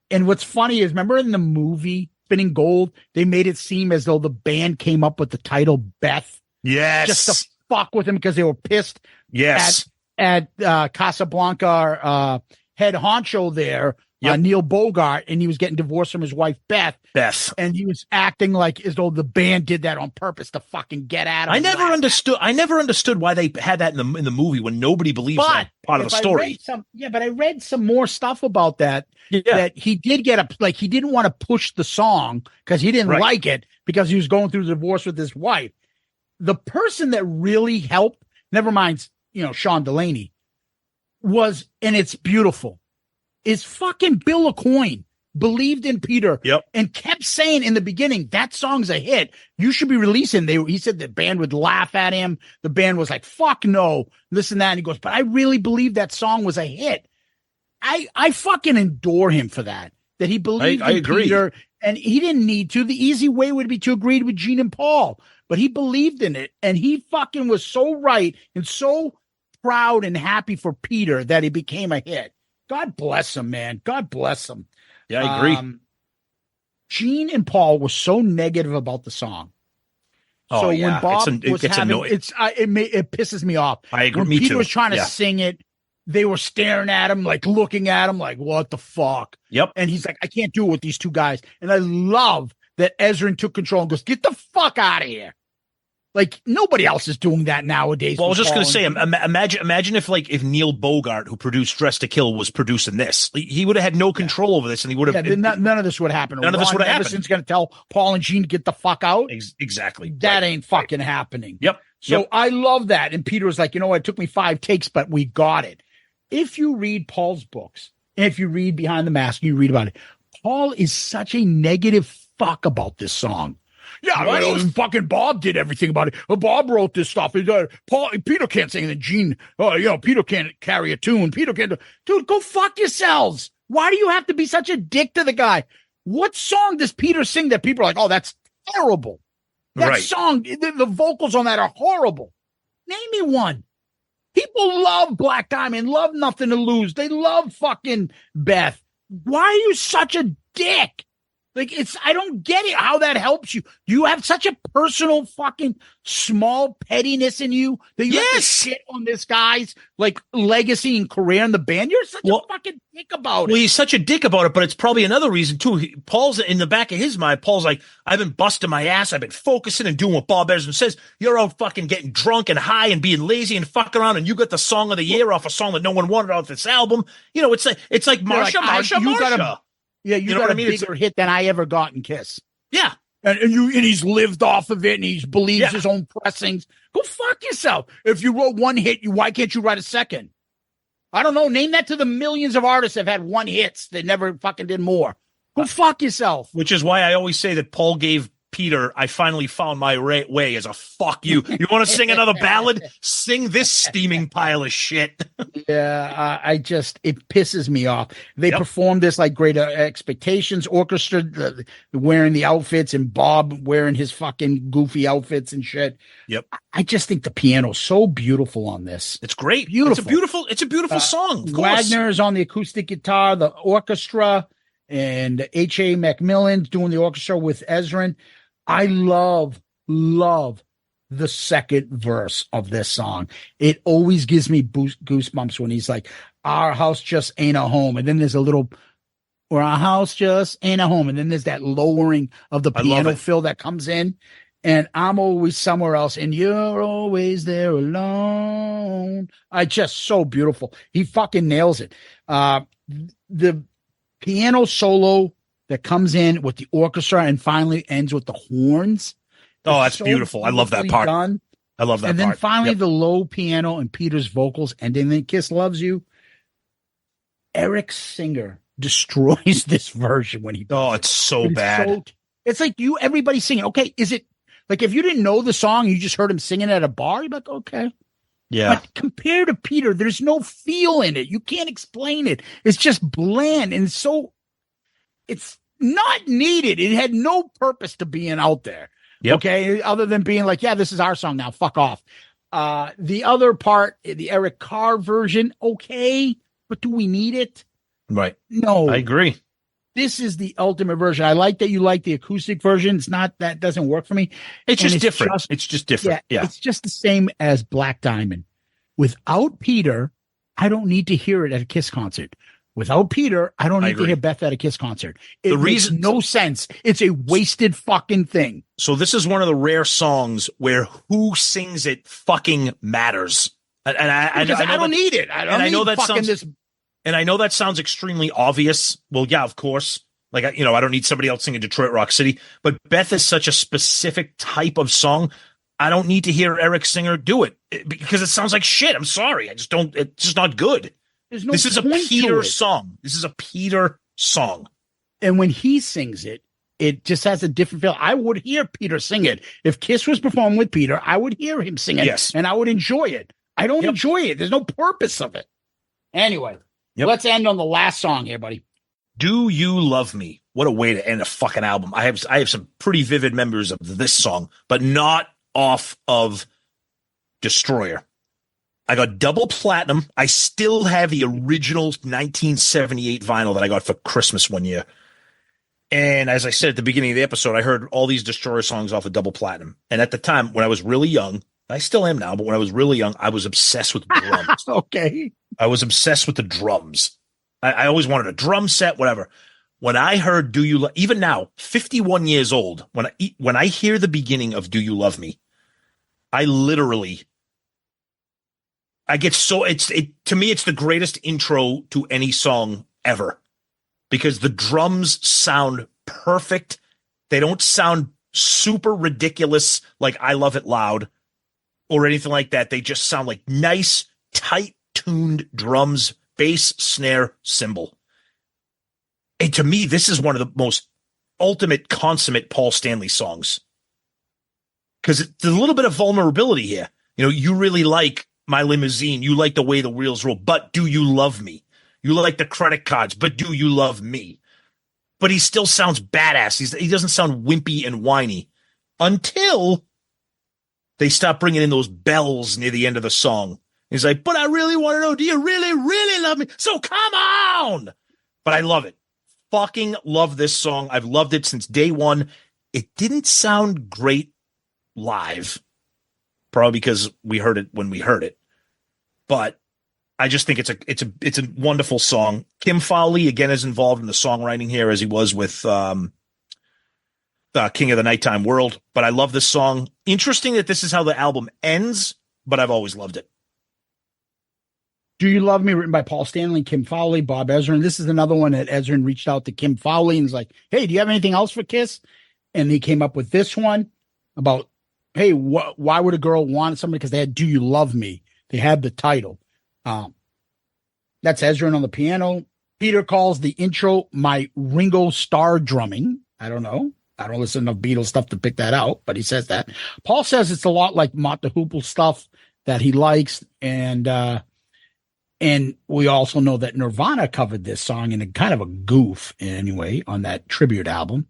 And what's funny is, remember in the movie Spinning Gold, they made it seem as though the band came up with the title Beth. Yes. Just to fuck with him because they were pissed. Yes. At Casablanca, head honcho there, Neil Bogart, and he was getting divorced from his wife, Beth. And he was acting like as though the band did that on purpose to fucking get at him. I never understood why they had that in the movie when nobody believes that part of the story. But I read some more stuff about that. Yeah. That he did he didn't want to push the song because he didn't like it because he was going through the divorce with his wife. The person that really helped, never mind, Sean Delaney, was, and it's beautiful, is fucking Bill Aucoin believed in Peter and kept saying in the beginning, that song's a hit. You should be releasing. He said the band would laugh at him. The band was like, fuck no, this and that. And he goes, but I really believe that song was a hit. I fucking adore him for that he believed in agree. Peter, and he didn't need to. The easy way would be to agree with Gene and Paul, but he believed in it, and he fucking was so right and so proud and happy for Peter that he became a hit. God bless him, man. God bless him. Yeah, I agree. Gene and Paul were so negative about the song. Oh, so yeah. when Bob was having, it pisses me off. I agree. When Me Peter too. was trying to sing it, they were staring at him, like looking at him, like, what the fuck? Yep. And he's like, I can't do it with these two guys. And I love that Ezrin took control and goes, get the fuck out of here. Like, nobody else is doing that nowadays. Well, I was just going to say, imagine if Neil Bogart, who produced Dress to Kill, was producing this. He would have had no control over this, and he would have. None of this would happen. None of this would have happened. Everson's going to tell Paul and Gene to get the fuck out. Exactly. That ain't fucking happening. Yep. So I love that. And Peter was like, it took me 5 takes, but we got it. If you read Paul's books, and if you read Behind the Mask, you read about it. Paul is such a negative fuck about this song. Yeah, fucking Bob did everything about it. Bob wrote this stuff. Peter can't sing, and Gene, Peter can't carry a tune. Peter can't. Dude, go fuck yourselves. Why do you have to be such a dick to the guy? What song does Peter sing that people are like, oh, that's terrible? That song, the vocals on that are horrible. Name me one. People love Black Diamond, love Nothing to Lose. They love fucking Beth. Why are you such a dick? Like, I don't get it, how that helps you. You have such a personal fucking small pettiness in you that you have to shit on this guy's, like, legacy and career in the band. You're such a fucking dick about it. Well, he's such a dick about it, but it's probably another reason, too. Paul's in the back of his mind. Paul's like, I've been busting my ass. I've been focusing and doing what Bob Ezrin says. You're out fucking getting drunk and high and being lazy and fucking around, and you got the song of the year off a song that no one wanted off this album. It's like Marsha. Yeah, you got a bigger hit than I ever got in Kiss. Yeah. And he's lived off of it, and he believes his own pressings. Go fuck yourself. If you wrote one hit, why can't you write a second? I don't know. Name that to the millions of artists that have had one hits that never fucking did more. Go fuck yourself. Which is why I always say that Paul gave Peter, I finally found my way as a fuck you. You want to sing another ballad? Sing this steaming pile of shit. Yeah, it pisses me off. They performed this like Great Expectations Orchestra, wearing the outfits, and Bob wearing his fucking goofy outfits and shit. Yep. I just think the piano's so beautiful on this. It's great. Beautiful. It's a beautiful song. Of course. Wagner is on the acoustic guitar, the orchestra, and H.A. Macmillan's doing the orchestra with Ezrin. I love the second verse of this song. It always gives me goosebumps when he's like, our house just ain't a home. And then there's a little, or our house just ain't a home. And then there's that lowering of the piano fill that comes in. And I'm always somewhere else, and you're always there alone. Just so beautiful. He fucking nails it. The piano solo that comes in with the orchestra and finally ends with the horns. Oh, that's so beautiful. I love that part. Done. I love that part. And then finally the low piano and Peter's vocals ending. Then Kiss Loves You. Eric Singer destroys this version when he. Oh, it's so bad. It's like everybody singing. Okay, is it like if you didn't know the song, you just heard him singing at a bar? You're like, okay. Yeah. But compared to Peter, there's no feel in it. You can't explain it. It's just bland and it's not needed. It had no purpose to being out there. Yep. Okay. Other than being like, yeah, this is our song now. Fuck off. The other part, the Eric Carr version. Okay. But do we need it? Right. No. I agree. This is the ultimate version. I like that you like the acoustic version. It's not, that doesn't work for me. It's just different. It's just different. Yeah. It's just the same as Black Diamond. Without Peter, I don't need to hear it at a Kiss concert. Without Peter, I don't need to hear Beth at a Kiss concert. It makes no sense. It's a wasted fucking thing. So this is one of the rare songs where who sings it fucking matters. And I don't need it. I know that sounds extremely obvious. Well, yeah, of course. Like, I don't need somebody else singing Detroit Rock City. But Beth is such a specific type of song. I don't need to hear Eric Singer do it because it sounds like shit. I'm sorry. It's just not good. There's no This is a point to Peter it. song. This is a Peter song. And when he sings it, it just has a different feel. I would hear Peter sing it. If Kiss was performing with Peter, I would hear him sing it, Yes. and I would enjoy it. I don't Yep. enjoy it. There's no purpose of it. Anyway, Yep. let's end on the last song here, buddy. Do You Love Me? What a way to end a fucking album. I have some pretty vivid memories of this song, but not off of Destroyer. I got double platinum. I still have the original 1978 vinyl that I got for Christmas one year. And as I said at the beginning of the episode, I heard all these Destroyer songs off of double platinum. And at the time, when I was really young, I still am now, but when I was really young, I was obsessed with drums. Okay. I was obsessed with the drums. I always wanted a drum set, whatever. When I heard "Do You," even now, 51 years old, when I hear the beginning of "Do You Love Me," I get so to me, it's the greatest intro to any song ever because the drums sound perfect. They don't sound super ridiculous like "I Love It Loud" or anything like that. They just sound like nice, tight tuned drums, bass, snare, cymbal. And to me, this is one of the most ultimate, consummate Paul Stanley songs. Because there's a little bit of vulnerability here. You know, you really like My Limousine. You like the way the wheels roll. But do you love me? You like the credit cards. But do you love me? But he still sounds badass. He doesn't sound wimpy and whiny until they stop bringing in those bells near the end of the song. He's like, but I really want to know, do you really, really love me? So come on. But I love it. Fucking love this song. I've loved it since day one. It didn't sound great live, probably because we heard it when we heard it. But I just think it's a wonderful song. Kim Fowley again is involved in the songwriting here as he was with King of the Nighttime World. But I love this song. Interesting that this is how the album ends, but I've always loved it. Do You Love Me, written by Paul Stanley, Kim Fowley, Bob Ezrin. This is another one that Ezrin reached out to Kim Fowley and was like, hey, do you have anything else for Kiss? And he came up with this one about, hey, why would a girl want somebody? Because they had Do You Love Me? They had the title. That's Ezrin on the piano. Peter calls the intro my Ringo Starr drumming. I don't know. I don't listen to Beatles stuff to pick that out, but he says that. Paul says it's a lot like Mott the Hoople stuff that he likes. And we also know that Nirvana covered this song in a kind of a goof anyway on that tribute album.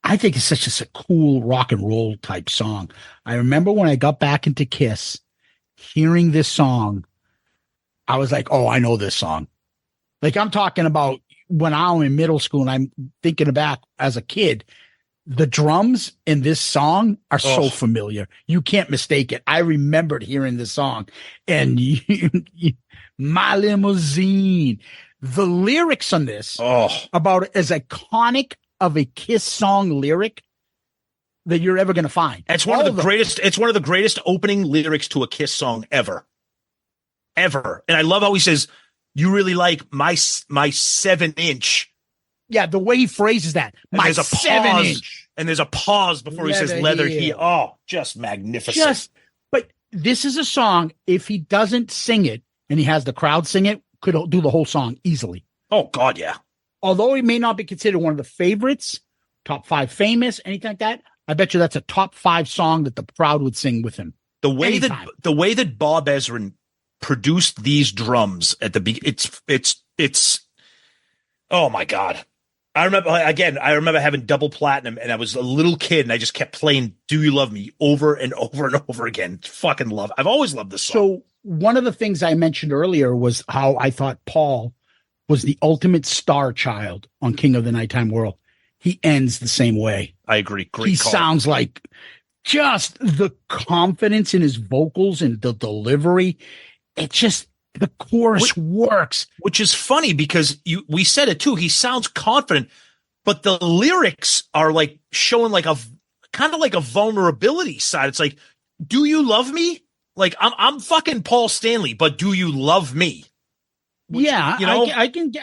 I think it's such a cool rock and roll type song. I remember when I got back into Kiss, hearing this song, I was like, oh, I know this song. Like I'm talking about when I was in middle school and I'm thinking back as a kid, the drums in this song are so familiar. You can't mistake it. I remembered hearing this song and My Limousine. The lyrics on this about as iconic of a Kiss song lyric that you're ever going to find. It's one of the greatest. It's one of the greatest opening lyrics to a Kiss song ever. And I love how he says, you really like my 7-inch. Yeah, the way he phrases that. And My there's a 7-inch. And there's a pause before he says leather heel. Oh, just magnificent. But this is a song, if he doesn't sing it and he has the crowd sing it, could do the whole song easily. Oh, God, yeah. Although he may not be considered one of the favorites, top 5 famous, anything like that, I bet you that's a top 5 song that the crowd would sing with him. The way that Bob Ezrin produced these drums at the beginning, it's oh my God. I remember having double platinum and I was a little kid and I just kept playing Do You Love Me over and over and over again. Fucking love. I've always loved this song. So one of the things I mentioned earlier was how I thought Paul was the ultimate star child on King of the Nighttime World. He ends the same way. I agree. Great He call. sounds like just the confidence in his vocals and the delivery. It just, the chorus works. Which is funny because we said it too. He sounds confident, but the lyrics are like showing like a kind of like a vulnerability side. It's like, do you love me? Like I'm fucking Paul Stanley, but do you love me? Yeah, you know, I get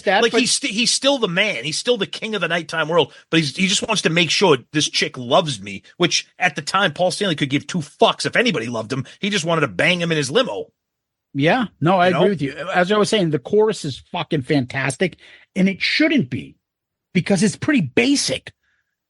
that. Like he's still the man. He's still the king of the nighttime world, but he just wants to make sure this chick loves me, which at the time Paul Stanley could give 2 fucks if anybody loved him. He just wanted to bang him in his limo. Yeah, no, I You know? agree with you. As I was saying, the chorus is fucking fantastic, and it shouldn't be because it's pretty basic,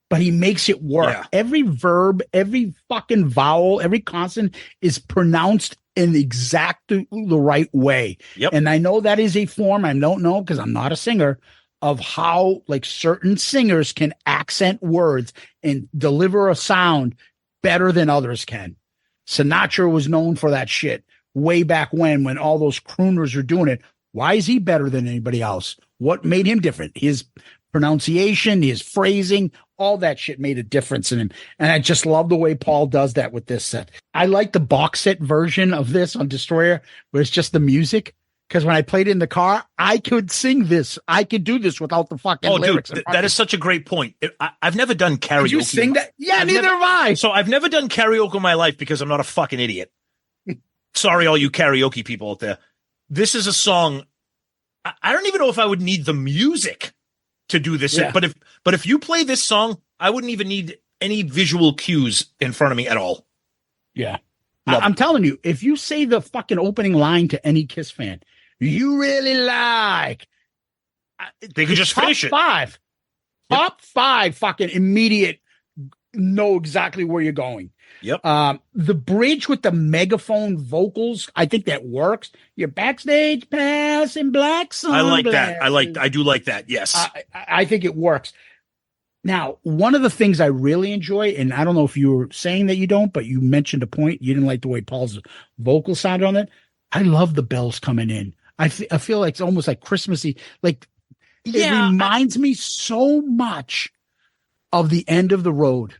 but he makes it work. Yeah. Every verb, every fucking vowel, every consonant is pronounced in exactly the right way. Yep. And I know that is a form, I don't know because I'm not a singer, of how like certain singers can accent words and deliver a sound better than others can. Sinatra was known for that shit way back when all those crooners were doing it. Why is he better than anybody else? What made him different? His pronunciation, his phrasing, all that shit made a difference in him. And I just love the way Paul does that with this set. I like the box set version of this on Destroyer, where it's just the music. Because when I played it in the car, I could sing this. I could do this without the fucking lyrics. Dude, that is such a great point. I've never done karaoke. Could you sing that? Yeah, neither have I. So I've never done karaoke in my life because I'm not a fucking idiot. Sorry, all you karaoke people out there. This is a song. I don't even know if I would need the music to do this. Yeah. But if you play this song, I wouldn't even need any visual cues in front of me at all. Yeah. I'm telling you, if you say the fucking opening line to any Kiss fan, you really like, They could just finish it. Top five fucking immediate, know exactly where you're going. Yep. The bridge with the megaphone vocals, I think that works. Your backstage pass in black sunglasses. I like that. I do like that. Yes. I think it works. Now, one of the things I really enjoy, and I don't know if you were saying that you don't, but you mentioned a point. You didn't like the way Paul's vocal sounded on it. I love the bells coming in. I feel like it's almost like Christmassy. Like, it reminds me so much of The End of the Road.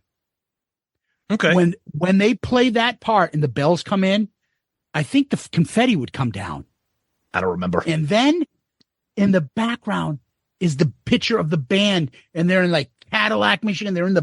Okay. When they play that part and the bells come in, I think the confetti would come down. I don't remember. And then in the background is the picture of the band, and they're in like Cadillac, Michigan. They're in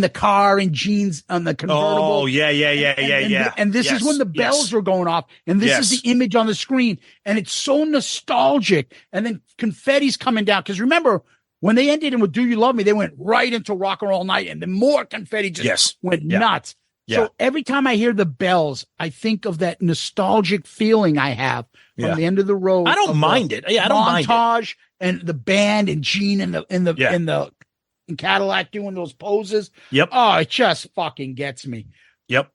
the car in jeans on the convertible. Oh, yeah. And this is when the bells were going off, and this is the image on the screen, and it's so nostalgic. And then confetti's coming down, because remember when they ended with "Do You Love Me," they went right into "Rock and Roll Night," and then more confetti just went nuts. Yeah. So every time I hear the bells, I think of that nostalgic feeling I have from The End of the Road. I don't mind it. Yeah, I don't mind it. Montage and the band and Gene in the Cadillac doing those poses. Yep. Oh, it just fucking gets me. Yep.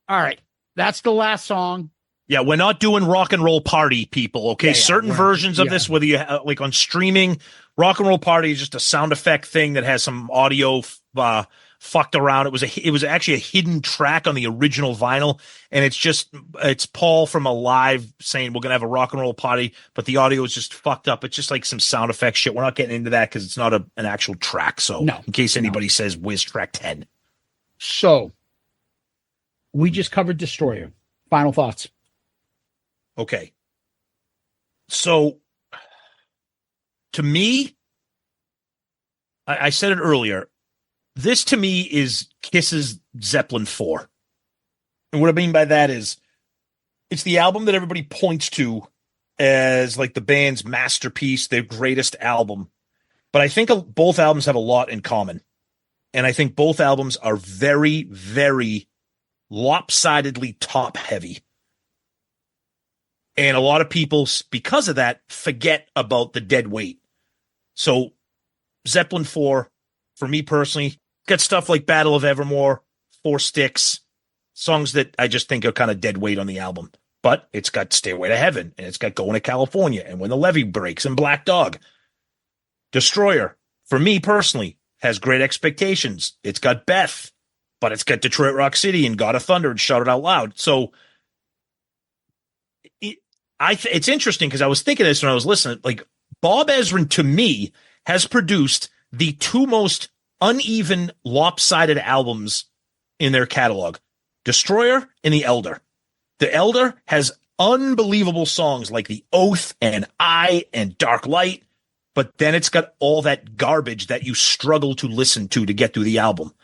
All right. That's the last song. Yeah, we're not doing Rock and Roll Party, people. Okay, certain versions of this, whether you like on streaming, Rock and Roll Party is just a sound effect thing that has some audio fucked around. It was actually a hidden track on the original vinyl, and it's Paul from a live saying we're gonna have a rock and roll party, but the audio is just fucked up. It's just like some sound effect shit. We're not getting into that because it's not an actual track. So in case anybody says "Where's track 10?" So we just covered Destroyer. Final thoughts. Okay. So to me, I said it earlier, this to me is Kiss's Zeppelin 4. And what I mean by that is it's the album that everybody points to as like the band's masterpiece, their greatest album. But I think both albums have a lot in common. And I think both albums are very, very lopsidedly top heavy. And a lot of people, because of that, forget about the dead weight. So Zeppelin 4, for me personally, got stuff like Battle of Evermore, Four Sticks, songs that I just think are kind of dead weight on the album. But it's got Stairway to Heaven, and it's got Going to California, and When the Levee Breaks, and Black Dog. Destroyer, for me personally, has Great Expectations. It's got Beth, but it's got Detroit Rock City and God of Thunder and Shout It Out Loud. So it's interesting because I was thinking this when I was listening. Like, Bob Ezrin, to me, has produced the two most uneven, lopsided albums in their catalog: Destroyer and The Elder. The Elder has unbelievable songs like The Oath and I and Dark Light, but then it's got all that garbage that you struggle to listen to get through the album.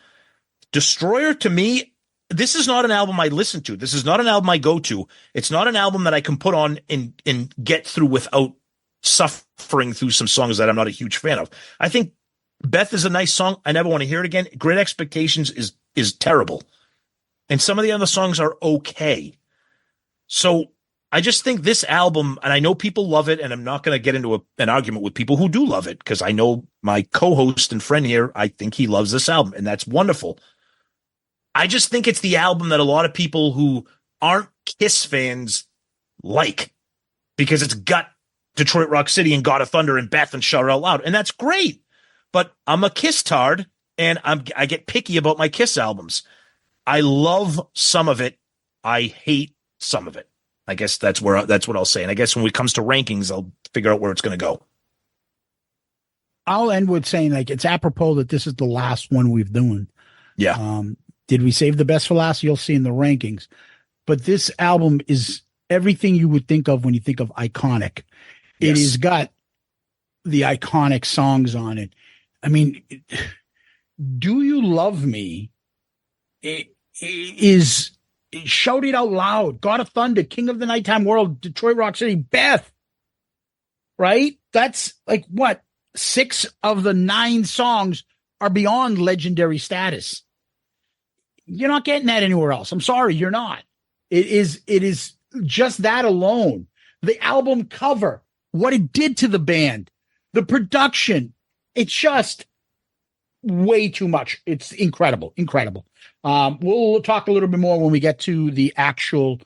Destroyer, to me, this is not an album I listen to. This is not an album I go to. It's not an album that I can put on and get through without suffering through some songs that I'm not a huge fan of. I think Beth is a nice song. I never want to hear it again. Great Expectations is terrible. And some of the other songs are okay. So I just think this album, and I know people love it, and I'm not going to get into an argument with people who do love it, because I know my co-host and friend here, I think he loves this album, and that's wonderful. I just think it's the album that a lot of people who aren't Kiss fans like, because it's got Detroit Rock City and God of Thunder and Beth and Shout It Out Loud, and that's great. But I'm a Kiss tard, and I get picky about my Kiss albums. I love some of it. I hate some of it. I guess that's what I'll say. And I guess when it comes to rankings, I'll figure out where it's going to go. I'll end with saying, like, it's apropos that this is the last one we've done. Yeah. Did we save the best for last? You'll see in the rankings. But this album is everything you would think of when you think of iconic. It Yes. has got the iconic songs on it. I mean, Do You Love Me? It is Shout It Out Loud, God of Thunder, King of the Nighttime World, Detroit Rock City, Beth. Right? That's like what? 6 of the 9 songs are beyond legendary status. You're not getting that anywhere else. I'm sorry, you're not. It is just that alone. The album cover, what it did to the band, the production, it's just way too much. It's incredible. We'll talk a little bit more when we get to the actual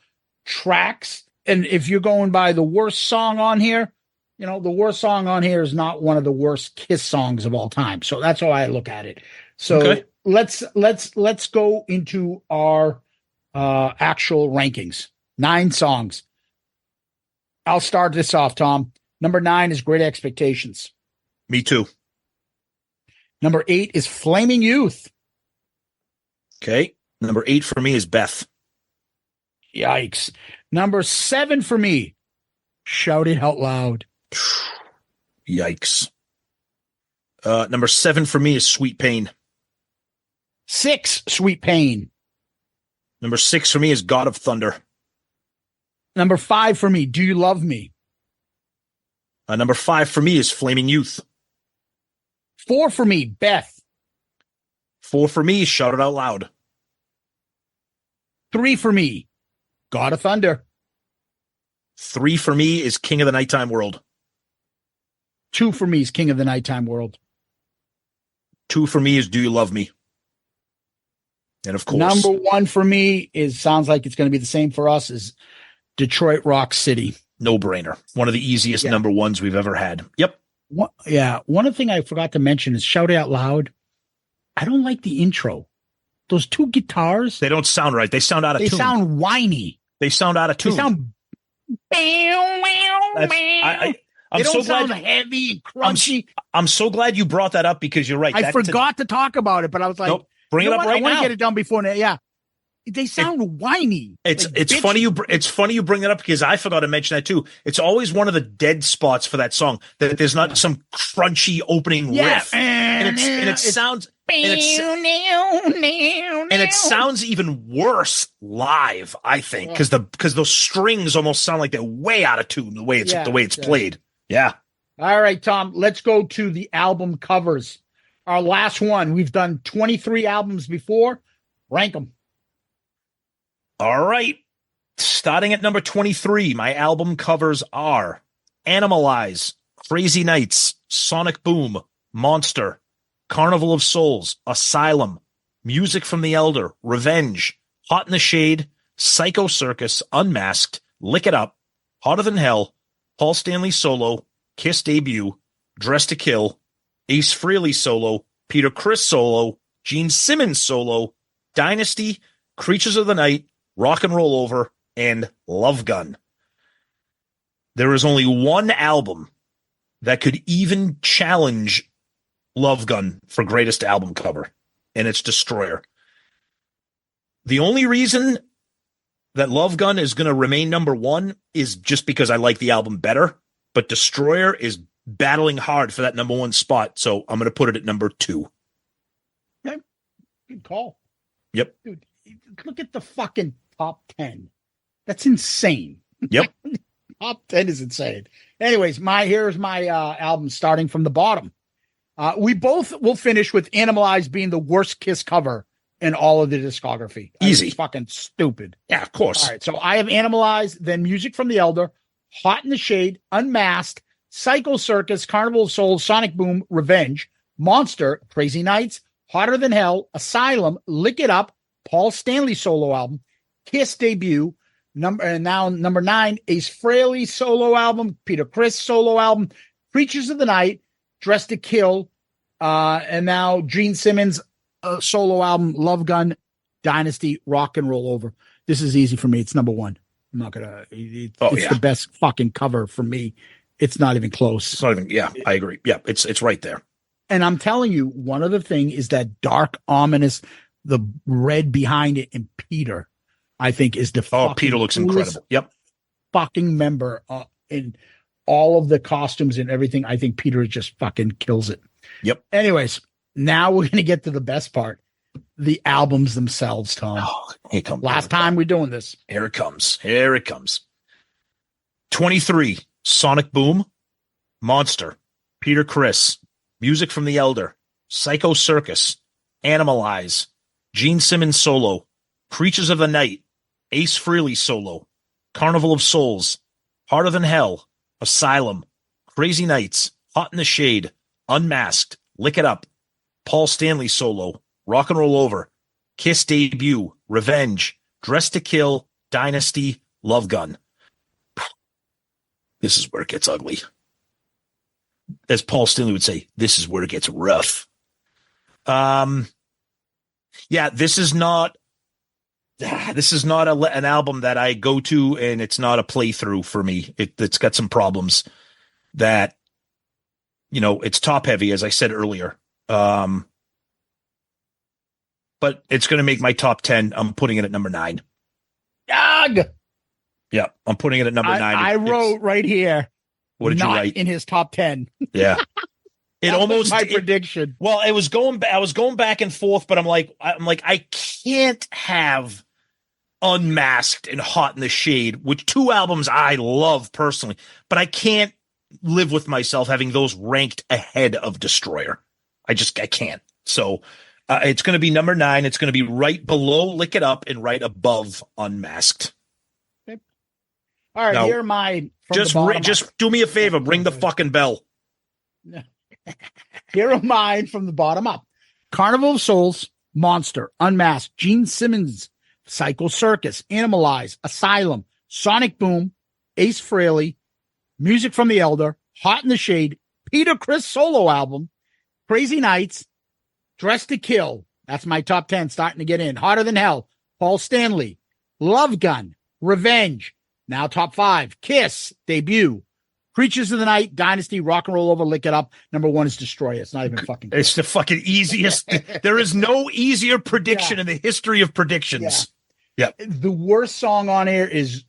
tracks. And if you're going by the worst song on here, the worst song on here is not one of the worst Kiss songs of all time. So that's how I look at it. So Okay. let's go into our actual rankings. 9 songs. I'll start this off, Tom. Number 9 is Great Expectations. Me too. Number 8 is Flaming Youth. Okay. Number 8 for me is Beth. Yikes. Number 7 for me, Shout It Out Loud. Yikes. Number 7 for me is Sweet Pain. 6, Sweet Pain. Number 6 for me is God of Thunder. Number 5 for me, Do You Love Me? Number 5 for me is Flaming Youth. 4 for me, Beth. 4 for me is Shout It Out Loud. 3 for me, God of Thunder. 3 for me is King of the Nighttime World. 2 for me is King of the Nighttime World. 2 for me is Do You Love Me? And of course, Number 1 for me sounds like it's going to be the same for us, is Detroit Rock City. no brainer. One of the easiest number ones we've ever had. Yep. One other thing I forgot to mention is Shout It Out Loud. I don't like the intro. Those 2 guitars. They don't sound right. They sound out of tune. They sound whiny. They sound out of tune. They sound. I'm they don't so sound glad, heavy and crunchy. I'm so glad you brought that up, because you're right. I forgot to talk about it, but I was like, nope, bring it up right I want now. to get it done before now. Yeah. They sound whiny. It's bitchy. funny you bring that up, because I forgot to mention that too. It's always one of the dead spots for that song, that there's not some crunchy opening riff, and it sounds and it sounds even worse live, I think, because those strings almost sound like they're way out of tune the way it's played. Yeah. All right, Tom, let's go to the album covers. Our last one. We've done 23 albums before. Rank them. All right. Starting at number 23, my album covers are Animalize, Crazy Nights, Sonic Boom, Monster, Carnival of Souls, Asylum, Music from the Elder, Revenge, Hot in the Shade, Psycho Circus, Unmasked, Lick It Up, Hotter Than Hell, Paul Stanley Solo, Kiss Debut, Dress to Kill, Ace Frehley Solo, Peter Criss Solo, Gene Simmons Solo, Dynasty, Creatures of the Night, Rock and Roll Over, and Love Gun. There is only one album that could even challenge Love Gun for greatest album cover, and it's Destroyer. The only reason that Love Gun is going to remain number 1 is just because I like the album better, but Destroyer is battling hard for that number 1 spot, so I'm going to put it at number 2. Okay. Good call. Yep. Dude, look at the fucking top 10. That's insane. Yep. Top 10 is insane. Anyways, here's my album starting from the bottom. We both will finish with Animalize being the worst Kiss cover in all of the discography. Easy. It's fucking stupid. Yeah, of course. All right, so I have Animalized, then Music from the Elder, Hot in the Shade, Unmasked, Psycho Circus, Carnival of Souls, Sonic Boom, Revenge, Monster, Crazy Nights, Hotter Than Hell, Asylum, Lick It Up, Paul Stanley solo album, Kiss debut, number 9, Ace Frehley solo album, Peter Criss solo album, Creatures of the Night, Dressed to Kill, and now Gene Simmons solo album, Love Gun, Dynasty, Rock and Roll Over. This is easy for me. It's number 1. I'm not gonna. It's the best fucking cover for me. It's not even close. It's not even. Yeah, I agree. Yeah, it's right there. And I'm telling you, one other thing is that dark, ominous, the red behind it, and Peter, I think, is the Peter looks incredible. Yep, fucking member in all of the costumes and everything. I think Peter just fucking kills it. Yep. Anyways, now we're gonna get to the best part. The albums themselves, Tom. Oh, here comes. Last time we're doing this. Here it comes. Here it comes. 23, Sonic Boom, Monster, Peter Criss, Music from the Elder, Psycho Circus, Animalize, Gene Simmons solo, Creatures of the Night, Ace Frehley solo, Carnival of Souls, Harder Than Hell, Asylum, Crazy Nights, Hot in the Shade, Unmasked, Lick It Up, Paul Stanley solo, Rock and Roll Over, Kiss debut, Revenge, Dressed to Kill, Dynasty, Love Gun. This is where it gets ugly. As Paul Stanley would say, this is where it gets rough. Yeah, this is not an album that I go to, and it's not a playthrough for me. It's got some problems that, it's top heavy, as I said earlier. But it's going to make my top 10. I'm putting it at number 9. Ugh! Yeah, I'm putting it at number 9. I wrote right here. What did you write? In his top 10. Yeah. It almost my prediction. Well, I was going back and forth, but I'm like, I can't have Unmasked and Hot in the Shade, which 2 albums I love personally, but I can't live with myself having those ranked ahead of Destroyer. I can't. So it's going to be number 9. It's going to be right below Lick It Up and right above Unmasked. Okay. All right, now, here are mine. Just do me a favor. Ring the fucking bell. Here are mine from the bottom up. Carnival of Souls, Monster, Unmasked, Gene Simmons, Psycho Circus, Animalize, Asylum, Sonic Boom, Ace Frehley, Music from the Elder, Hot in the Shade, Peter Criss solo album, Crazy Nights, Dressed to Kill. That's my top 10 starting to get in. Hotter Than Hell, Paul Stanley, Love Gun, Revenge. Now top 5, Kiss, debut. Creatures of the Night, Dynasty, Rock and Roll Over, Lick It Up. Number 1 is Destroyer. It's not even fucking It's the fucking easiest. There is no easier prediction in the history of predictions. Yeah. The worst song on here is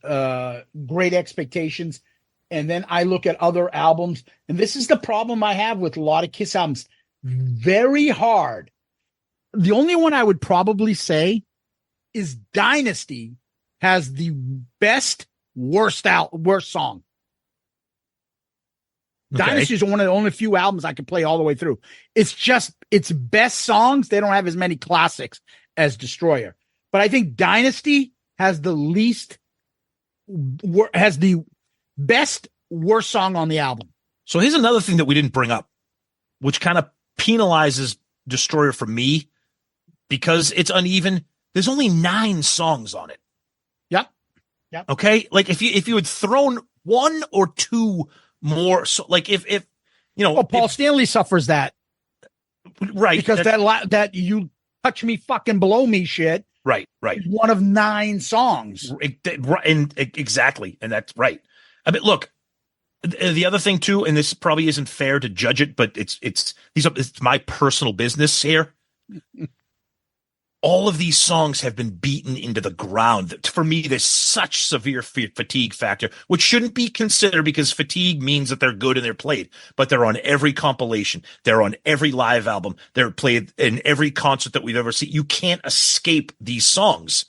Great Expectations. And then I look at other albums. And this is the problem I have with a lot of Kiss albums. Very hard. The only one I would probably say is Dynasty has the worst song. Okay. Dynasty is one of the only few albums I can play all the way through. It's just its best songs. They don't have as many classics as Destroyer, but I think Dynasty has the best worst song on the album. So here's another thing that we didn't bring up, which kind of penalizes Destroyer for me because it's uneven. There's only 9 songs on it. Yep. Okay. Like if you had thrown 1 or 2 more, so like if Paul Stanley suffers that, right? Because that you touch me fucking below me shit, right. One of 9 songs, and exactly, and that's right. I mean, look, the other thing too, and this probably isn't fair to judge it, but it's my personal business here. All of these songs have been beaten into the ground. For me, there's such severe fatigue factor, which shouldn't be considered because fatigue means that they're good and they're played, but they're on every compilation. They're on every live album. They're played in every concert that we've ever seen. You can't escape these songs,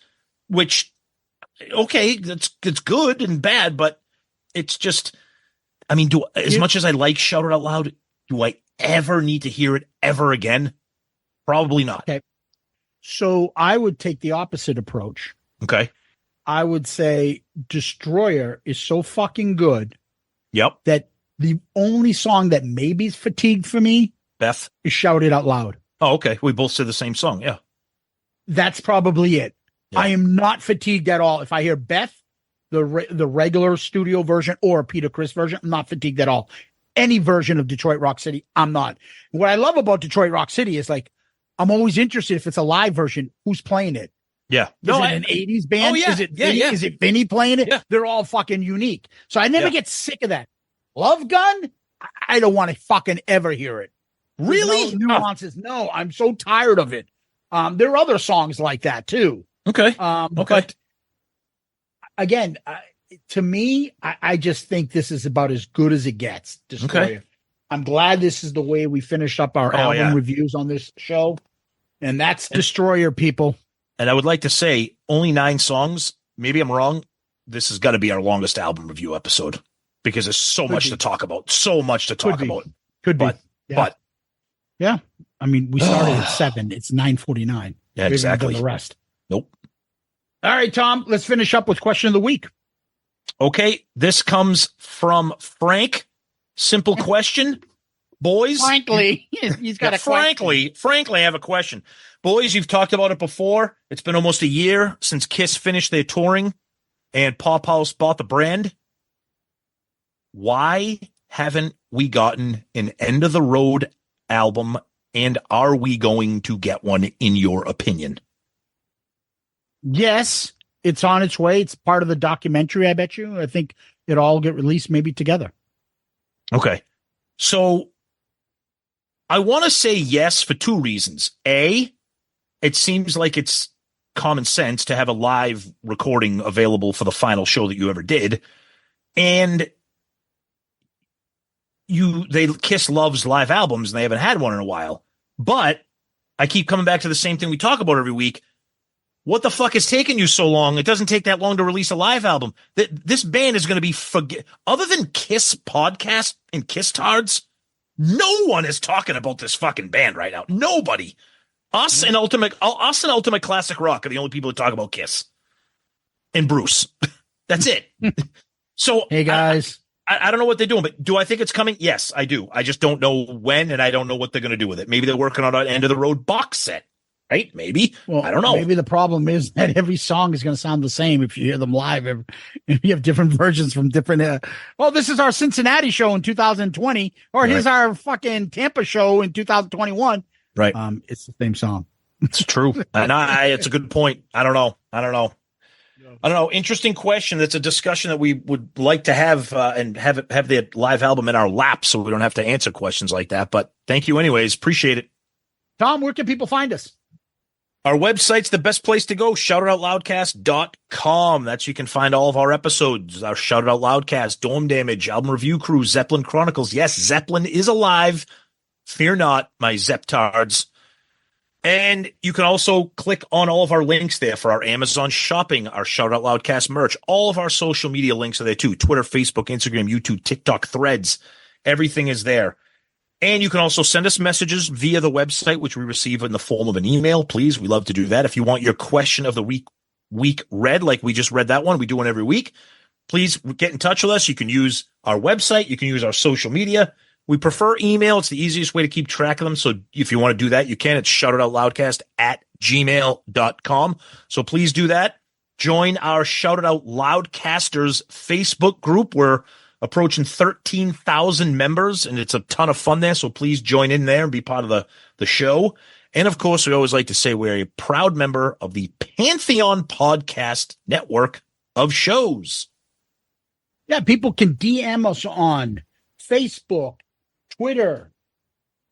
which, okay, it's good and bad, but it's just, I mean, as much as I like Shout It Out Loud, do I ever need to hear it ever again? Probably not. Okay. So I would take the opposite approach. Okay. I would say Destroyer is so fucking good Yep. that the only song that maybe is fatigued for me Beth. is Shout It Out Loud. Oh, okay. We both said the same song. Yeah. That's probably it. Yeah. I am not fatigued at all. If I hear Beth, the regular studio version or Peter Criss version, I'm not fatigued at all. Any version of Detroit Rock City, I'm not. What I love about Detroit Rock City is like, I'm always interested if it's a live version, who's playing it? Yeah. Is it an 80s band? Oh, yeah. Is it Yeah, Vinny? yeah. Is it Vinny playing it? Yeah. They're all fucking unique. So I never Yeah. get sick of that. Love Gun? I don't want to fucking ever hear it. There's Really? no nuances. No, I'm so tired of it. There are other songs like that too. Okay. Okay. But again, to me, I just think this is about as good as it gets. Destroyer. Okay. I'm glad this is the way we finished up our album yeah. reviews on this show. And that's Destroyer, people. And I would like to say only 9 songs. Maybe I'm wrong. This has got to be our longest album review episode because there's so much to talk about. So much to talk about. Could be. But yeah. I mean, we started at 7. It's 9:49. Yeah, exactly. The rest. Nope. All right, Tom, let's finish up with question of the week. Okay. This comes from Frank. Simple question. Boys. Frankly, he's got a question. Frankly, I have a question. Boys, you've talked about it before. It's been almost a year since Kiss finished their touring and Pop House bought the brand. Why haven't we gotten an end of the road album, and are we going to get one in your opinion? Yes, it's on its way. It's part of the documentary, I bet you. I think it all get released maybe together. Okay. So I want to say yes for 2 reasons. A, it seems like it's common sense to have a live recording available for the final show that you ever did. And Kiss loves live albums and they haven't had one in a while. But I keep coming back to the same thing we talk about every week. What the fuck is taking you so long? It doesn't take that long to release a live album. This band is going to be other than Kiss podcast and Kiss Tards, no one is talking about this fucking band right now. Nobody. Us and Ultimate Classic Rock are the only people who talk about Kiss. And Bruce. That's it. So hey guys. I don't know what they're doing, but do I think it's coming? Yes, I do. I just don't know when, and I don't know what they're going to do with it. Maybe they're working on an end of the road box set, right? Maybe. Well, I don't know. Maybe the problem is that every song is going to sound the same if you hear them live. If you have different versions from different. This is our Cincinnati show in 2020, or here's our fucking Tampa show in 2021. Right. It's the same song. It's true, and it's a good point. I don't know. Interesting question. That's a discussion that we would like to have and have the live album in our lap so we don't have to answer questions like that. But thank you anyways. Appreciate it. Tom, where can people find us? Our website's the best place to go, shoutoutloudcast.com. That's where you can find all of our episodes, our Shout It Out Loudcast, Dome Damage, Album Review Crew, Zeppelin Chronicles. Yes, Zeppelin is alive. Fear not, my Zeptards. And you can also click on all of our links there for our Amazon shopping, our Shout Out Loudcast merch. All of our social media links are there too. Twitter, Facebook, Instagram, YouTube, TikTok, Threads. Everything is there. And you can also send us messages via the website, which we receive in the form of an email. Please, we love to do that. If you want your question of the week read, like we just read that one, we do one every week. Please get in touch with us. You can use our website. You can use our social media. We prefer email. It's the easiest way to keep track of them. So if you want to do that, you can. It's shoutitoutloudcast@gmail.com. So please do that. Join our Shout It Out Loudcasters Facebook group. We're approaching 13,000 members, and it's a ton of fun there. So please join in there and be part of the show. And of course, we always like to say we're a proud member of the Pantheon Podcast Network of shows. Yeah, people can DM us on Facebook, Twitter,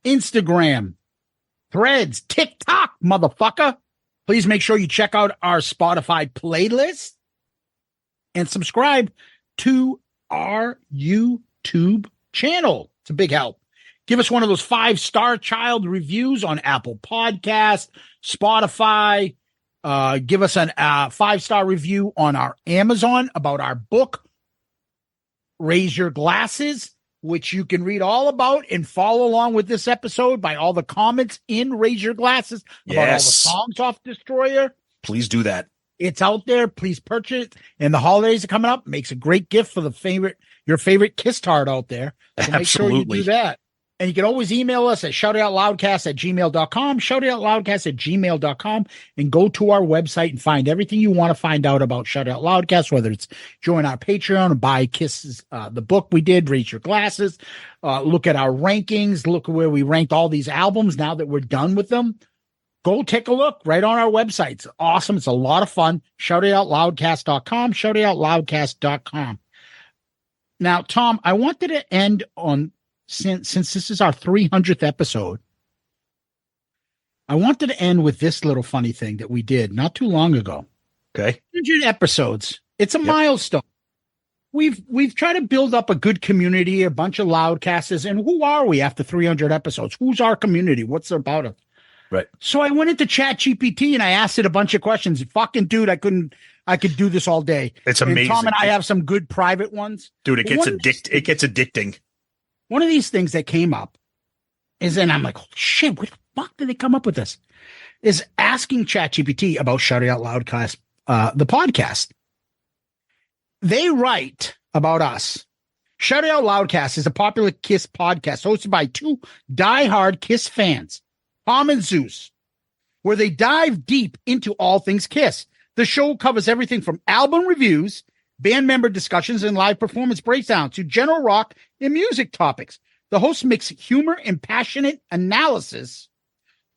Instagram, Threads, TikTok, motherfucker. Please make sure you check out our Spotify playlist and subscribe to our YouTube channel. It's a big help. Give us one of those 5-star child reviews on Apple Podcasts, Spotify. Give us a 5-star review on our Amazon about our book, Raise Your Glasses. which you can read all about and follow along with this episode by all the comments in Raise Your Glasses about all the songs off Destroyer. Please do that. It's out there. Please purchase it. And the holidays are coming up. Makes a great gift for your favorite Kiss tard out there. So make sure you do that. And you can always email us at shoutoutloudcast@gmail.com, shoutoutloudcast@gmail.com, and go to our website and find everything you want to find out about Shout Out Loudcast, whether it's join our Patreon and buy Kisses, the book we did, Raise Your Glasses, look at our rankings, look at where we ranked all these albums now that we're done with them. Go take a look right on our website. It's awesome. It's a lot of fun. Shoutoutloudcast.com, shoutoutloudcast.com. Now, Tom, I wanted to end on, since this is our 300th episode, I wanted to end with this little funny thing that we did not too long ago. Okay. 100 episodes. It's a milestone. We've tried to build up a good community, a bunch of Loudcasters. And who are we after 300 episodes? Who's our community? What's about it? Right. So I went into ChatGPT and I asked it a bunch of questions. Fucking dude, I could do this all day. It's amazing. And Tom and I have some good private ones. Dude, it gets addicting. One of these things that came up is, and I'm like, oh, shit, where the fuck did they come up with this? Is asking ChatGPT about Shouting Out Loudcast, the podcast. They write about us. Shouting Out Loudcast is a popular Kiss podcast hosted by two diehard Kiss fans, Tom and Zeus, where they dive deep into all things Kiss. The show covers everything from album reviews, band member discussions, and live performance breakdowns to general rock and music topics. The hosts mix humor and passionate analysis,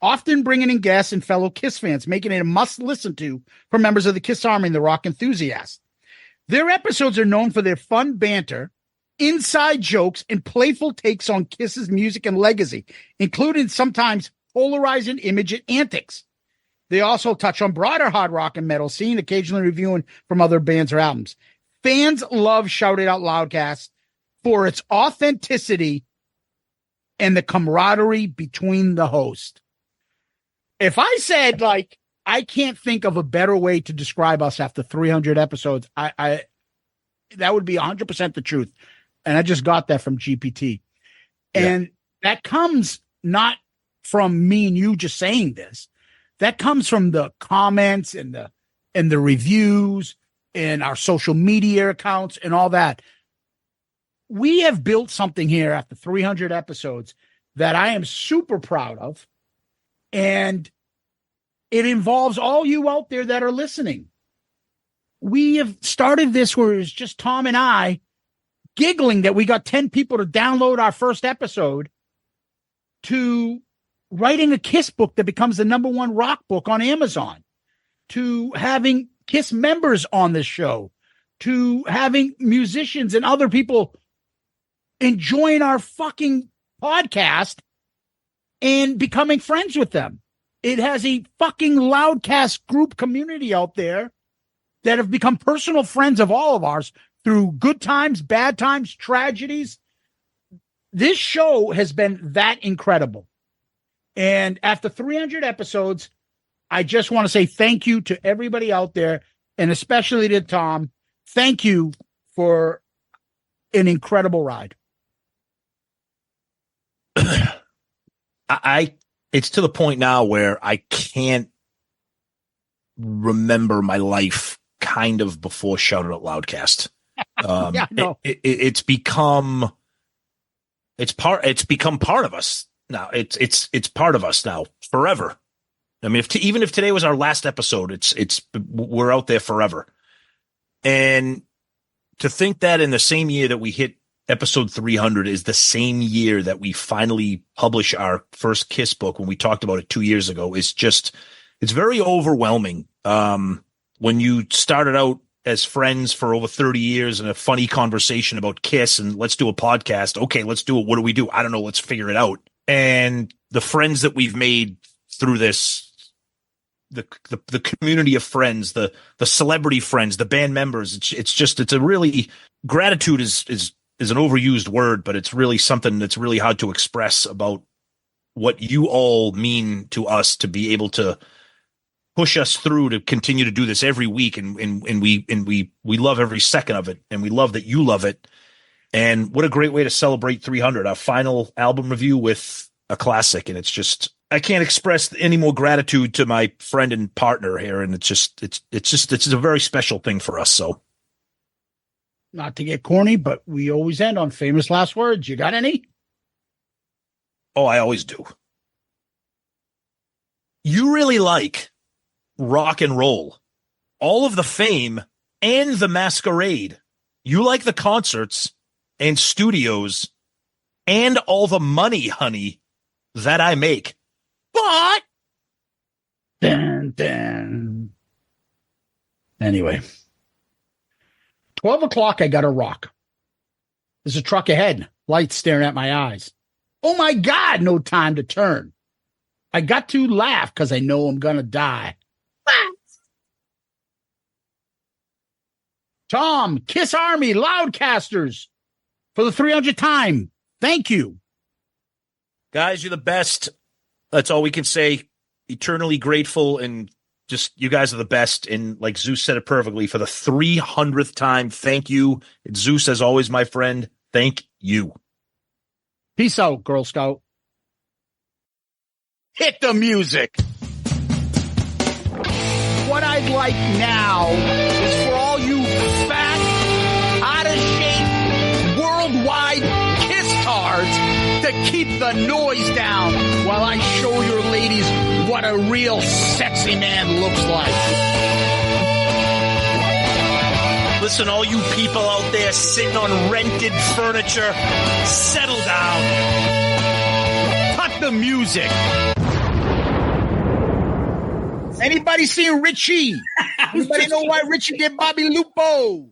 often bringing in guests and fellow Kiss fans, making it a must-listen to for members of the Kiss Army and the rock enthusiasts. Their episodes are known for their fun banter, inside jokes, and playful takes on Kiss's music and legacy, including sometimes polarizing image and antics. They also touch on broader hard rock and metal scene, occasionally reviewing from other bands or albums. Fans love Shout It Out Loudcast for its authenticity and the camaraderie between the host. If I said, like, I can't think of a better way to describe us after 300 episodes, I that would be 100% the truth. And I just got that from GPT. And that comes not from me and you just saying this. That comes from the comments and the reviews and our social media accounts and all that. We have built something here after 300 episodes that I am super proud of. And it involves all you out there that are listening. We have started this where it's just Tom and I giggling that we got 10 people to download our first episode, to writing a Kiss book that becomes the #1 rock book on Amazon, to having Kiss members on this show, to having musicians and other people enjoying our fucking podcast and becoming friends with them. It has a fucking Loudcast group community out there that have become personal friends of all of ours through good times, bad times, tragedies. This show has been that incredible. And after 300 episodes, I just want to say thank you to everybody out there, and especially to Tom. Thank you for an incredible ride. It's to the point now where I can't remember my life kind of before Shout It Out Loudcast. Yeah, no. It's become part of us now. It's part of us now forever. I mean, even if today was our last episode, we're out there forever. And to think that in the same year that we hit episode 300 is the same year that we finally publish our first Kiss book, when we talked about it 2 years ago, is just, it's very overwhelming. When you started out as friends for over 30 years in a funny conversation about Kiss and let's do a podcast. Okay, let's do it. What do we do? I don't know. Let's figure it out. And the friends that we've made through this, the community of friends, the celebrity friends, the band members, it's a really, gratitude is an overused word, but it's really something that's really hard to express about what you all mean to us, to be able to push us through to continue to do this every week. And we love every second of it. And we love that you love it. And what a great way to celebrate 300, our final album review with a classic. And it's just, I can't express any more gratitude to my friend and partner here. And it's a very special thing for us. So, not to get corny, but we always end on famous last words. You got any? Oh, I always do. You really like rock and roll, all of the fame and the masquerade. You like the concerts and studios and all the money, honey, that I make. But Dun, dun. Anyway, 12 o'clock, I got a rock. There's a truck ahead, lights staring at my eyes. Oh my God, no time to turn. I got to laugh because I know I'm going to die. Tom, Kiss Army, Loudcasters, for the 300th time. Thank you. guys, you're the best. That's all we can say. Eternally grateful, and just you guys are the best. And like Zeus said it perfectly, for the 300th time, thank you. It's Zeus, as always, my friend. Thank you. Peace out, Girl Scout. Hit the music. What I'd like now is for all you fat, out of shape, worldwide kiss-tards to keep the noise down while I show your ladies what a real sexy man looks like. Listen, all you people out there sitting on rented furniture, settle down. Cut the music. Anybody seen Richie? Anybody know why Richie did Bobby Lupo?